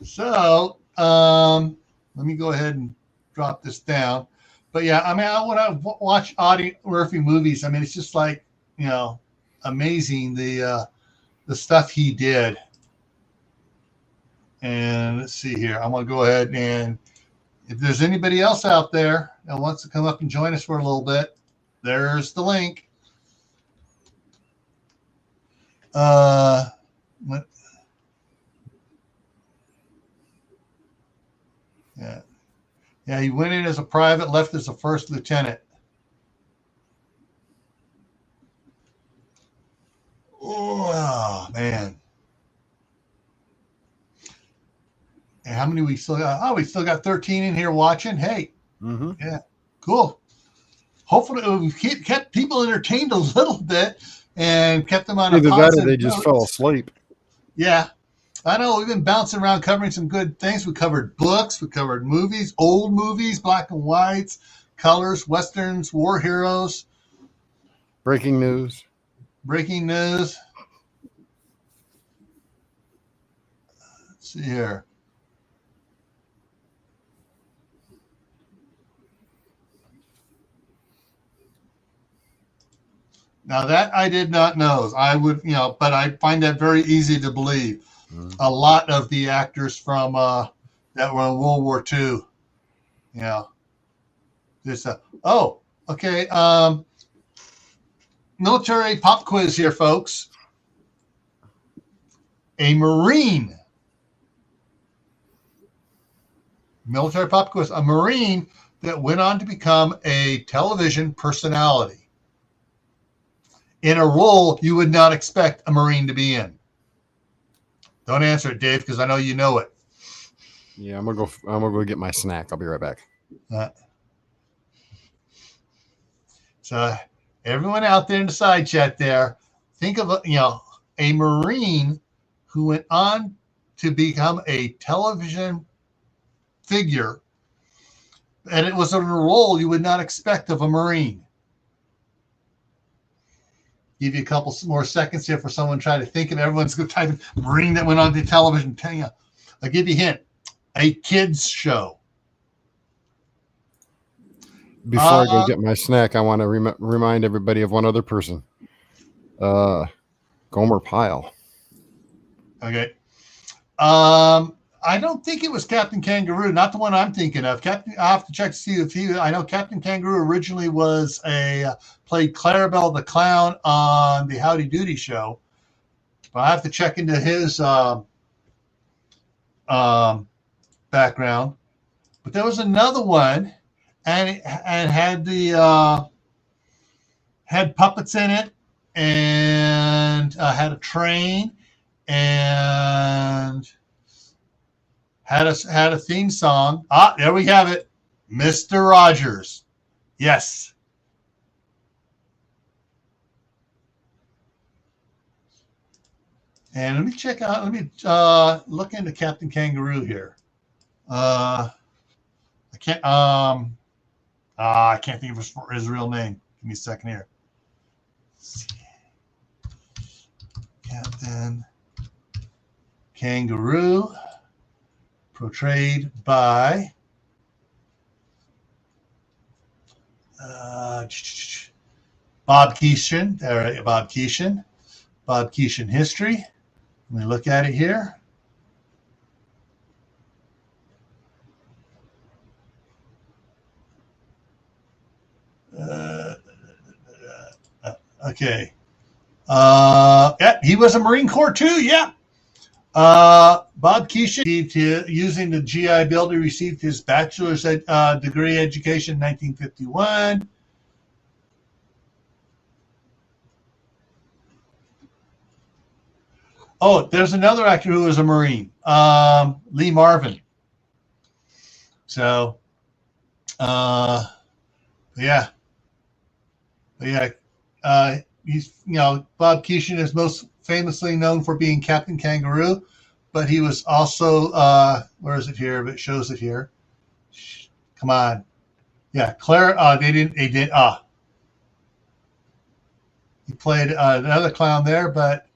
So let me go ahead and drop this down. But yeah, I mean, when I watch Audie Murphy movies, I mean, it's just like, amazing the stuff he did. And let's see here. I'm going to go ahead, and if there's anybody else out there that wants to come up and join us for a little bit, there's the link. Yeah, he went in as a private, left as a first lieutenant. Oh, man. And how many we still got? Oh, we still got 13 in here watching. Hey, yeah, cool. Hopefully we've kept people entertained a little bit and kept them on a positive Either that or they just note. fell asleep. Yeah. I know we've been bouncing around covering some good things. We covered books, we covered movies, old movies, black and whites, colors, westerns, war heroes. Breaking news. Let's see here. Now that I did not know. I would, but I find that very easy to believe. A lot of the actors from that were in World War II. Okay. Military pop quiz here, folks. A Marine. Military pop quiz. A Marine that went on to become a television personality in a role you would not expect a Marine to be in. Don't answer it, Dave, because I know you know it. Yeah, I'm gonna go get my snack. I'll be right back. So everyone out there in the side chat there, think of a Marine who went on to become a television figure, and it was a role you would not expect of a Marine. Give you a couple more seconds here for someone trying to think of. Everyone's going to type in Marine that went on to television. I'll give you a hint. A kids show. Before I go get my snack, I want to remind everybody of one other person. Gomer Pyle. Okay. I don't think it was Captain Kangaroo, not the one I'm thinking of. I have to check to see if I know Captain Kangaroo originally was played Clarabelle the Clown on the Howdy Doody show. But I have to check into his background. But there was another one, and had the had puppets in it, and had a train, and had a theme song. There we have it, Mr. Rogers. Yes. And let me check out. Let me look into Captain Kangaroo here. I can't. I can't think of his real name. Give me a second here. Captain Kangaroo, portrayed by Bob Keeshan. All right, Bob Keeshan. Bob Keeshan history. Let me look at it here. Okay. Yeah, he was a Marine Corps too. Yeah. Bob Keeshan, using the GI Bill, he received his bachelor's degree education in 1951. Oh, there's another actor who was a Marine, Lee Marvin. So, yeah. He's, Bob Keeshan is most famously known for being Captain Kangaroo, but he was also, where is it here? But it shows it here. Come on. Yeah, Claire, he played another clown there, but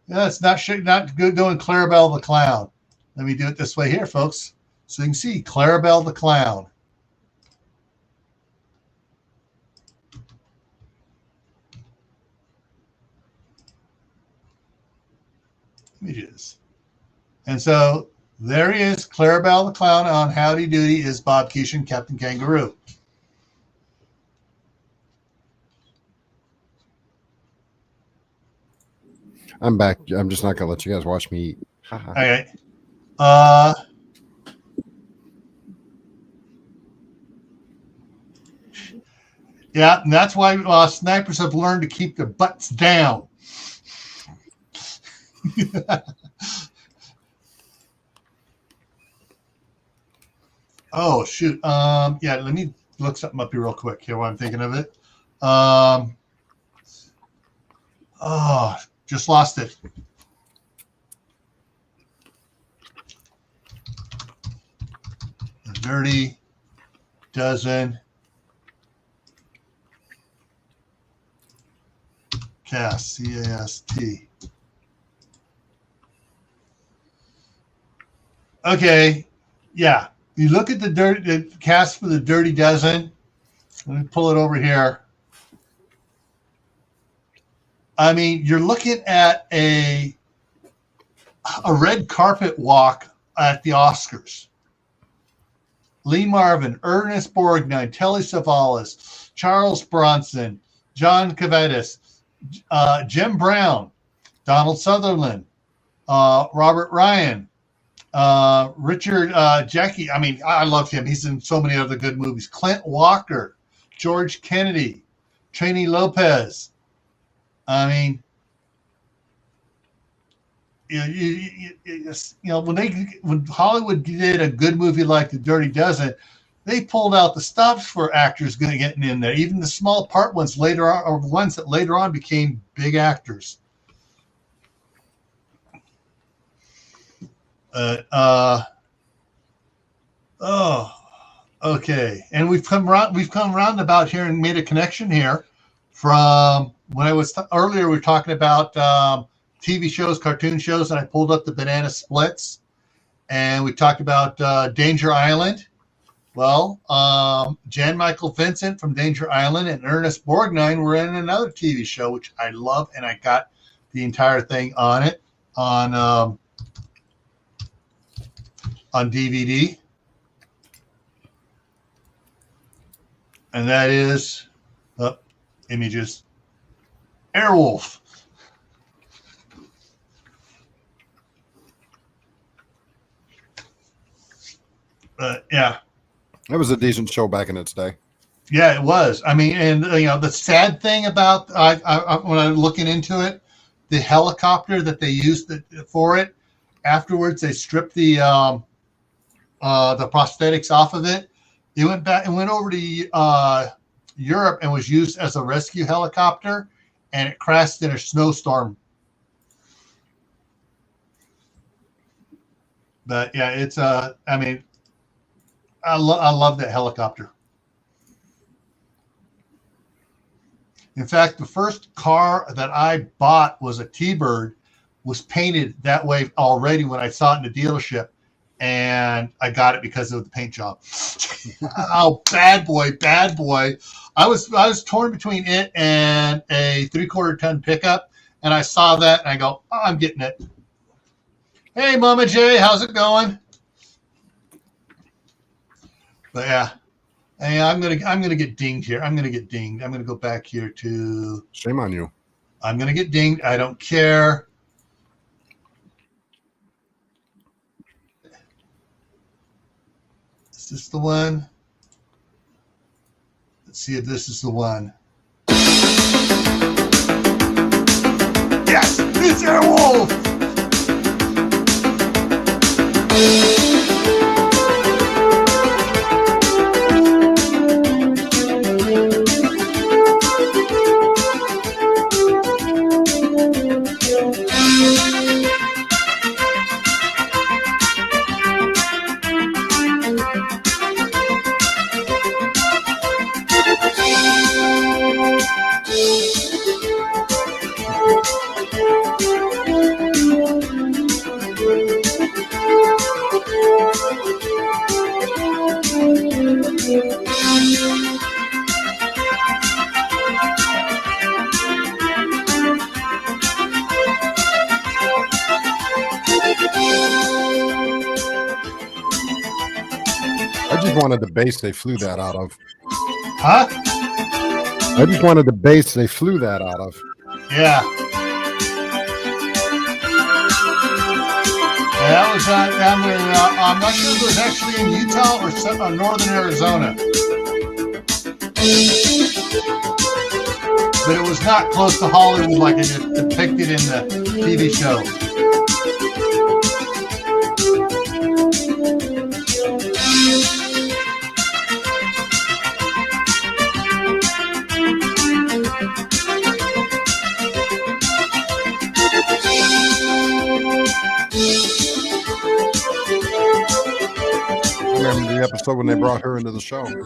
it's not good doing Clarabelle the Clown. Let me do it this way here, folks. So you can see Clarabelle the Clown. Images. And so there he is, Clarabelle the Clown on Howdy Doody is Bob Keeshan, Captain Kangaroo. I'm back. I'm just not going to let you guys watch me eat. Okay. Yeah, and that's why snipers have learned to keep their butts down. Oh, shoot. Yeah, let me look something up here real quick here while I'm thinking of it. Just lost it. The Dirty Dozen cast, C-A-S-T. Okay, yeah. You look at the cast for the Dirty Dozen. Let me pull it over here. I mean, you're looking at a red carpet walk at the Oscars. Lee Marvin, Ernest Borgnine, Telly Savalas, Charles Bronson, John Cassavetes, Jim Brown, Donald Sutherland, Robert Ryan, Richard Jackie. I mean, I love him. He's in so many other good movies. Clint Walker, George Kennedy, Trini Lopez. I mean, when Hollywood did a good movie like The Dirty Dozen, they pulled out the stops for actors getting in there. Even the small part ones later on, or ones that later on became big actors. Okay. And we've come round about here and made a connection here from when I was earlier. We were talking about TV shows, cartoon shows, and I pulled up the Banana Splits, and we talked about Danger Island. Well, Jan Michael Vincent from Danger Island and Ernest Borgnine were in another TV show, which I love, and I got the entire thing on it on DVD. And that is images. Airwolf. Yeah. It was a decent show back in its day. Yeah, it was. I mean, and the sad thing about when I'm looking into it, the helicopter that they used for it, afterwards they stripped the prosthetics off of it. It went back and went over to Europe and was used as a rescue helicopter, and it crashed in a snowstorm. But yeah, it's I mean, I love that helicopter. In fact, the first car that I bought was a T-Bird, was painted that way already when I saw it in the dealership, and I got it because of the paint job. Oh, bad boy. I was torn between it and a 3/4 ton pickup, and I saw that and I go, oh, I'm getting it. Hey, Mama J, how's it going? But yeah, hey, I'm gonna get dinged here. I'm gonna go back here to. Shame on you. I'm gonna get dinged. I don't care. Is this the one? Let's see if this is the one. Yes, it's Airwolf. I just wanted the base they flew that out of. Huh? I just wanted the base they flew that out of. Yeah. That was I'm not sure if it was actually in Utah or northern Arizona. But it was not close to Hollywood like it is depicted in the TV show. I remember the episode when they brought her into the show. Turn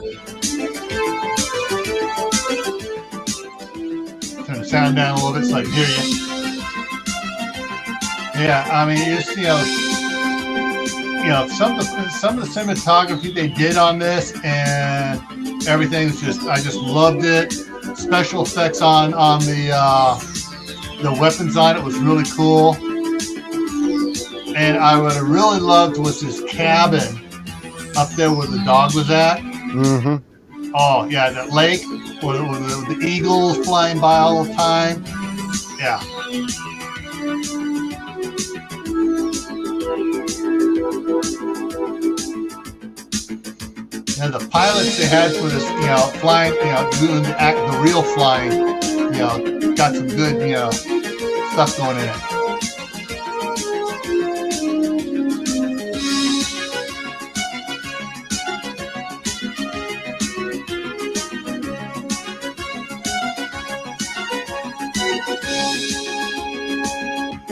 the sound down a little bit so I can hear you. Yeah, I mean, it's some of the cinematography they did on this and everything's I just loved it. Special effects on the weapons on it was really cool. And I would have really loved was his cabin up there where the dog was at. Mm-hmm. Oh, yeah, that lake where the eagles flying by all the time. Yeah. And the pilots they had for this, flying, doing the real flying, got some good, stuff going in it.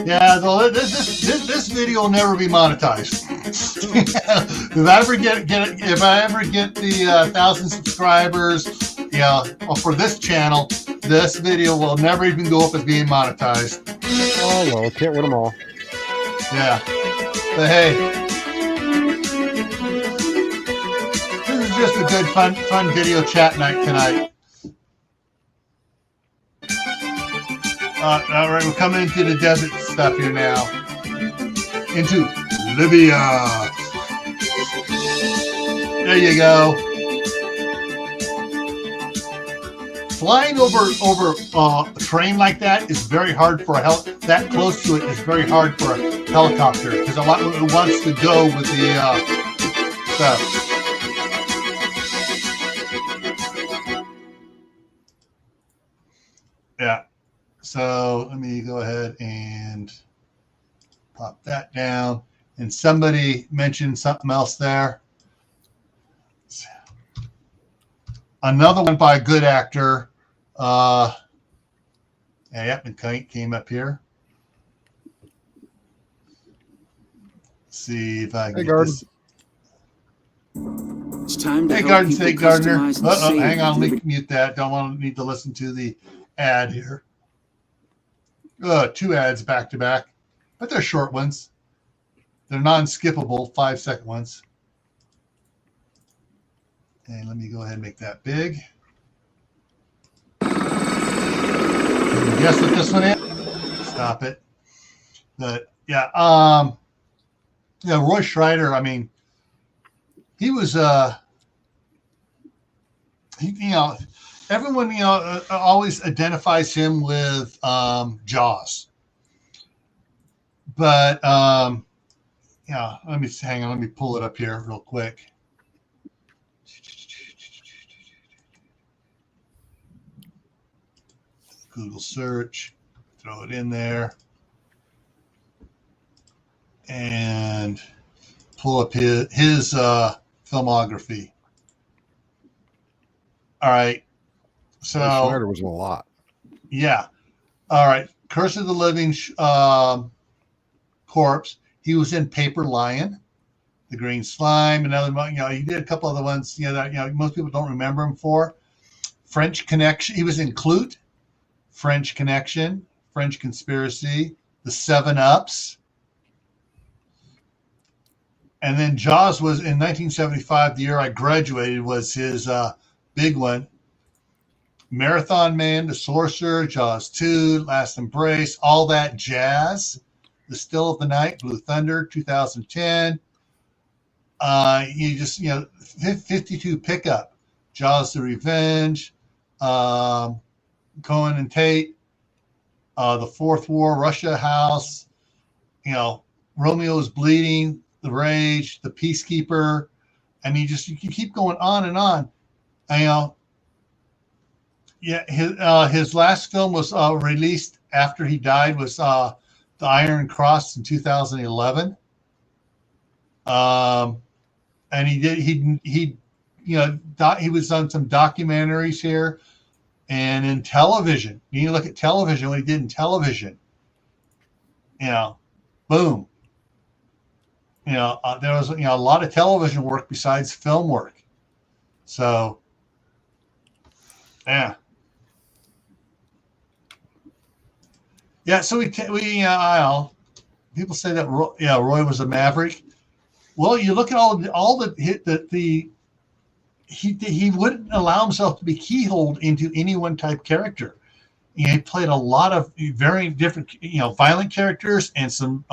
Yeah, this video will never be monetized. If I ever get the 1,000 subscribers, for this channel, this video will never even go up as being monetized. Oh well, can't win them all. Yeah, but hey, this is just a good fun video chat night tonight. All right, we're coming into the desert stuff here now. Into Libya. There you go. Flying over a terrain like that is very hard for that close to it is very hard for a helicopter because it wants to go with the stuff. Yeah. So let me go ahead and pop that down. And somebody mentioned something else there. Another one by a good actor. It came up here. Let's see if I can get this. It's time to Hey, Garden State Gardener. Hang on, let me mute that. Need to listen to the ad here. 2 ads back to back, but they're short ones. They're non-skippable 5-second ones. And let me go ahead and make that big. Can you guess what this one is? Stop it. But yeah, Roy Schreider. I mean, he was everyone always identifies him with Jaws. But let me hang on. Let me pull it up here real quick. Google search, throw it in there, and pull up his filmography. All right. So Schneider was in a lot. Yeah. All right. Curse of the Living Corpse. He was in Paper Lion, The Green Slime, another one. He did a couple other ones. That most people don't remember him for. French Connection. He was in Clute, French Connection, French Conspiracy, The 7-Ups. And then Jaws was in 1975, the year I graduated, was his big one. Marathon Man, The Sorcerer, Jaws 2, Last Embrace, All That Jazz, The Still of the Night, Blue Thunder, 2010. 52 Pickup, Jaws the Revenge, Cohen and Tate, The Fourth War, Russia House, Romeo's Bleeding, The Rage, The Peacekeeper. I mean, you can keep going on and on. His last film was released after he died was The Iron Cross in 2011. And he was on some documentaries here and in television. You look at television, what he did in television. Boom. There was a lot of television work besides film work. So, yeah. Yeah, so people say that Roy was a maverick. Well, you look at he wouldn't allow himself to be keyholed into any one type character. He played a lot of very different, violent characters and some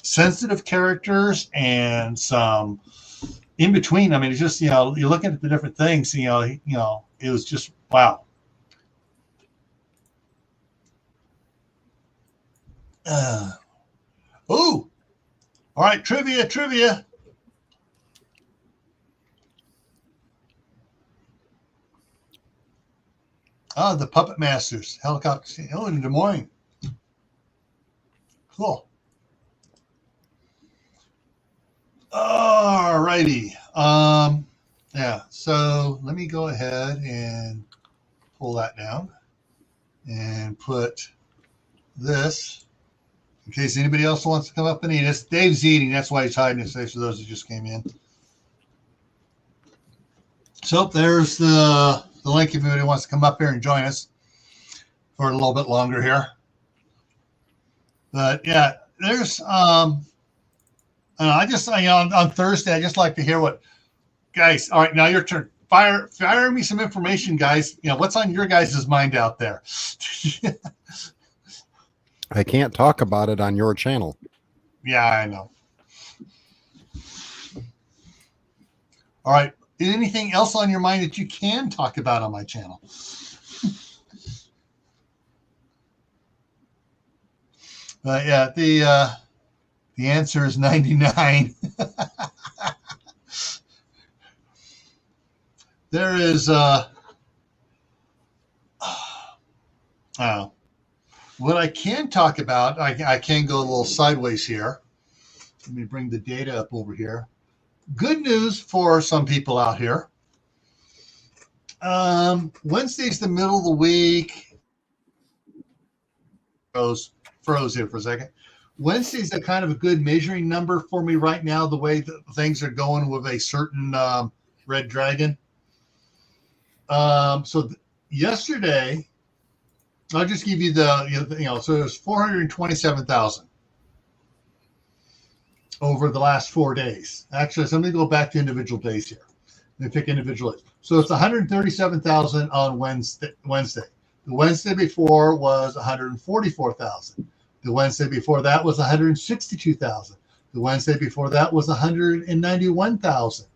sensitive characters and some in between. I mean, it's just you're looking at the different things. It was just wow. All right, trivia. The Puppet Masters helicopter. In Des Moines. Cool. All righty. Yeah. So let me go ahead and pull that down and put this in case anybody else wants to come up and eat us. Dave's eating. That's why he's hiding his face for those who just came in. So there's the link if anybody wants to come up here and join us for a little bit longer here. But yeah, there's on Thursday, I just like to hear what guys. All right, now your turn. Fire me some information, guys. What's on your guys' mind out there? I can't talk about it on your channel. Yeah, I know. All right. Anything else on your mind that you can talk about on my channel? Yeah, the answer is 99. There is what I can talk about. I can go a little sideways here. Let me bring the data up over here. Good news for some people out here. Wednesday's the middle of the week. Froze here for a second. Wednesday's a kind of a good measuring number for me right now, the way that things are going with a certain red dragon. Yesterday, I'll just give you so there's 427,000 over the last 4 days. Actually, so let me go back to individual days here. Let me pick individual days. So it's 137,000 on Wednesday. The Wednesday before was 144,000. The Wednesday before that was 162,000. The Wednesday before that was 191,000.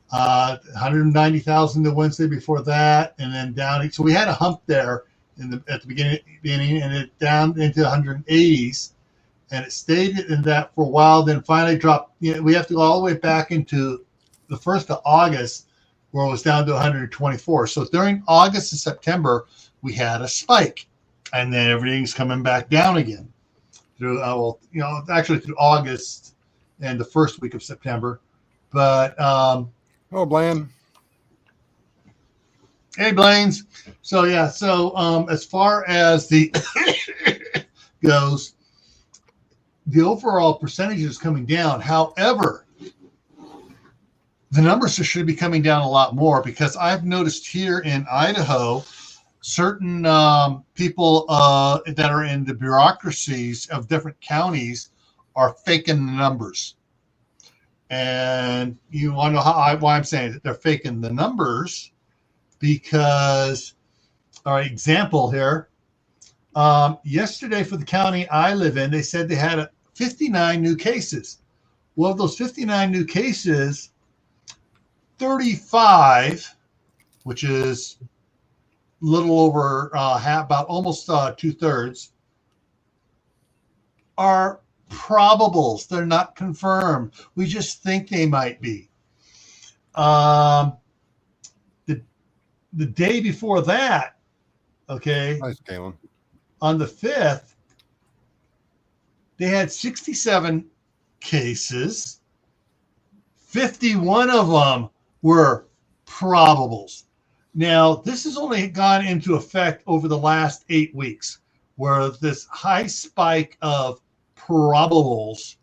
190,000 the Wednesday before that, and then down. So we had a hump there at the beginning, and it down into 180s, and it stayed in that for a while. Then finally dropped. We have to go all the way back into the 1st of August, where it was down to 124. So during August and September, we had a spike, and then everything's coming back down again through actually through August and the first week of September. But Blaine. Hey, Blaine's. So yeah, as far as the goes, the overall percentage is coming down. However, the numbers should be coming down a lot more, because I've noticed here in Idaho, certain people that are in the bureaucracies of different counties are faking the numbers. And you want to know why I'm saying that they're faking the numbers? Because, all right, example here. Yesterday for the county I live in, they said they had 59 new cases. Well, of those 59 new cases, 35, which is a little over about almost 2/3, are probables. They're not confirmed. We just think they might be. The day before that, okay, nice, Galen. On the 5th, they had 67 cases. 51 of them were probables. Now, this has only gone into effect over the last 8 weeks, where this high spike of probables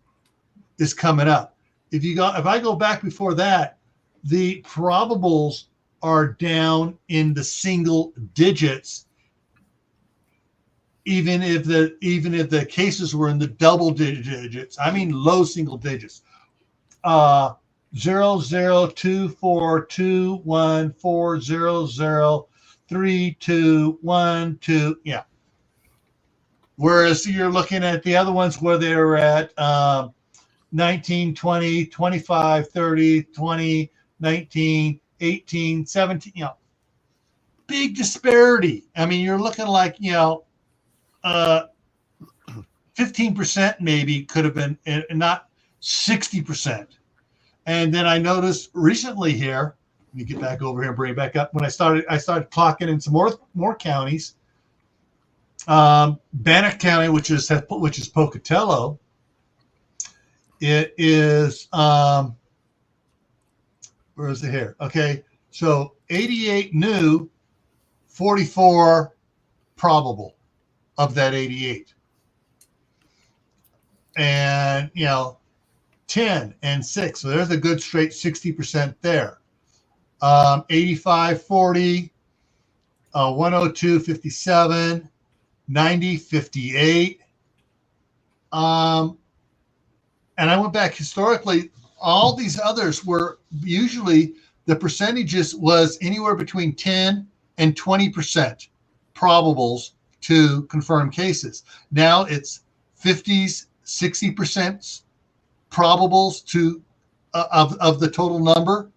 is coming up. If I go back before that, the probables are down in the single digits, even if the cases were in the double digits. I mean low single digits. 0024214003212. Yeah. Whereas you're looking at the other ones where they're at 19, 20, 25, 30, 20, 19, 18, 17, big disparity. I mean, you're looking like, 15% maybe could have been, and not 60%. And then I noticed recently here, let me get back over here and bring it back up. When I started clocking in some more counties. Bannock County, which is Pocatello, it is where is it here? Okay, so 88 new, 44 probable of that 88. and 10 and 6. So there's a good straight 60% there. 85, 40, 102, 57, 90, 58. And I went back historically, all these others were usually the percentages was anywhere between 10 and 20% probables to confirm cases. Now it's 50s, 60% probables to of the total number.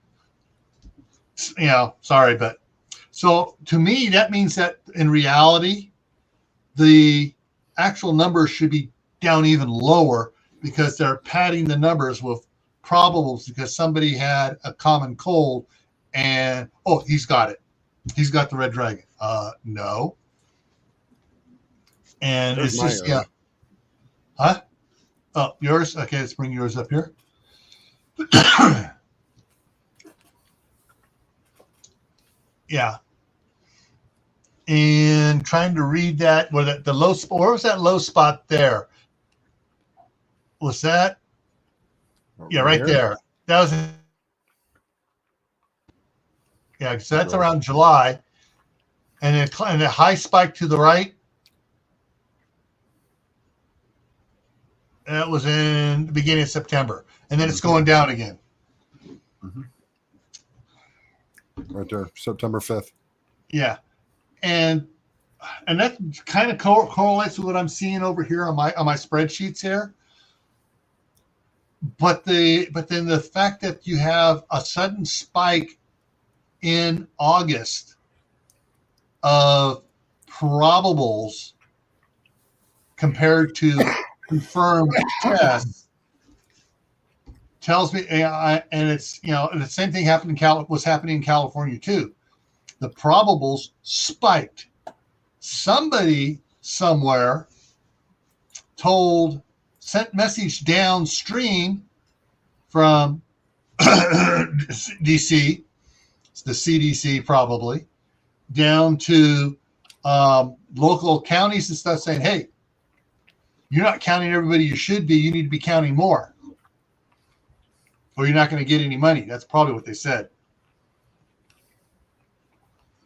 Sorry, but so to me that means that in reality the actual numbers should be down even lower, because they're padding the numbers with probables because somebody had a common cold and he's got it. He's got the red dragon. No. And There's it's just Huh? Oh, yours? Okay, let's bring yours up here. Yeah. And trying to read that, the low spot, where was that low spot there? Was that? Yeah, right there. That was, because that's around July. And then the high spike to the right, that was in the beginning of September. And then it's going down again. Mm-hmm. Right there, September 5th. Yeah. And that kind of correlates with what I'm seeing over here on my spreadsheets here. But then the fact that you have a sudden spike in August of probables compared to confirmed tests tells me, and it's the same thing happened was happening in California too. The probables spiked. Somebody somewhere sent message downstream from DC, it's the CDC probably, down to local counties and stuff saying, hey, you're not counting everybody you should be. You need to be counting more, or you're not going to get any money. That's probably what they said.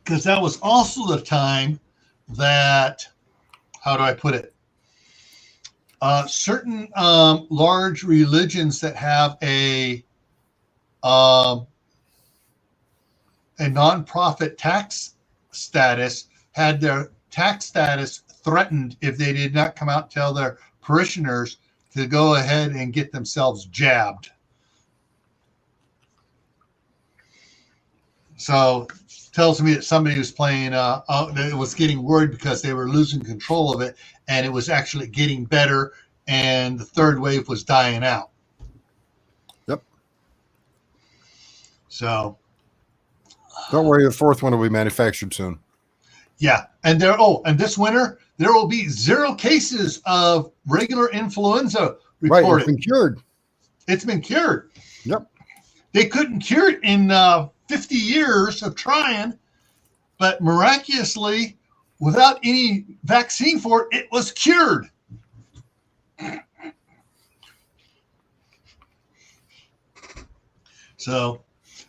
Because that was also the time that, how do I put it? Certain large religions that have a nonprofit tax status had their tax status threatened if they did not come out and tell their parishioners to go ahead and get themselves jabbed. So tells me that somebody was playing, was getting worried because they were losing control of it, and it was actually getting better, and the third wave was dying out. Yep. So don't worry, the fourth one will be manufactured soon. Yeah, and this winter there will be 0 cases of regular influenza reported. Right, it's been cured. It's been cured. Yep. They couldn't cure it in 50 years of trying, but miraculously, without any vaccine for it, it was cured. So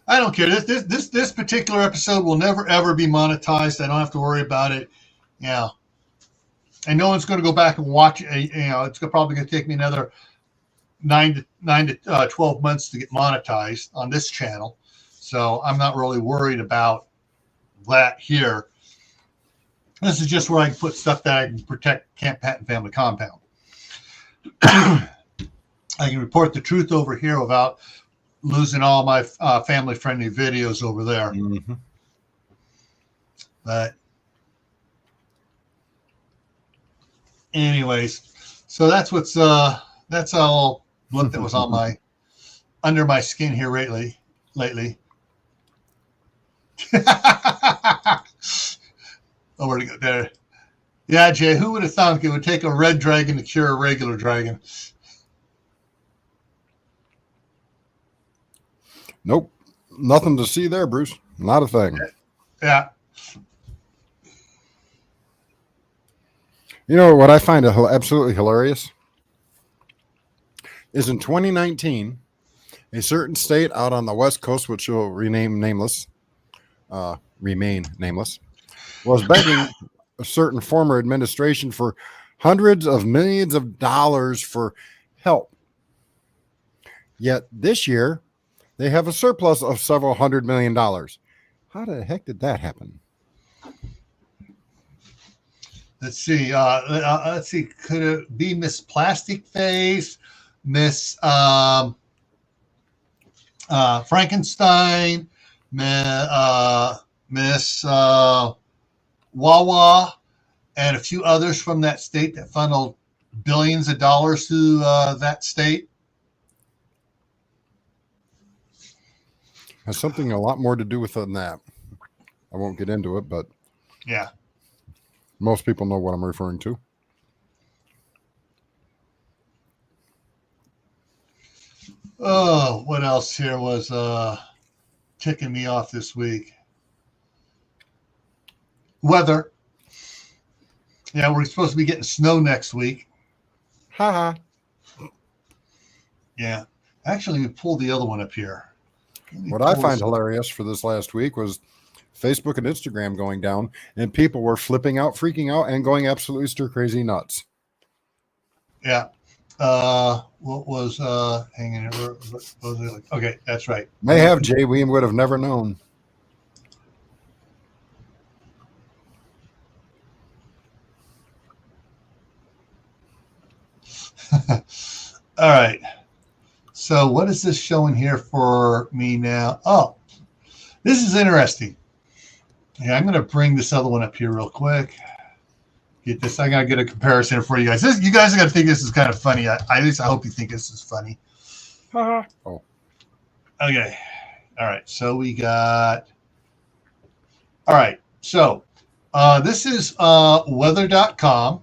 I don't care. This particular episode will never ever be monetized. I don't have to worry about it. Yeah. And no one's going to go back and watch it. It's probably going to take me another 9 to 12 months to get monetized on this channel. So I'm not really worried about that here. This is just where I can put stuff that I can protect Camppatton Family Compound. I can report the truth over here without losing all my family-friendly videos over there. Mm-hmm. But anyways, so that's all that was on my under my skin here lately. Oh, where'd it go? There. Yeah, Jay, who would have thunk it would take a red dragon to cure a regular dragon? Nope. Nothing to see there, Bruce. Not a thing. Yeah. You know what I find absolutely hilarious? is in 2019, a certain state out on the West Coast, which will remain nameless, was begging a certain former administration for hundreds of millions of dollars for help. Yet this year, they have a surplus of several $100 million. How the heck did that happen? Let's see. Could it be Miss Plastic Face, Miss Frankenstein, Miss Wawa, and a few others from that state that funneled billions of dollars to that state? Has something a lot more to do with than that. I won't get into it, but yeah, most people know what I'm referring to. Oh, what else here was ticking me off this week? Weather. Yeah, we're supposed to be getting snow next week. Ha. Yeah. Actually, we pulled the other one up here. What I find hilarious for this last week was Facebook and Instagram going down, and people were flipping out, freaking out, and going absolutely stir crazy nuts. Yeah. What was hanging? What was it like? Okay, that's right. May have, Jay. We would have never known. All right. So what is this showing here for me now? Oh, this is interesting. Yeah, I'm going to bring this other one up here real quick. Get this. I got to get a comparison for you guys. You guys are going to think this is kind of funny. At least I hope you think this is funny. Oh. Okay. All right. So we got. All right. So this is weather.com.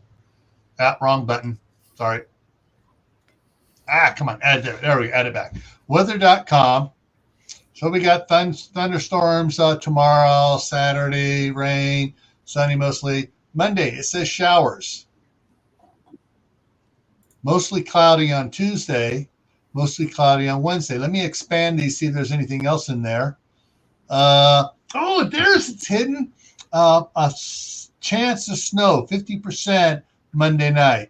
Wrong button. Sorry. Come on. Add there. There we go. Add it back. Weather.com. So we got thunderstorms tomorrow, Saturday, rain, sunny mostly. Monday, it says showers. Mostly cloudy on Tuesday, mostly cloudy on Wednesday. Let me expand these, see if there's anything else in there. It's hidden. A chance of snow, 50% Monday night.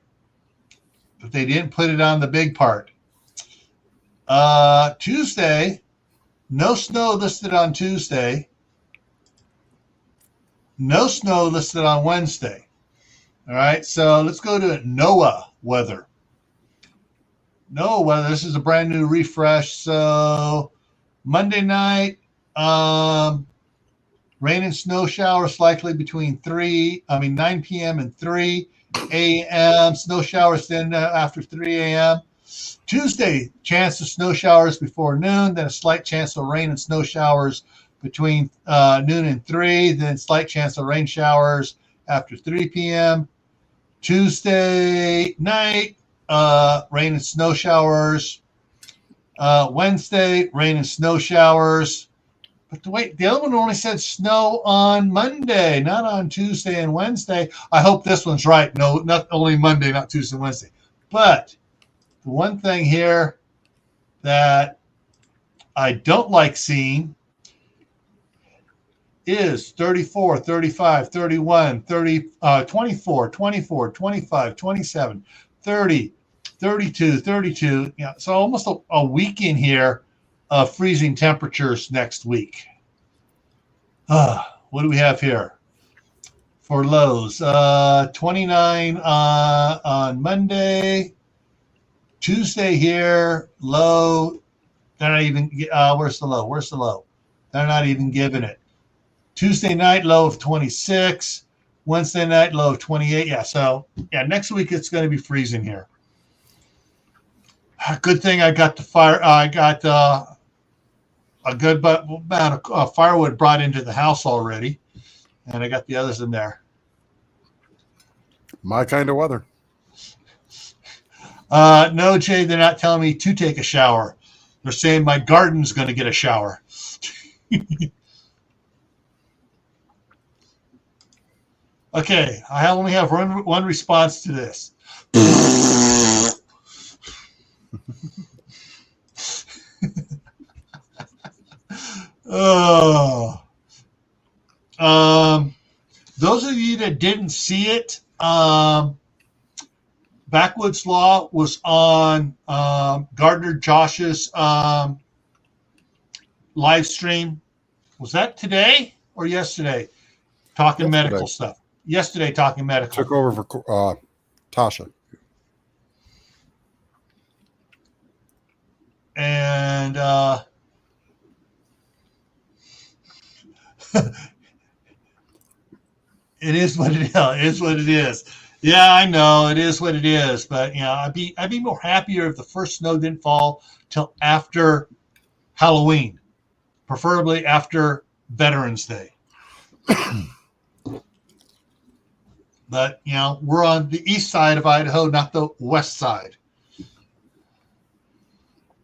But they didn't put it on the big part. Tuesday, no snow listed on Tuesday. No snow listed on Wednesday. All right, so let's go to NOAA weather. NOAA weather, this is a brand new refresh. So Monday night, rain and snow showers likely between 9 p.m. and 3 a.m. Snow showers then after 3 a.m. Tuesday, chance of snow showers before noon, then a slight chance of rain and snow showers between noon and 3, then slight chance of rain showers after 3 p.m. Tuesday night, rain and snow showers. Wednesday, rain and snow showers. But the other one only said snow on Monday, not on Tuesday and Wednesday. I hope this one's right. No, not only Monday, not Tuesday and Wednesday. But the one thing here that I don't like seeing is 34, 35, 31, 30, 24, 24, 25, 27, 30, 32, 32. Yeah, so almost a week in here of freezing temperatures next week. What do we have here for lows? 29 on Monday. Tuesday here, low. They're not even, where's the low? Where's the low? They're not even giving it. Tuesday night, low of 26. Wednesday night, low of 28. Yeah, so, next week it's going to be freezing here. Good thing I got a good amount of firewood brought into the house already, and I got the others in there. My kind of weather. No, Jay, they're not telling me to take a shower. They're saying my garden's going to get a shower. Okay, I only have one response to this. Oh. Those of you that didn't see it, Backwoods Law was on Gardner Josh's live stream. Was that today or yesterday? Talking medical stuff. Yesterday, talking medical. Took over for Tasha. And it is what it is. It is what it is. Yeah, I know it is what it is. But you know, I'd be more happier if the first snow didn't fall till after Halloween, preferably after Veterans Day. But you know, we're on the east side of Idaho, not the west side.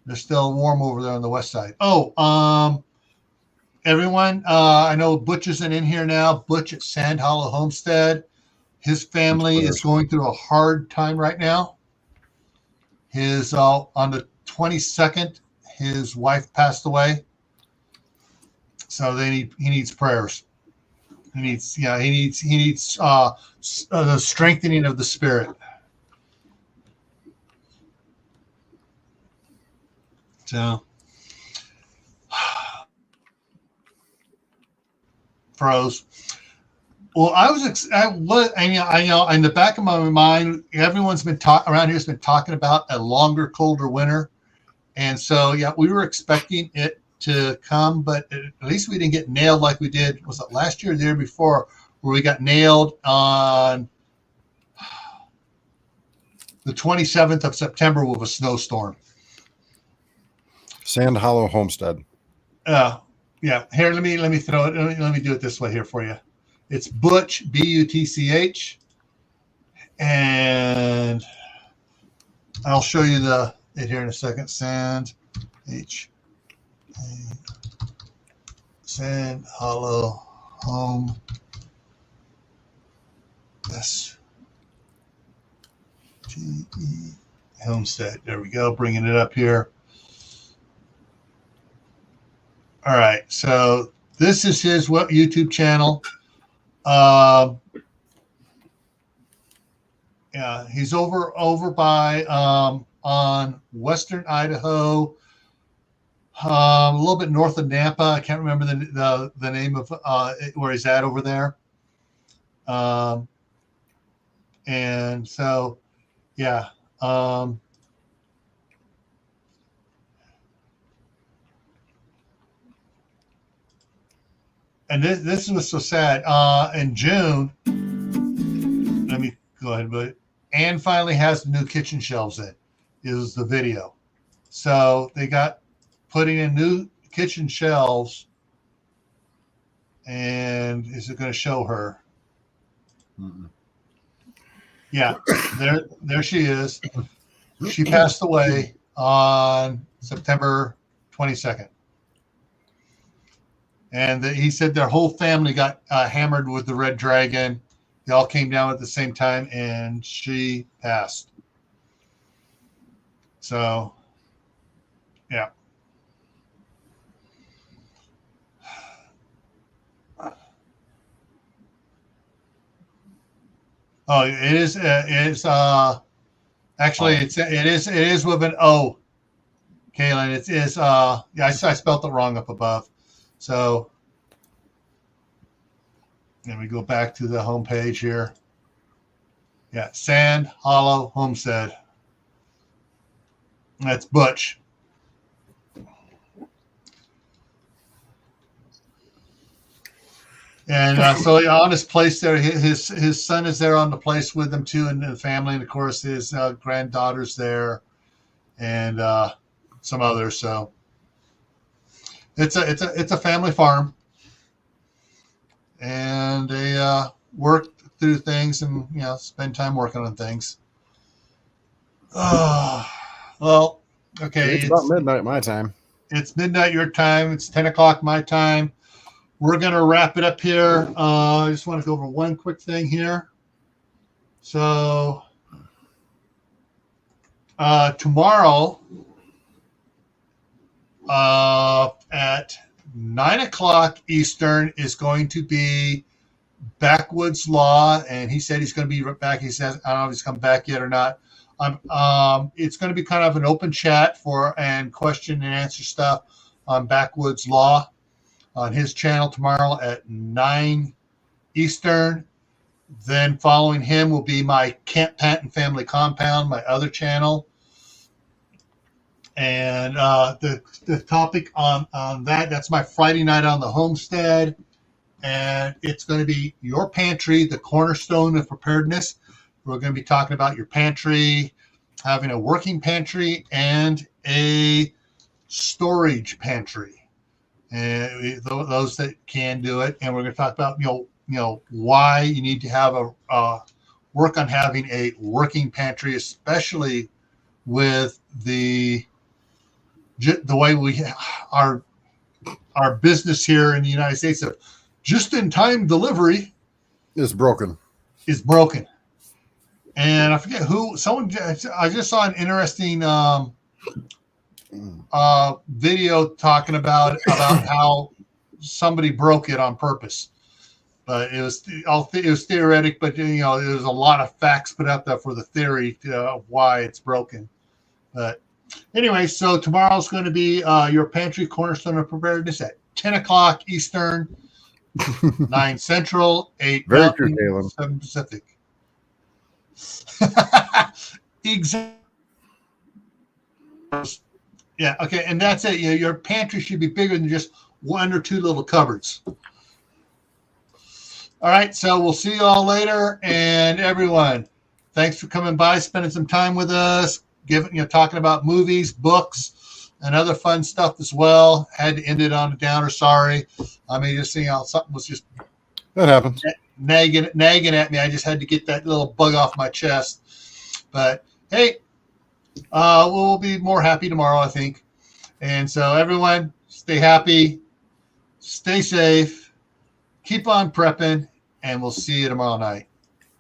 There's still warm over there on the west side. Oh, everyone, I know Butch isn't in here now. Butch at Sand Hollow Homestead. His family is going through a hard time right now. His on the 22nd, his wife passed away. So he needs prayers. He needs the strengthening of the spirit. So, froze. Well, I know in the back of my mind, everyone's been around here's been talking about a longer, colder winter, and so yeah, we were expecting it to come, but at least we didn't get nailed like we did. Was it last year or the year before, where we got nailed on the 27th of September with a snowstorm? Sand Hollow Homestead. Yeah. Here, let me throw it. Let me do it this way here for you. It's Butch, Butch, and I'll show you it here in a second. Sand Hollow Home. S-T-E Homestead. There we go. Bringing it up here. All right, so this is his YouTube channel. Yeah, he's over by on western Idaho, a little bit north of Nampa. I can't remember the name of where he's at over there. And so, yeah. And this was so sad. In June, let me go ahead, but Anne finally has the new kitchen shelves in. Is the video. So they got putting in new kitchen shelves. And is it going to show her? Mm-mm. Yeah, there she is. She passed away on September 22nd. And he said their whole family got hammered with the red dragon. They all came down at the same time, and she passed. So, yeah. Oh, it is. Actually, it is with an O. Kaylin, it is. Yeah, I spelled it wrong up above. So, let me go back to the home page here. Yeah, Sand Hollow Homestead. That's Butch. And so on his place there, his son is there on the place with him too, and the family, and of course his granddaughter's there, and some others. So it's a family farm, and they work through things and spend time working on things. Well, okay. It's about midnight my time. It's midnight your time. It's 10 o'clock my time. We're going to wrap it up here. I just want to go over one quick thing here. So tomorrow at 9 o'clock Eastern is going to be Backwoods Law, and he said he's going to be right back. He says, I don't know if he's come back yet or not. It's going to be kind of an open chat and question and answer stuff on Backwoods Law on his channel tomorrow at 9 Eastern. Then following him will be my Camppatton Family Compound, my other channel. And the topic on that's my Friday night on the homestead. And it's going to be your pantry, the cornerstone of preparedness. We're going to be talking about your pantry, having a working pantry and a storage pantry. And those that can do it. And we're going to talk about, why you need to have work on having a working pantry, especially with the way our business here in the United States of just-in-time delivery is broken. And I forget I just saw an interesting video talking about how somebody broke it on purpose. But it was theoretic, but there's a lot of facts put out there for the theory of why it's broken. But anyway, so tomorrow's going to be your pantry cornerstone of preparedness at 10 o'clock Eastern, 9 Central, 8 Mountain, 7 Pacific. Exactly. Yeah. Okay. And that's it. Your pantry should be bigger than just 1 or 2 little cupboards. All right. So we'll see you all later. And everyone, thanks for coming by, spending some time with us, talking about movies, books, and other fun stuff as well. Had to end it on a downer. Sorry. I mean, just seeing how something was just that happens. Nagging at me. I just had to get that little bug off my chest. But hey, we'll be more happy tomorrow, I think. And so everyone, stay happy, stay safe, keep on prepping, and we'll see you tomorrow night.